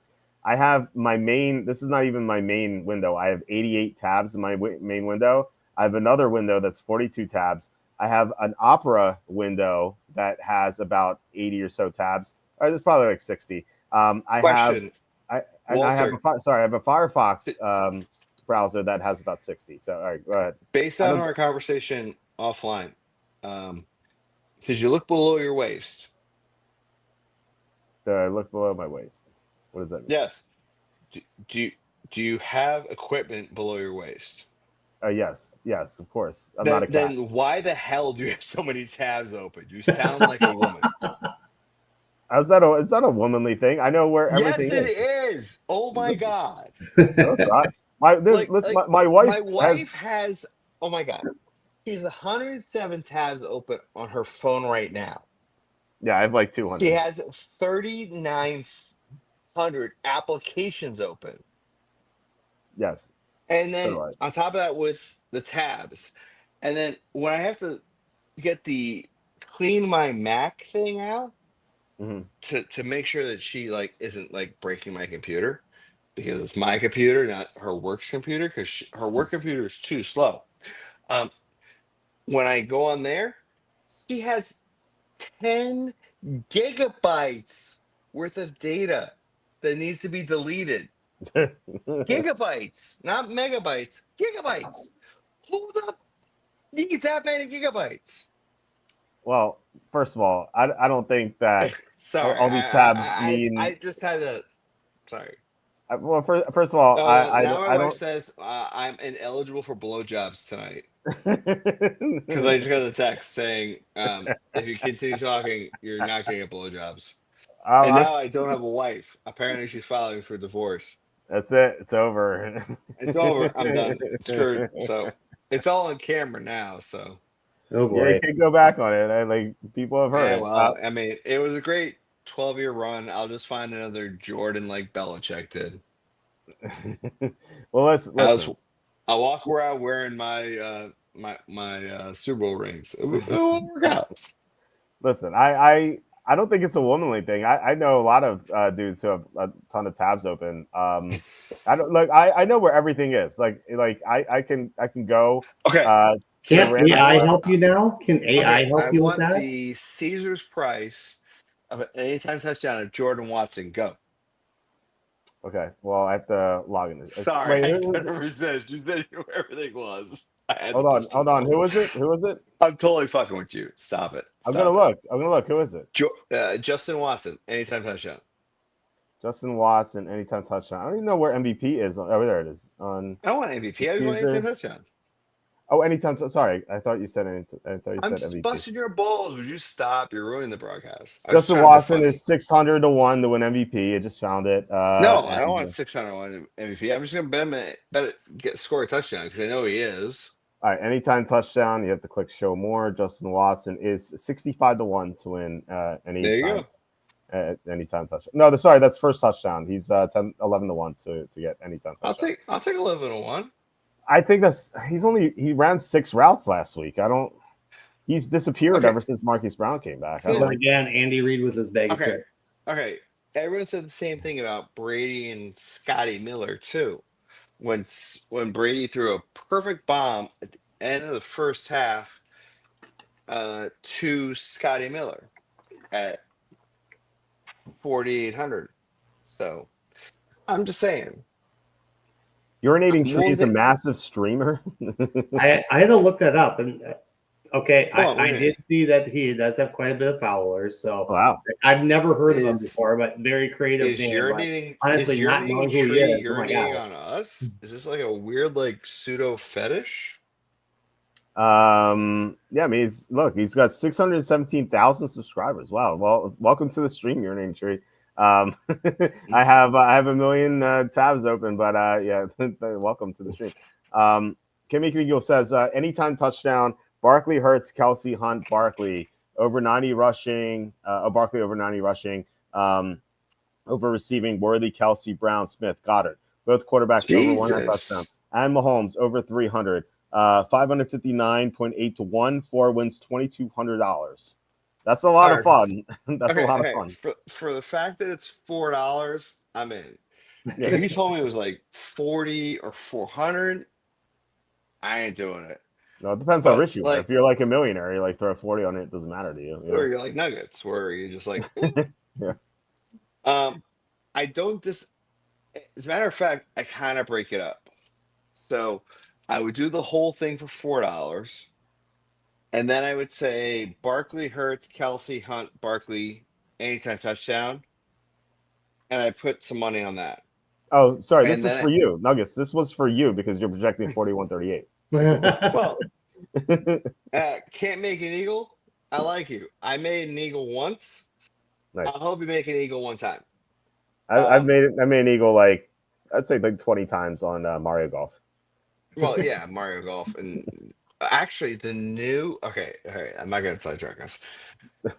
I have my main. This is not even my main window. I have 88 tabs in my main window. I have another window that's 42 tabs. I have an Opera window that has about 80 or so tabs. Or it's probably like 60. Question, I Walter. I have a Firefox browser that has about 60. So, all right, go ahead. Based on our conversation offline, did you look below your waist? I look below my waist. What does that mean? Yes. Do you have equipment below your waist? Yes, of course. I'm not a cat. Then why the hell do you have so many tabs open? You sound like a woman. Is that a womanly thing? I know where everything Yes, it is. Oh my God. No, it's not. My wife has, oh my God. She has 107 tabs open on her phone right now. Yeah, I have like 200. She has 3,900 applications open. Yes. And then on top of that, with the tabs, and then when I have to get the clean my Mac thing out, to make sure that she like isn't like breaking my computer, because it's my computer, not her work's computer, because her work computer is too slow. When I go on there, she has 10 gigabytes worth of data that needs to be deleted. Gigabytes, not megabytes. Gigabytes. Who the needs that many gigabytes? Well, first of all, I don't think that Sorry, all these tabs mean. I just had to. Sorry. Well, first of all, I my wife don't. says I'm ineligible for blowjobs tonight, because I just got a text saying if you continue talking, you're not getting blowjobs. And now I don't have a wife. Apparently, she's filing for divorce. That's it. It's over. It's over. I'm done. Screwed. So it's all on camera now. So. Oh boy. Yeah, you can go back on it. Like, people have heard. Yeah, well, I mean, it was a great 12-year run. I'll just find another Jordan like Belichick did. Well, listen. I'll walk around wearing my my Super Bowl rings. It will work out. Listen, I don't think it's a womanly thing. I know a lot of dudes who have a ton of tabs open. I don't like. I know where everything is. Like I can go. Okay. Can AI help you now? Can AI help you with that? I want the Caesar's price of an anytime touchdown of Jordan Watson. Go. Okay. Well, I have to log in. Sorry, I couldn't resist. You said who everything was. Hold on. Who was it? I'm totally fucking with you. Stop it. I'm gonna look. Who is it? Justin Watson, anytime touchdown. Justin Watson, anytime touchdown. I don't even know where MVP is. Oh, there it is. I don't want MVP. I want anytime touchdown. Oh, anytime. Sorry, I thought you said anytime. I'm just MVP. busting your balls. Would you stop? You're ruining the broadcast. Justin Watson is 600 to 1 to win MVP. I just found it. No, I don't want 600 to 1 MVP. I'm just gonna bet it score a touchdown because I know he is. All right, anytime touchdown. You have to click show more. Justin Watson is 65 to 1 to win any. There you go. Anytime touchdown. No, sorry, that's first touchdown. He's 11 to 1 to get anytime touchdown. I'll take 11 to 1. I think he ran 6 routes last week. He's disappeared Okay. ever since Marquise Brown came back. But again, Andy Reid with his bag of Okay. tricks. Okay. Everyone said the same thing about Brady and Scotty Miller too. When Brady threw a perfect bomb at the end of the first half to Scotty Miller at 4,800. So I'm just saying. Urinating Tree is a massive streamer. I had to look that up, and okay, Well, I did see that he does have quite a bit of followers. So Wow. I've never heard of him before, but very creative Is name. urinating, Honestly, not knowing who he is, oh my urinating God. on us? Is this like a weird like pseudo fetish? Yeah, I mean, he's got 617,000 subscribers. Wow. Well, welcome to the stream, Urinating Tree. I have a million tabs open, but yeah, welcome to the stream. Kimmy Eagle says anytime touchdown, Barkley, Hurts, Kelsey, Hunt, Barkley over 90 rushing, Barkley over 90 rushing, over receiving, Worthy, Kelsey, Brown, Smith, Goddard, both quarterbacks over 100 touchdowns, and Mahomes over 300, 559.8 to 1, 4 wins, $2,200. That's a lot of fun. That's a lot of fun. For the fact that it's $4, I'm in. Yeah. If you told me it was like 40 or 400, I ain't doing it. No, it depends how rich you are. If you're like a millionaire, you like throw 40 on it, it doesn't matter to you. Or you're like Nuggets, where you're just like, yeah. I don't as a matter of fact, I kind of break it up. So I would do the whole thing for $4. And then I would say Barkley, Hurts, Kelsey, Hunt, Barkley, anytime touchdown. And I put some money on that. Oh, sorry. This is for you, Nuggets. This was for you because you're projecting 41-38. Well, can't make an eagle. I like you. I made an eagle once. Nice. I hope you make an eagle one time. I made an eagle like I'd say like 20 times on Mario Golf. Well, yeah, Mario Golf, and actually the new. Okay, I'm not gonna sidetrack us,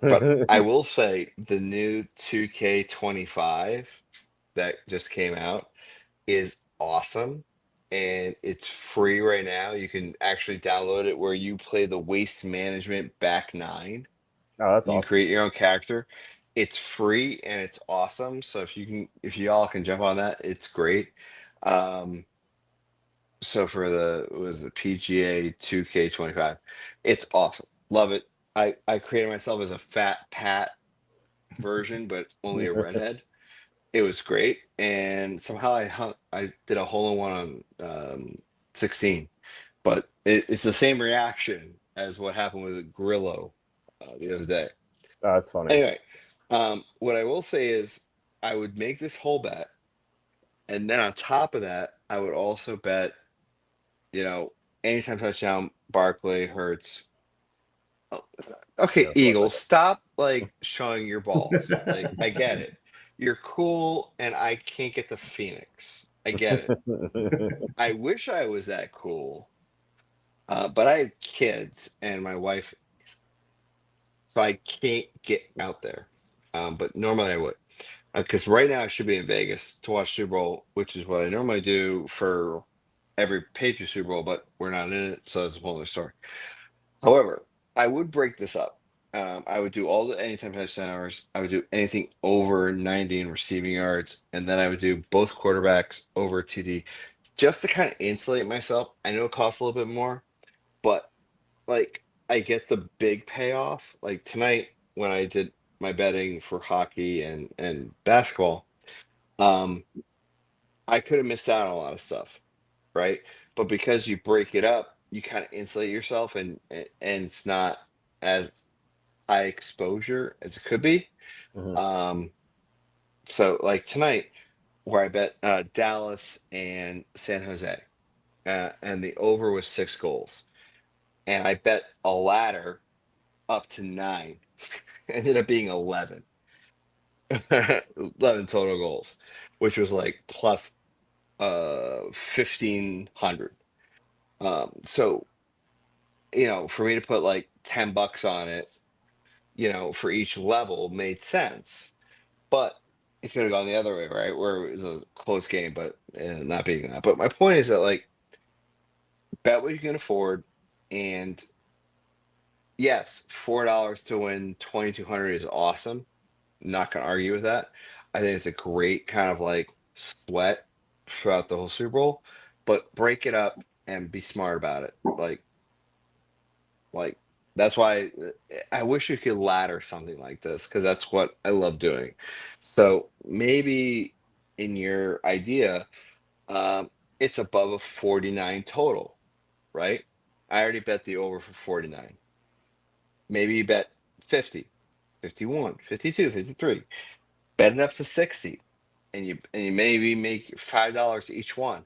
but I will say the new 2K25 that just came out is awesome, and it's free right now. You can actually download it where you play the Waste Management back 9. Oh, that's You awesome. can create your own character. It's free and it's awesome. So if you all can jump on that, it's great. So for the PGA 2K25, it's awesome. Love it. I created myself as a Fat Pat version, but only a redhead. It was great, and somehow I did a hole in one on 16, but it's the same reaction as what happened with Grillo the other day. Oh, that's funny. Anyway, what I will say is I would make this whole bet, and then on top of that, I would also bet, anytime touchdown, Barkley, Hurts. Okay, Yeah, Eagles, stop like showing your balls. Like I get it. You're cool, and I can't get to Phoenix. I get it. I wish I was that cool, but I have kids and my wife, so I can't get out there. But normally I would, because right now I should be in Vegas to watch Super Bowl, which is what I normally do for every Patriots Super Bowl, but we're not in it, so it's a whole other story. However, I would break this up. I would do all the anytime touchdown hours. I would do anything over 90 in receiving yards, and then I would do both quarterbacks over TD, just to kind of insulate myself. I know it costs a little bit more, but like I get the big payoff. Like tonight when I did my betting for hockey and basketball, I could have missed out on a lot of stuff, right? But because you break it up, you kind of insulate yourself, and it's not as high exposure as it could be. Mhm. So like tonight, where I bet Dallas and San Jose, and the over was 6 goals, and I bet a ladder up to 9, ended up being 11. 11 total goals, which was like plus 1,500. So for me to put like $10 on it, for each level made sense. but it could have gone the other way, right? Where it was a close game, but not being that. But my point is that, like, bet what you can afford, and yes, $4 to win 2,200 is awesome. Not gonna argue with that. I think it's a great kind of like sweat throughout the whole Super Bowl, but break it up and be smart about it. Like that's why I wish you could ladder something like this, because that's what I love doing. So maybe in your idea, it's above a 49 total, right? I already bet the over for 49. Maybe you bet 50, 51, 52, 53. Bet it up to 60, and you maybe make $5 each one.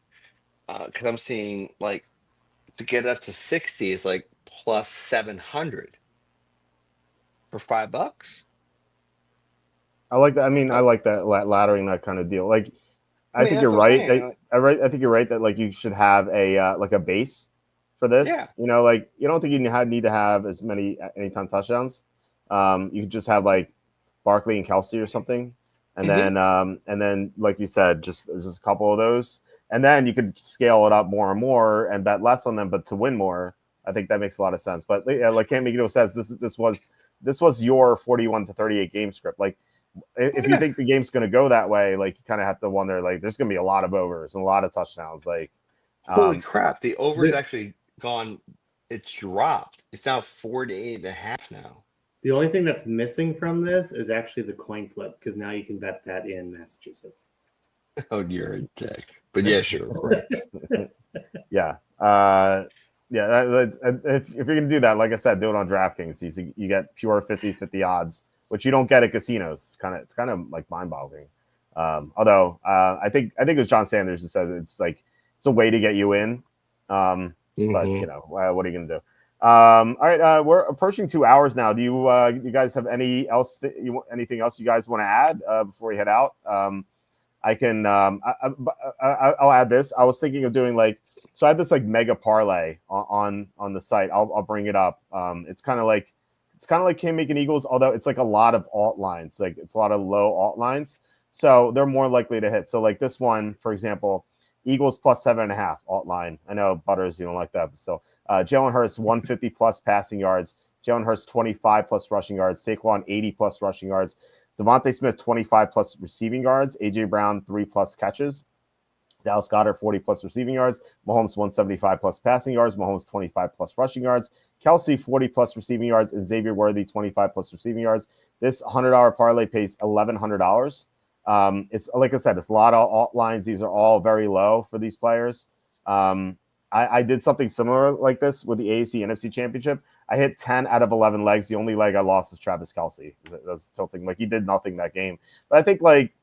Because I'm seeing, like, to get up to 60 is like plus 700 for $5. I like that. I mean, I Uh, like that laddering that kind of deal. Like, I I mean, think you're that's what I'm right. saying. Like, I think you're right that like you should have a like a base for this. yeah. You know, like you don't think you need to have as many anytime touchdowns. You could just have like Barkley and Kelsey or something, Hmm. and then like you said, just a couple of those, and then you could scale it up more and more and bet less on them, but to win more. I think that makes a lot of sense. But yeah, like Cam Miguel says, this was your 41 to 38 game script. Like if you Yeah. think the game's going to go that way, like you kind of have to wonder, like there's going to be a lot of overs and a lot of touchdowns. Like, Holy um, crap. The over's The, actually gone. It's dropped. It's now 48.5 now. the only thing that's missing from this is actually the coin flip, because now you can bet that in Massachusetts. Oh, you're a dick. But yeah, sure. Correct. yeah, yeah. If you're going to do that, like I said, do it on DraftKings. You get pure 50-50 odds, which you don't get at casinos. It's kind of like mind boggling. Although I think it was John Sanders who said it's like it's a way to get you in. But Hmm. you know, what are you going to do? All right, we're approaching 2 hours now. Do you guys have anything else you guys want to add before we head out? I can I'll add this. I was thinking of doing like so. I had this like mega parlay on the site. I'll bring it up. It's kind of like Cam making Eagles, although it's like a lot of alt lines. Like it's a lot of low alt lines, so they're more likely to hit. So like this one, for example, Eagles plus 7.5 alt line. I know Butters, you don't like that, but still. Jalen Hurts 150 plus passing yards. Jalen Hurts 25 plus rushing yards. Saquon 80 plus rushing yards. Devontae Smith 25 plus receiving yards. AJ Brown 3 plus catches. Dallas Goedert 40 plus receiving yards. Mahomes 175 plus passing yards. Mahomes 25 plus rushing yards. Kelsey 40 plus receiving yards, and Xavier Worthy 25 plus receiving yards. This $100 parlay pays $1,100. It's like I said, it's a lot of alt lines. These are all very low for these players. I did something similar like this with the AFC NFC Championship. I hit 10 out of 11 legs. The only leg I lost is Travis Kelsey. That was tilting. Like he did nothing that game. But I think like,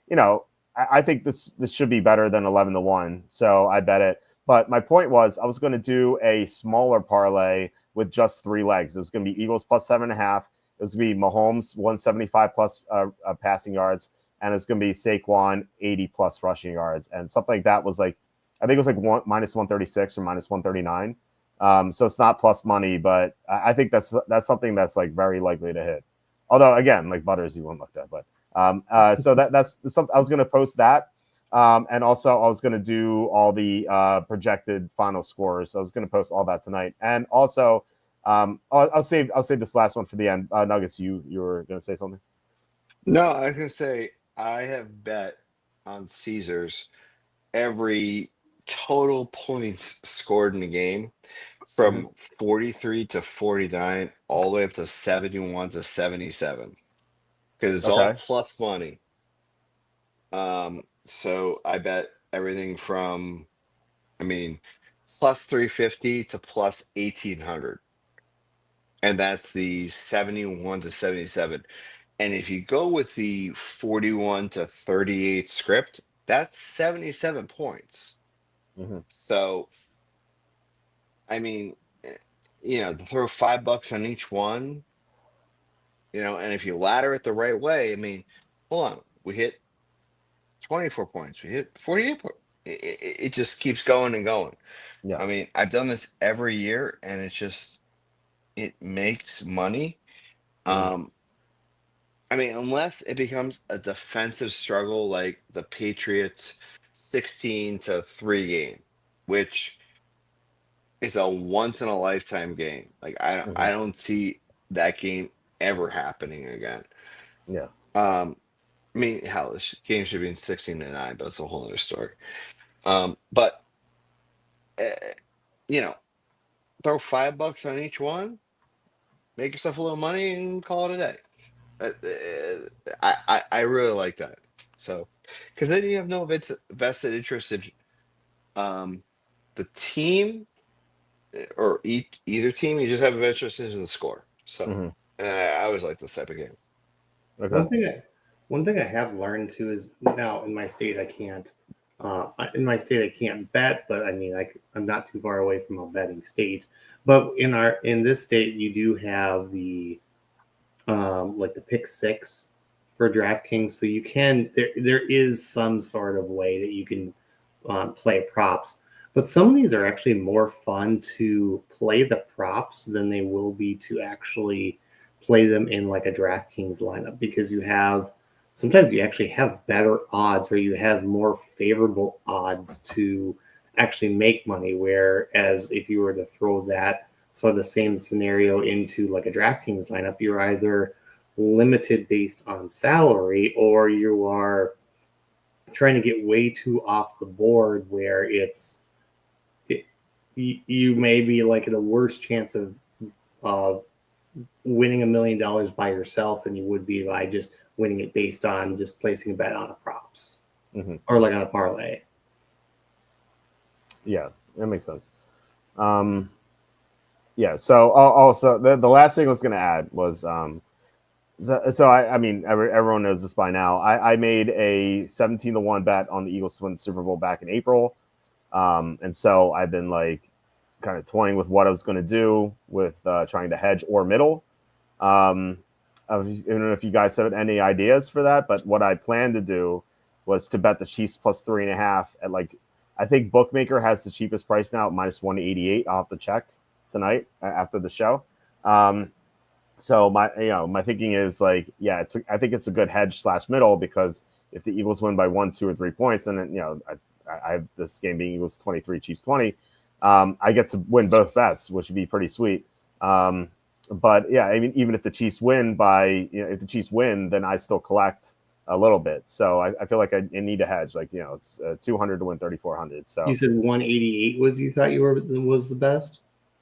you know, I think this should be better than 11-1. So I bet it. But my point was I was going to do a smaller parlay with just 3 legs. It was going to be Eagles plus 7.5. It was going to be Mahomes 175 plus passing yards, and it's going to be Saquon 80 plus rushing yards, and something like that was like I think it was like minus 136 or minus 139. So it's not plus money, but I think that's something that's like very likely to hit. Although again, like Butters, you won't look that, but so that's something I was going to post that. And also I was going to do all the projected final scores. So I was going to post all that tonight. And also I'll save this last one for the end. Nuggets, you were going to say something? No, I was gonna say I have bet on Caesars every total points scored in the game Mhm. from 43 to 49, all the way up to 71 to 77, because it's all Okay. plus money. So I bet everything from, I mean, plus 350 to plus 1800, and that's the 71 to 77. And if you go with the 41 to 38 script, that's 77 points. Mm-hmm. So, I mean, to throw $5 on each one, and if you ladder it the right way, I mean, hold on, we hit 24 points, we hit 48 points. It just keeps going and going. Yeah. I mean, I've done this every year, and it makes money. Mm. Um, I mean, unless it becomes a defensive struggle like the Patriots 16-3 game, which is a once in a lifetime game. Like I Mhm. don't see that game ever happening again. Yeah. I mean, hell, this game should be in 16-9, but that's a whole other story. But uh, you know, throw $5 on each one, make yourself a little money, and call it a day. I really like that. So, because then you have no vested interest in um the team or either team. You just have a vested interest in the score. So, Hmm. I always like this type of game. Okay. One thing I one thing I have learned too is now in my state I can't bet, but I mean I'm not too far away from a betting state. But in this state you do have the like the pick six for DraftKings, so you can there is some sort of way that you can play props. But some of these are actually more fun to play the props than they will be to actually play them in like a DraftKings lineup because you have sometimes you actually have better odds or you have more favorable odds to actually make money. Whereas if you were to throw that sort of the same scenario into like a DraftKings lineup, you're either limited based on salary or you are trying to get way too off the board where it, you may be like the worst chance of uh, winning $1 million by yourself than you would be by just winning it based on just placing a bet on a props Hmm. or like on a parlay. Yeah, that makes sense. Um, yeah. So also the last thing I was going to add was I mean everyone knows this by now. I made a 17-1 bet on the Eagles to win the Super Bowl back in April. And so I've been like kind of toying with what I was going to do with trying to hedge or middle. I don't know if you guys have any ideas for that, but what I planned to do was to bet the Chiefs plus 3.5 at like, I think Bookmaker has the cheapest price now at minus 188. I'll have to check tonight after the show. Um, so my thinking is like, yeah, I think it's a good hedge slash middle because if the Eagles win by 1, 2, or 3 points, then I have this game being Eagles 23, Chiefs 20. I get to win both bets, which would be pretty sweet. But yeah, I mean, even if the Chiefs win if the Chiefs win, then I still collect a little bit. So I feel like I need a hedge. Like it's 200 to win 3,400. You So said 188 was you thought you were was the best.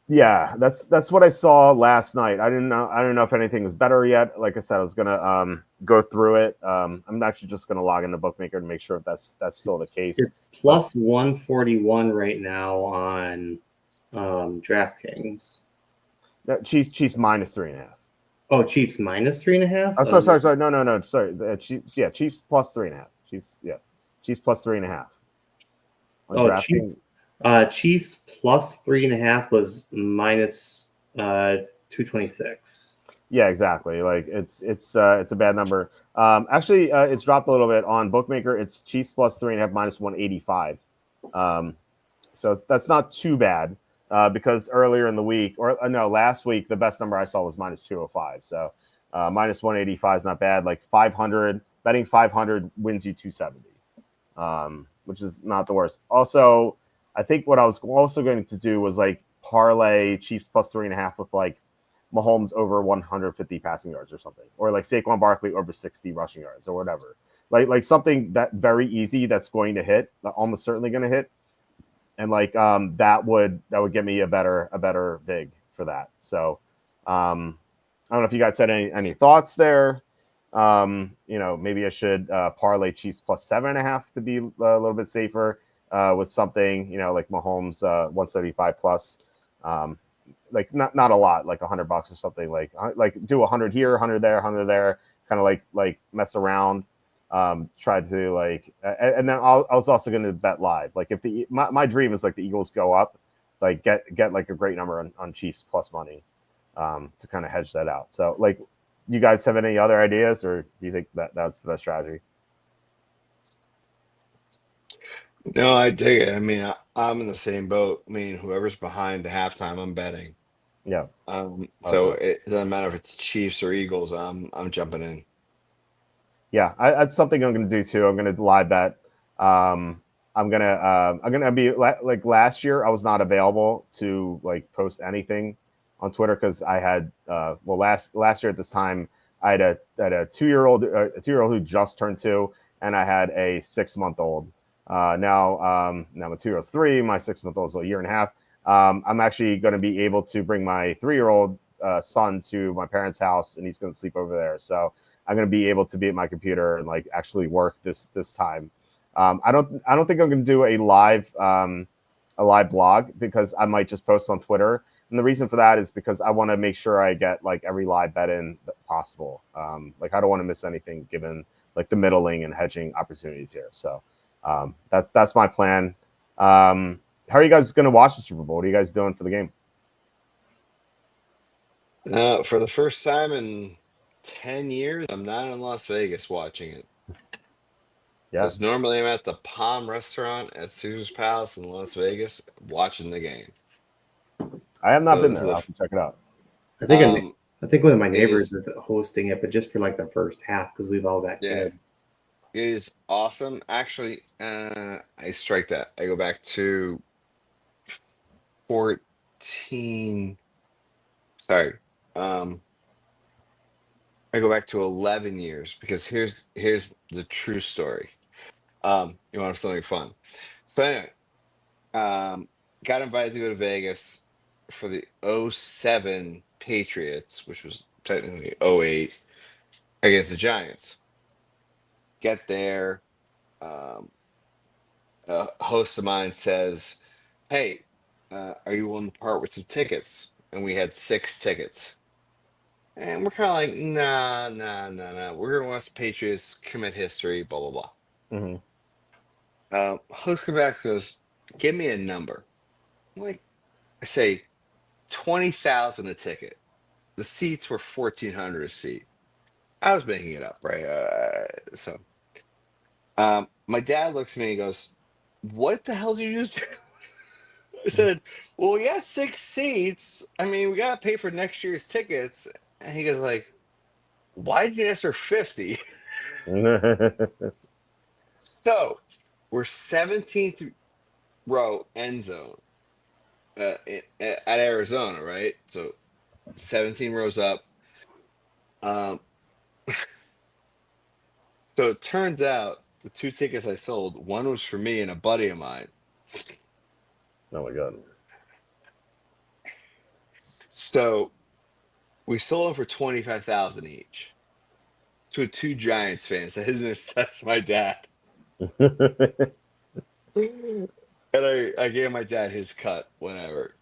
yeah, that's what I saw last night. I don't know if anything was better yet. Like I said, I was gonna go through it. I'm actually just gonna log into Bookmaker to make sure if that's still the case. It's But plus 141 right now on DraftKings. Chiefs minus 3.5. Oh, Chiefs minus 3.5. Oh, sorry. No. Sorry. Chiefs plus 3.5. Chiefs plus 3.5 on Oh, DraftKings. Chiefs plus 3.5 was minus 226. Yeah, exactly. Like it's a bad number. Actually, it's dropped a little bit on Bookmaker. It's Chiefs plus 3.5 minus 185. Um, so that's not too bad because earlier in the week, or no, last week, the best number I saw was minus 205. So minus 185 is not bad. Like 500, betting 500 wins you 270, which is not the worst. Also, I think what I was also going to do was like parlay Chiefs plus 3.5 with like Mahomes over 150 passing yards or something, or like Saquon Barkley over 60 rushing yards or whatever. Like something that very easy that's going to hit, almost certainly going to hit, and like that would get me a better vig for that. So I don't know if you guys had any thoughts there. Maybe I should parlay Chiefs plus 7.5 to be a little bit safer with something like Mahomes 175 plus. Like not a lot, like $100 or something. Like do 100 here, 100 there, 100 there, kind of like mess around. Try to and then I was also going to bet live. Like if my dream is like the Eagles go up, like get like a great number on Chiefs plus money, to kind of hedge that out. So like, you guys have any other ideas, or do you think that's the best strategy? No, I dig it. I mean, I'm in the same boat. I mean, whoever's behind the halftime, I'm betting. Yeah. So Okay. it doesn't matter if it's Chiefs or Eagles. I'm jumping in. Yeah, that's something I'm going to do too. I'm going to live bet. I'm gonna be like last year. I was not available to like post anything on Twitter because I had well last year at this time I had a 2 year old who just turned 2, and I had a 6 month old. Now my 2 year old's 3, my 6 month old is a year and a half. I'm actually going to be able to bring my 3 year old son to my parents' house, and he's going to sleep over there. So I'm going to be able to be at my computer and like actually work this time. I don't think I'm going to do a live blog because I might just post on Twitter. And the reason for that is because I want to make sure I get like every live bet in possible. Like I don't want to miss anything given like the middling and hedging opportunities here. So that's my plan. How are you guys going to watch the Super Bowl? What are you guys doing for the game? For the first time in 10 years, I'm not in Las Vegas watching it. Yeah, Because normally I'm at the Palm Restaurant at Caesar's Palace in Las Vegas watching the game. I have not So been this is there. I'll have to check it out. I think Um, I think one of my it neighbors is is hosting it, but just for like the first half because we've all got yeah, kids. it is awesome. Actually, I strike that. I go back to 14. Sorry, um, I go back to 11 years because here's the true story. You want something fun? So anyway, got invited to go to Vegas for the '07 Patriots, which was technically '08 against the Giants. Get there. Um, a host of mine says, "Hey, are you willing to part with some tickets?" And we had 6 tickets. And we're kind of like, nah, nah, nah, nah. We're gonna watch the Patriots commit history, blah blah blah. Hmm. Host comes back and goes, "Give me a number." I'm like, I say 20,000 a ticket. The seats were 1,400 a seat. I was making it up, right? My dad looks at me and goes, "What the hell did you just do?" I said, "Well, we got 6 seats. I mean, we got to pay for next year's tickets." And he goes, like, "Why did you ask for 50?" So we're 17th row end zone at Arizona, right? So 17 rows up. Um, so it turns out the 2 tickets I sold, one was for me and a buddy of mine. Oh my god. So we sold them for 25,000 each to 2 Giants fans. That that's my dad. And I gave my dad his cut whenever.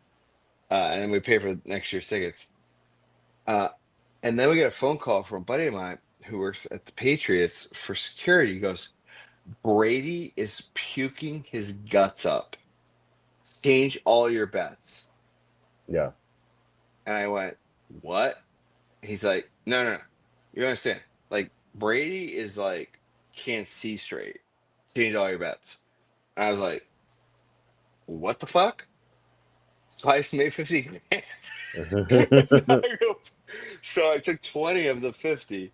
And then we pay for next year's tickets. Uh, and then we get a phone call from a buddy of mine who works at the Patriots for security. He goes, "Brady is puking his guts up. Change all your bets." Yeah. And I went, "What?" He's like, "No, no, no. You understand? Like, Brady is like, can't see straight. Change all your bets." And I was like, "What the fuck?" So I just made 50 grand. So I took 20 of the 50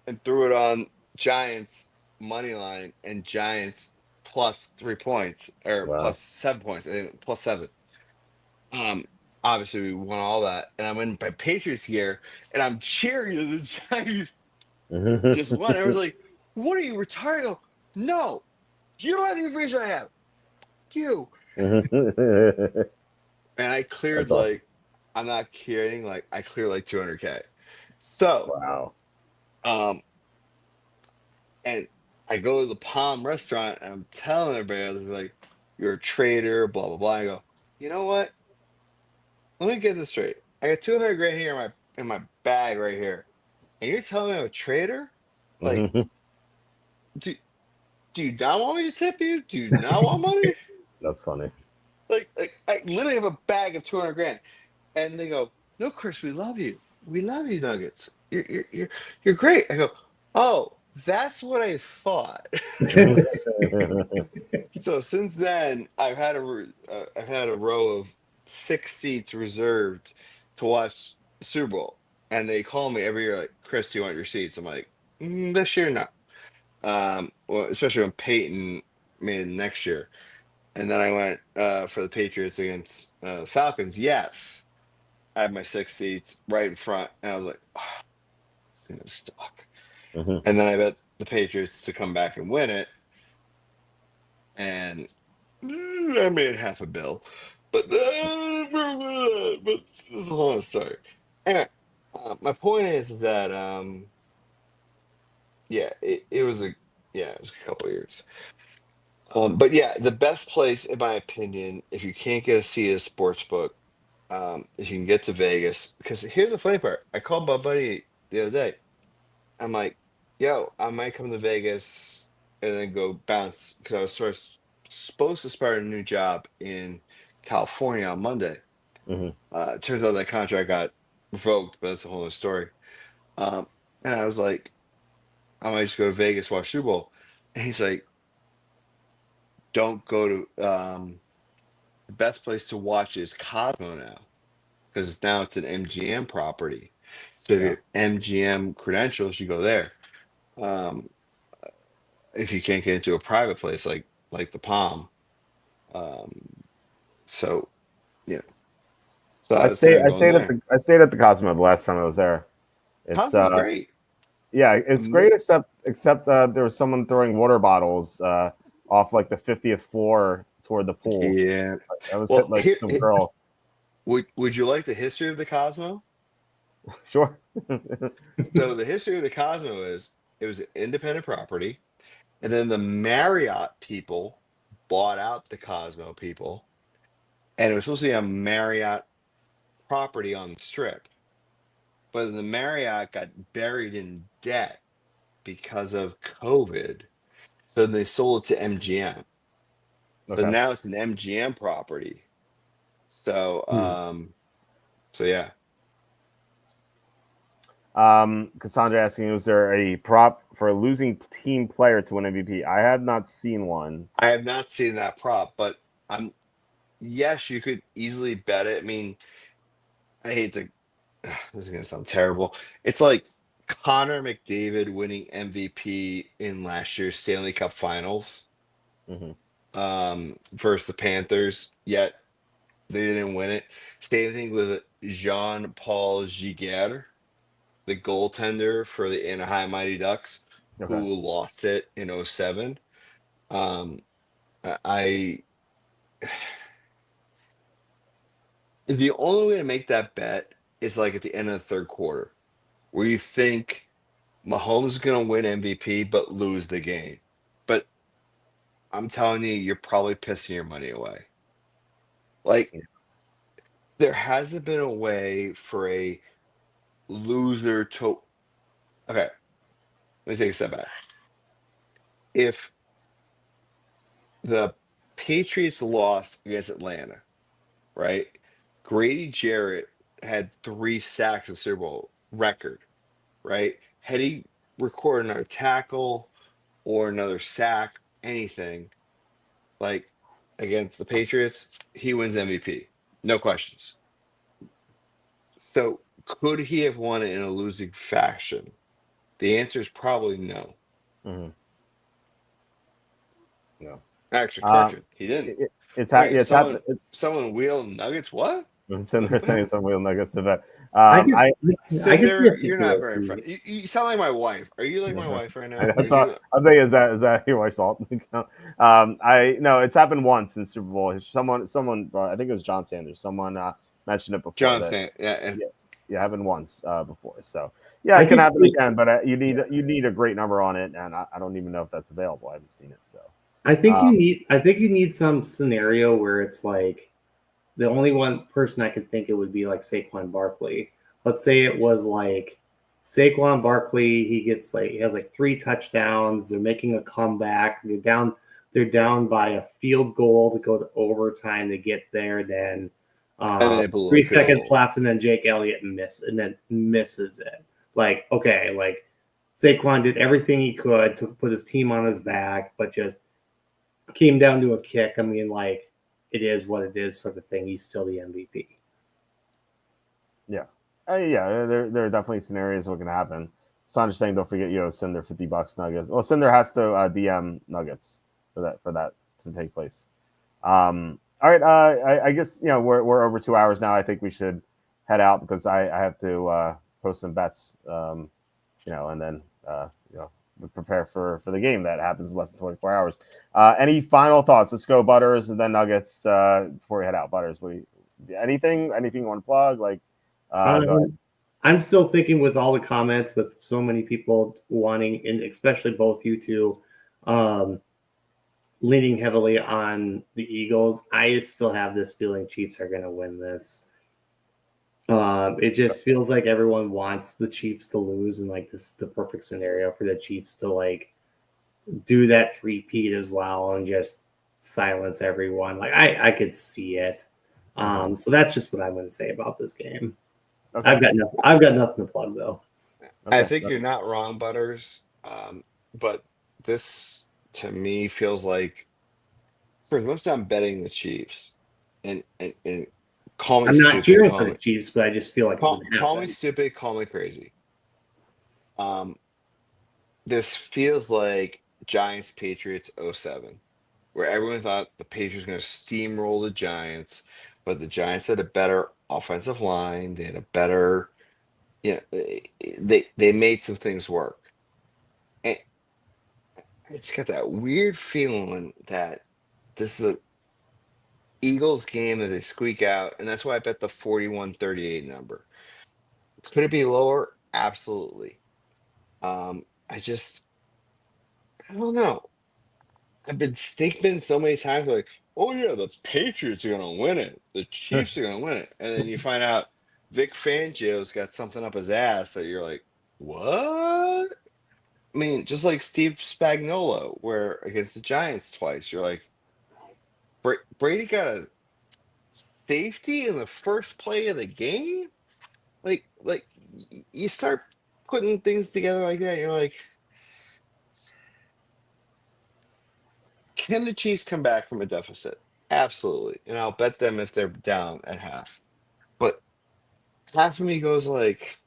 and threw it on Giants money line and Giants plus 3 points or Wow. plus 7 points, I think plus 7. Um, Obviously we won all that, and I'm in my Patriots gear, and I'm cheering the Giants just won. Everyone's like, "What are you retired?" I go, "No, you don't have the information I have. You." And I cleared That's awesome. like, I'm not kidding, like I cleared like 200K. So, Wow. um, and I go to the Palm restaurant and I'm telling everybody, I was like, "You're a traitor, blah blah blah." I go, "You know what? Let me get this straight. I got 200 grand here in my bag right here, and you're telling me I'm a traitor? Like, do do you not want me to tip you? Do you not want money?" That's funny. Like I literally have a bag of 200 grand, and they go, "No, Chris, we love you. We love you, Nuggets. You're great." I go, "Oh, that's what I thought." So since then, I've had a row of 6 seats reserved to watch Super Bowl, and they call me every year like, "Chris, do you want your seats?" I'm like, "This year, no." Well, especially when Peyton made it next year. And then I went for the Patriots against the Falcons. Yes, I had my 6 seats right in front, and I was like, oh, it's gonna suck. Mhm. And then I bet the Patriots to come back and win it, and I made half a bill. But but this is a whole other story. Anyway, my point is that yeah, it was a couple years. But yeah, the best place, in my opinion, if you can't get a seat at a sports book, if you can get to Vegas, because here's the funny part. I called my buddy the other day. I'm like, yo, I might come to Vegas and then go bounce because I was supposed to start a new job in California on Monday. Mhm. It turns out that contract got revoked, but that's a whole other story. Um, and I was like, I might just go to Vegas, watch Super Bowl. And he's like, don't go to the best place to watch is Cosmo now because now it's an MGM property. So if you Yeah. have MGM credentials, you go there. Um, if you can't get into a private place like the Palm. Um, so yeah, so I was thinking of going there. I stayed at the Cosmo the last time I was there. It's Cosmo's great. yeah, it's Mi- great except there was someone throwing water bottles off like the 50th floor toward the pool. Yeah. I was hit Well, like some girl. would you like the history of the Cosmo? Sure. So the history of the Cosmo is it was an independent property, and then the Marriott people bought out the Cosmo people, and it was supposed to be a Marriott property on the strip. But the Marriott got buried in debt because of COVID. So they sold it to MGM. So Okay. now it's an MGM property. So so yeah. Cassandra asking, was there a prop for a losing team player to win MVP? I have not seen one. I have not seen that prop, but I'm yes, you could easily bet it. I mean, I hate to this is gonna sound terrible. It's like Connor McDavid winning MVP in last year's Stanley Cup Finals Hmm. versus the Panthers, yet they didn't win it. Same thing with Jean-Paul Giguère, the goaltender for the Anaheim Mighty Ducks, Okay. who lost it in '07. Um, I the only way to make that bet is like at the end of the third quarter, where you think Mahomes is going to win MVP but lose the game. But I'm telling you, you're probably pissing your money away. Like, there hasn't been a way for a loser to. Okay, let me take a step back. If the Patriots lost against Atlanta, right? Grady Jarrett had 3 sacks in Super Bowl record, right? Had he recorded another tackle or another sack, anything like against the Patriots, he wins MVP. No questions. So could he have won it in a losing fashion? The answer is probably no. Hmm. No. Actually, Um, correction, he didn't. yeah, Wait, someone wheeled Nuggets? What? it's in there saying some real nuggets to bet. I could, I I could see Cinder, a you're not very situation. friendly. You sound like my wife. Are you like my wife right now? that's Like all, you? I'll say is that your wife's fault? I no, it's happened once in Super Bowl. Someone I think it was John Sanders. Someone mentioned it before that. Johnson, yeah, Yeah, yeah, happened once before. So yeah, I it can could happen see. again, but you need a great number on it, and I don't even know if that's available. I haven't seen it. So I think um, you need some scenario where it's like the only one person I could think it would be like Saquon Barkley. Let's say it was like Saquon Barkley. He has like 3 touchdowns. They're making a comeback. They're down by a field goal to go to overtime to get there. Then and then they blew a 3 seconds field goal. left, and then Jake Elliott misses it. Like okay, like Saquon did everything he could to put his team on his back, but just came down to a kick. I mean, like it is what it is, sort of thing. He's still the MVP. yeah, yeah, there are definitely scenarios what can happen. Sandra's saying don't forget Cinder $50 Nuggets. Well, Cinder has to DM Nuggets for that to take place. All right, I guess we're over 2 hours now. I think we should head out because I have to post some bets. And then we prepare for the game that happens in less than 24 hours. Any final thoughts? Let's go Butters and then Nuggets before we head out. Butters, anything you want to plug? Like, go ahead. I'm still thinking with all the comments, with so many people wanting, and especially both you two, leaning heavily on the Eagles. I still have this feeling Chiefs are going to win this. It just feels like everyone wants the Chiefs to lose, and like this is the perfect scenario for the Chiefs to like do that three-peat as well and just silence everyone. Like I could see it. So that's just what I'm going to say about this game. Okay. I've got nothing to plug though. Okay. I think you're not wrong, Butters. But this to me feels like for most I'm betting the Chiefs, and call me. I'm not cheering for the Chiefs, but I just feel like call me stupid, call me crazy. This feels like Giants Patriots 07, where everyone thought the Patriots were going to steamroll the Giants, but the Giants had a better offensive line. They had a better, they made some things work. And it's got that weird feeling that this is a Eagles game that they squeak out, and that's why I bet the 41-38 number. Could it be lower? Absolutely. I don't know. I've been stickman so many times like, oh yeah, the Patriots are gonna win it. The Chiefs are gonna win it. And then you find out Vic Fangio's got something up his ass that you're like, what? I mean, just like Steve Spagnuolo, where against the Giants twice, you're like, Brady got a safety in the first play of the game? Like you start putting things together like that, you're like, can the Chiefs come back from a deficit? Absolutely. And I'll bet them if they're down at half. But half of me goes like,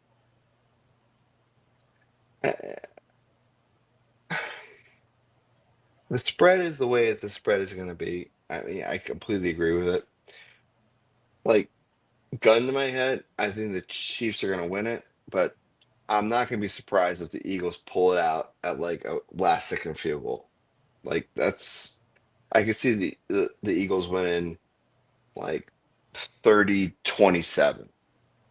the spread is the way that the spread is going to be. I mean, I completely agree with it. Like, gun to my head, I think the Chiefs are going to win it, but I'm not going to be surprised if the Eagles pull it out at like a last second field goal. Like, I could see the Eagles winning like 30-27,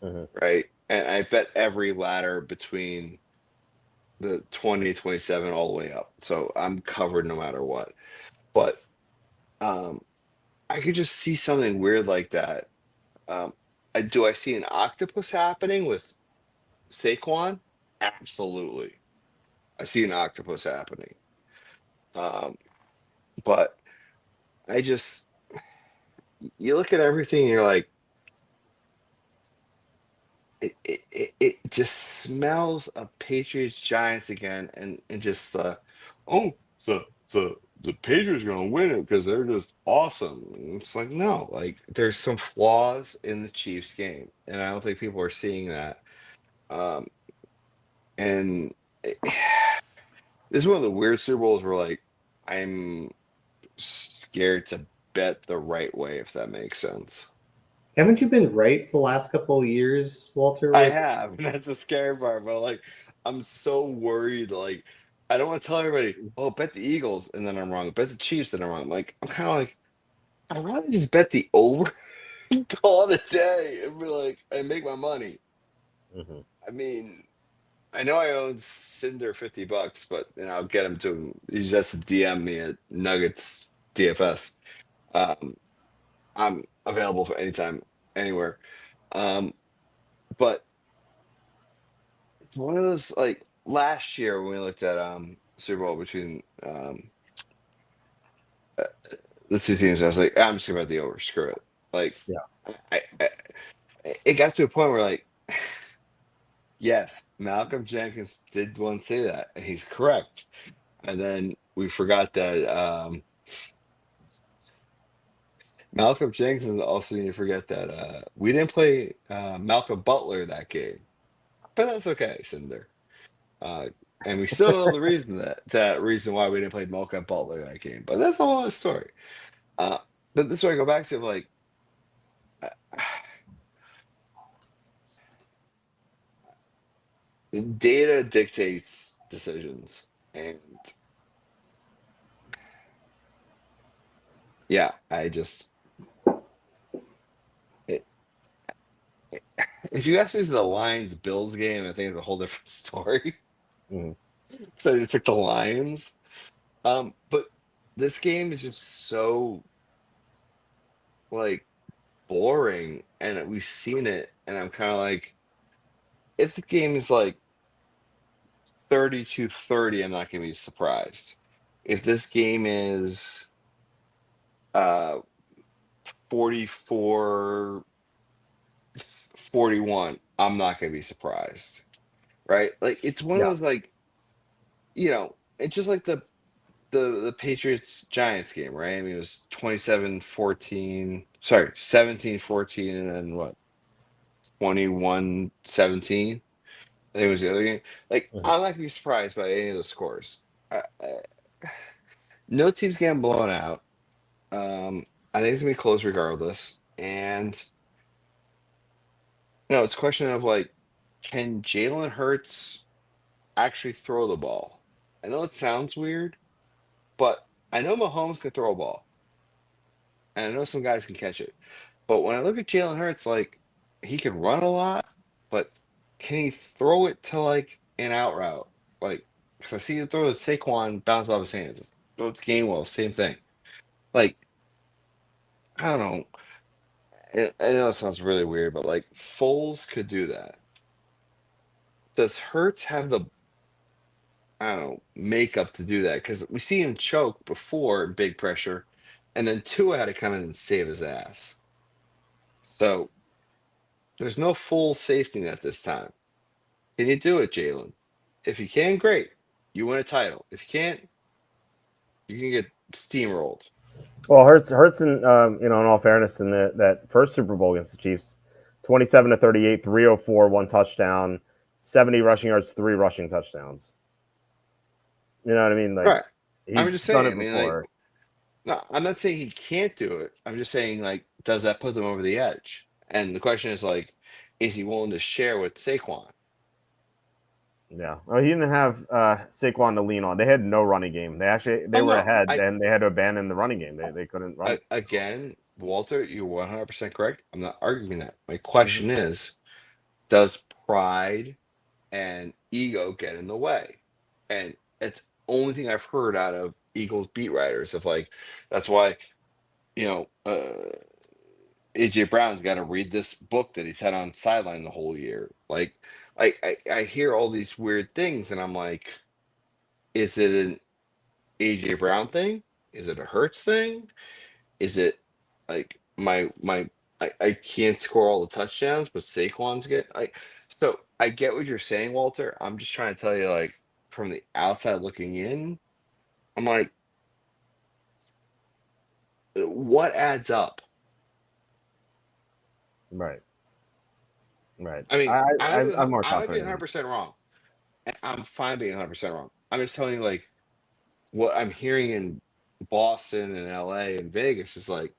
right? And I bet every ladder between the 20-27 all the way up. So I'm covered no matter what. But I could just see something weird like that. Do I see an octopus happening with Saquon? Absolutely. I see an octopus happening. But you look at everything and you're like, it just smells of Patriots Giants again, and just the Patriots are gonna win it because they're just awesome. And it's like, no, like there's some flaws in the Chiefs game, and I don't think people are seeing that. And this is one of the weird Super Bowls where like I'm scared to bet the right way, if that makes sense. Haven't you been right the last couple of years, Walter? I have, and that's a scary part. But like, I'm so worried. Like, I don't want to tell everybody, "Oh, bet the Eagles," and then I'm wrong. Bet the Chiefs, and I'm wrong. Like, I'm kind of like, I'd rather just bet the over, and call it a day, and be like, and make my money. I mean, I know I own Cinder $50, but I'll get him to him. He just DM me at Nuggets DFS. I'm available for anytime, anywhere. But it's one of those like last year when we looked at Super Bowl between the two teams, I was like, I'm just gonna bet the over. Screw it. Like, yeah, it got to a point where like, yes, Malcolm Jenkins did once say that, and he's correct. And then we forgot that Malcolm Jenkins also need to forget that we didn't play Malcolm Butler that game, but that's okay, Cinder. And we still don't know the reason that reason why we didn't play Mocha Butler that game. But that's a whole other story. But this is where I go back to like data dictates decisions, and yeah, if you ask me the Lions Bills game, I think it's a whole different story. Mhm. So I just picked the Lions. But this game is just so like boring, and we've seen it, and I'm kind of like, if the game is like 32-30, I'm not gonna be surprised. If this game is 44-41, I'm not gonna be surprised. Right? Like it's one of Yeah. those like, it's just like the Patriots Giants game, right? I mean, it was 27-14, sorry, 17-14, and then what, 21-17. I think it was the other game. Like, Mhm. I'm not gonna be surprised by any of the scores. No team's getting blown out. I think it's gonna be close regardless. And it's a question of like, can Jalen Hurts actually throw the ball? I know it sounds weird, but I know Mahomes can throw a ball, and I know some guys can catch it. But when I look at Jalen Hurts, like, he can run a lot, but can he throw it to like an out route? Like, because I see him throw to Saquon, bounce off his hands. Throw it to Gainwell, same thing. Like, I don't know. I know it sounds really weird, but like Foles could do that. Does Hurts have the, I don't know, makeup to do that? Because we see him choke before in big pressure, and then Tua had to come in and save his ass. So there's no full safety net this time. Can you do it, Jalen? If you can, great. You win a title. If you can't, you can get steamrolled. Well, Hurts, in in all fairness, in that first Super Bowl against the Chiefs, 27-38, 304, one touchdown, 70 rushing yards, three rushing touchdowns. You know what I mean? Like Right. I'm he's just done saying, it I mean, like, before. no, I'm not saying he can't do it. I'm just saying, like, does that put them over the edge? And the question is, like, is he willing to share with Saquon? Yeah. Well, he didn't have Saquon to lean on. They had no running game. They Oh, were no. ahead, and they had to abandon the running game. They couldn't run it. Again, Walter, you're 100% correct. I'm not arguing that. My Mhm. question is, does pride and ego get in the way? And it's only thing I've heard out of Eagles beat writers of like, that's why, you know, AJ Brown's got to read this book that he's had on sideline the whole year. Like, I hear all these weird things, and I'm like, is it an AJ Brown thing? Is it a Hurts thing? Is it like I can't score all the touchdowns, but Saquon's get like, so I get what you're saying, Walter. I'm just trying to tell you, like, from the outside looking in, I'm like, what adds up? Right. Right. I mean, I'm more I might be confident. 100% wrong, and I'm fine being 100% wrong. I'm just telling you, like, what I'm hearing in Boston and LA and Vegas is like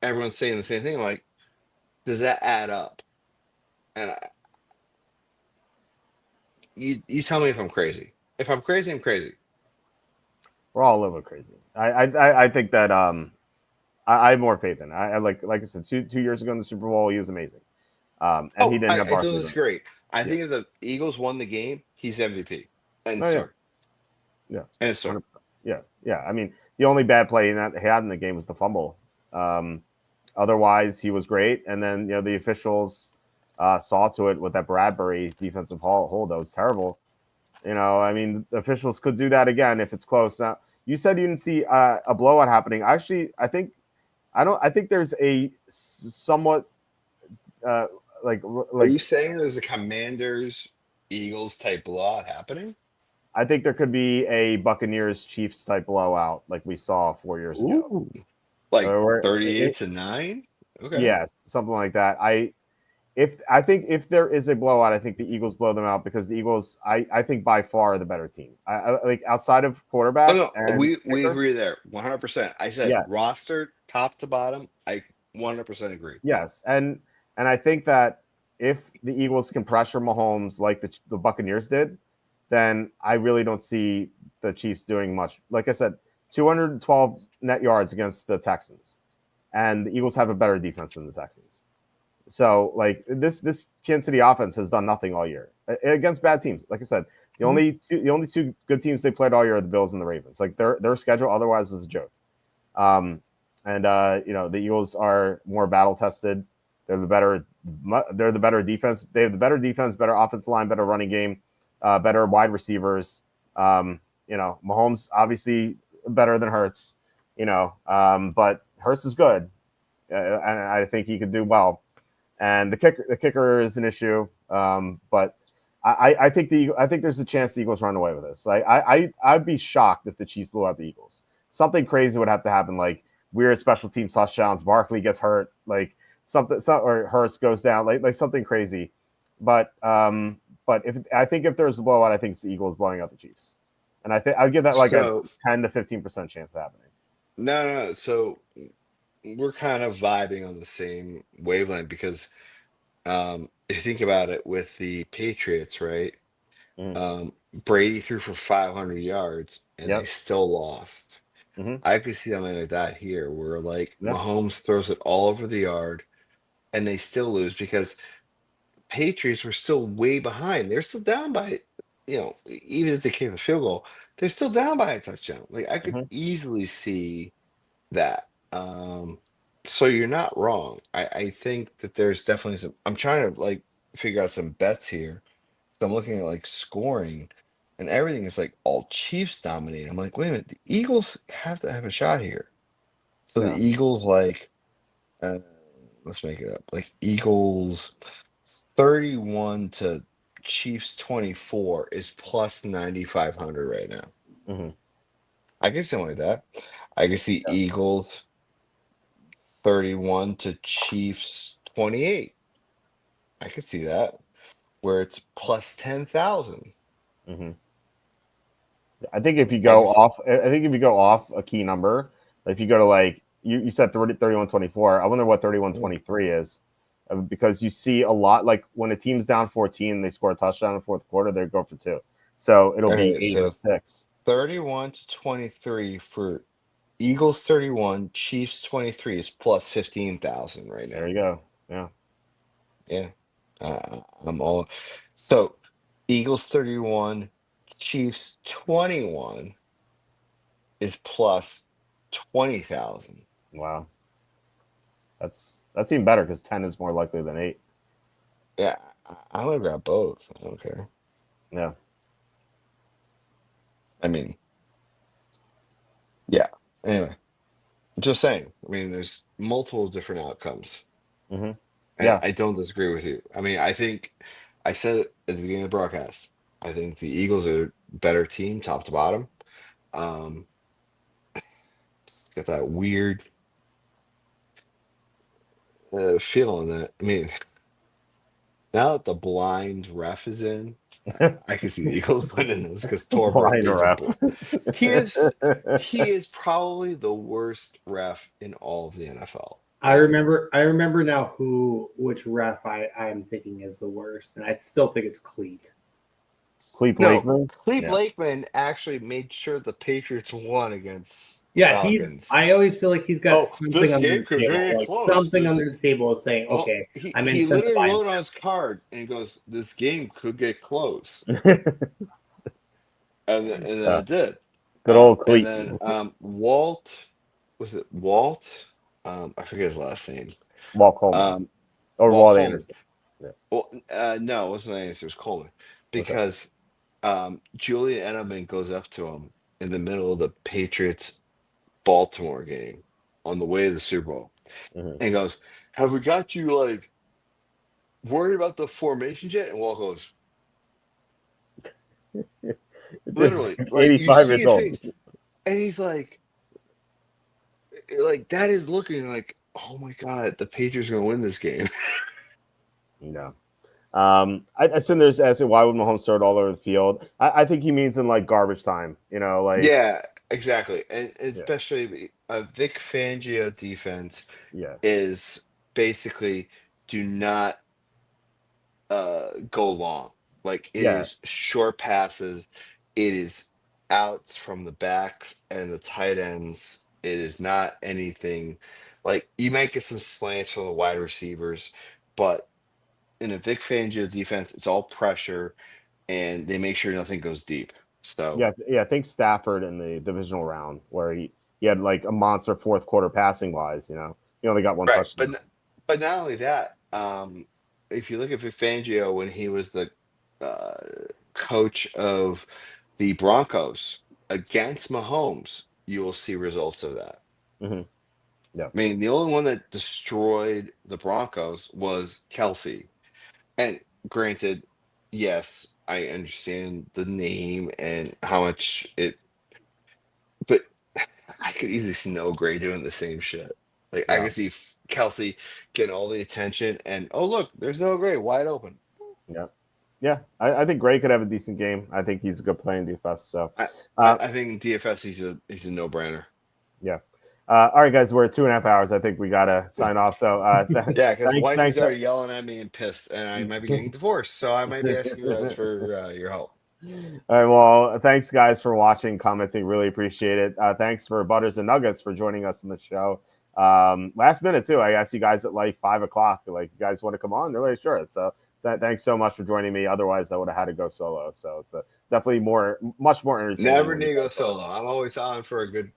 everyone's saying the same thing. Like, does that add up? And you tell me if I'm crazy. If I'm crazy, I'm crazy. We're all a little bit crazy. I think that I have more faith in. Like I said, two years ago in the Super Bowl, he was amazing. And he Oh, didn't have I don't Barkley. disagree. I Yeah. think if the Eagles won the game, he's MVP. End Oh yeah. story. Yeah. End story. 100%. Yeah. Yeah. I mean, the only bad play he had in the game was the fumble. Otherwise, he was great. And then the officials saw to it with that Bradbury defensive hold that was terrible. I mean, the officials could do that again if it's close. Now, you said you didn't see a blowout happening. Actually, I think I don't. I think there's a somewhat uh, like Are like you saying there's a Commanders Eagles type blowout happening? I think there could be a Buccaneers Chiefs type blowout like we saw 4 years ago. Ooh. Like Or 38-9? Okay. yes, something like that. I think if there is a blowout, I think the Eagles blow them out because the Eagles, I think by far are the better team. I like outside of quarterback. Oh, no, And we kicker, agree there 100%. I said yeah, roster top to bottom. I 100% agree. yes, and I think that if the Eagles can pressure Mahomes like the Buccaneers did, then I really don't see the Chiefs doing much. Like I said, 212 net yards against the Texans, and the Eagles have a better defense than the Texans. So like this Kansas City offense has done nothing all year against bad teams. Like I said, the only two good teams they played all year are the Bills and the Ravens. Like their schedule otherwise was a joke. And the Eagles are more battle tested. They're the better defense. They have the better defense, better offensive line, better running game, better wide receivers. Mahomes obviously better than Hurts. But Hurts is good, and I think he could do well. And the kicker is an issue. But I think there's a chance the Eagles run away with this. Like I'd be shocked if the Chiefs blew out the Eagles. Something crazy would have to happen, like weird special team touchdowns. Barkley gets hurt, like or Hurts goes down, like something crazy. But if there's a blowout, I think it's the Eagles blowing out the Chiefs, and I'd give that like a 10 to 15% chance of happening. No. So we're kind of vibing on the same wavelength because if you think about it with the Patriots, right? Brady threw for 500 yards and they still lost. I could see something like that here where like Mahomes throws it all over the yard and they still lose because Patriots were still way behind. They're still down by, even if they came a field goal, they're still down by a touchdown. Like I could easily see that. So you're not wrong. I think that there's definitely some. I'm trying to like figure out some bets here. So I'm looking at like scoring, and everything is like all Chiefs dominating. I'm like, wait a minute, the Eagles have to have a shot here. So the Eagles like, let's make it up. Like Eagles 31 to Chiefs 24 is plus 9,500 right now. I can see something like that. I can see Eagles 31 to Chiefs 28. I could see that where it's plus 10,000. I think if you go off a key number, if you go to like you said 31-24, I wonder what 31-23 is, because you see a lot like when a team's down 14, they score a touchdown in the fourth quarter, they go for two. So it'll be 8-6. 31 to 23 for Eagles 31, Chiefs 23 is plus 15,000 right now. There you go. Yeah. I'm all. So Eagles 31, Chiefs 21 is plus 20,000. Wow. That's even better because 10 is more likely than 8. Yeah, I'm gonna grab both. I don't care. Yeah. I mean, yeah. Anyway, just saying. I mean, there's multiple different outcomes. And I don't disagree with you. I mean, I think I said it at the beginning of the broadcast. I think the Eagles are a better team, top to bottom. Just got that weird feeling that. I mean, now that the blind ref is in, I can see the Eagles winning this because Torberg he is probably the worst ref in all of the NFL. I remember now which ref I'm thinking is the worst, and I still think it's Cleat. Blakeman actually made sure the Patriots won against Falcons. I always feel like he's got something under the table. Like something under the table is saying, okay, I'm incentivized. He literally wrote on his card and he goes, "This game could get close." and then it did. Good old Cleat. And then Walt, was it Walt? I forget his last name. Walt Coleman. Or Walt Anderson. Yeah. Well, no, it wasn't Anderson. It was Coleman. Because Julian Edelman goes up to him in the middle of the Patriots-Baltimore game on the way to the Super Bowl. And goes, "Have we got you, like, worried about the formations yet?" And Walt goes, literally, like, 85 years old. And he's like, that is looking like, oh my God, the Patriots are going to win this game. You know. I send there's asking why would Mahomes throw it all over the field? I think he means in like garbage time. You know, like Yeah, exactly. And yeah, especially a Vic Fangio defense yeah, is basically do not go long. Like it yeah, is short passes, it is outs from the backs and the tight ends. It is not anything like you might get some slants from the wide receivers, but in a Vic Fangio defense, it's all pressure and they make sure nothing goes deep. So yeah. I think Stafford in the divisional round where he had like a monster fourth quarter passing wise. You know, he only got one right, touchdown. but not only that, if you look at Vic Fangio when he was the uh, coach of the Broncos against Mahomes, you will see results of that. Hmm. Yeah, I mean, the only one that destroyed the Broncos was Kelsey. And granted, yes, I understand the name and how much it, but I could easily see Noah Gray doing the same shit. Like I yeah. could see Kelsey getting all the attention, and oh look, there's Noah Gray wide open. Yeah. Yeah. I think Gray could have a decent game. I think he's a good play in DFS. So, I, I, uh, I think DFS he's a no brainer. yeah. All right, guys, we're at 2.5 hours. I think we got to sign off. So, Yeah, because thanks. wifey's already yelling at me and pissed, and I might be getting divorced, so I might be asking you guys for your help. All right. Well, thanks, guys, for watching, commenting. Really appreciate it. Thanks for Butters and Nuggets for joining us in the show. Last minute, too. I asked you guys at like 5 o'clock, like, you guys want to come on? They're like, sure. So, thanks so much for joining me. Otherwise, I would have had to go solo. So, it's definitely much more entertaining Never when you need to go guys are. solo. I'm always on for a good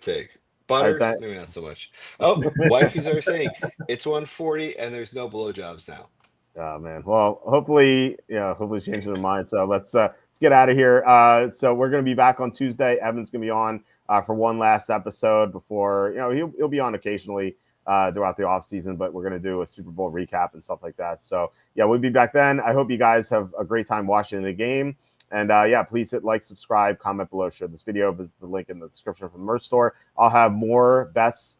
take. All right. Butters, maybe not so much. Oh, wifey's already saying it's 1:40 and there's no blowjobs now. Oh man. Well, hopefully, hopefully changing their mind. So let's get out of here. So we're gonna be back on Tuesday. Evan's gonna be on for one last episode before he'll be on occasionally throughout the off season, but we're gonna do a Super Bowl recap and stuff like that. So yeah, we'll be back then. I hope you guys have a great time watching the game. And yeah, please hit like, subscribe, comment below, share this video, visit the link in the description from the merch store. I'll have more bets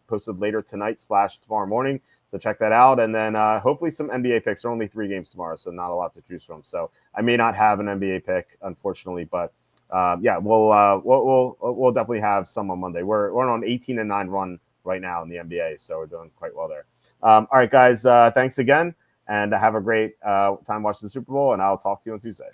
posted later tonight / tomorrow morning. So check that out, and then hopefully some NBA picks. There are only 3 games tomorrow, so not a lot to choose from. So I may not have an NBA pick, unfortunately, but yeah, we'll definitely have some on Monday. We're on an 18-9 run right now in the NBA, so we're doing quite well there. All right, guys, thanks again, and have a great time watching the Super Bowl, and I'll talk to you on Tuesday.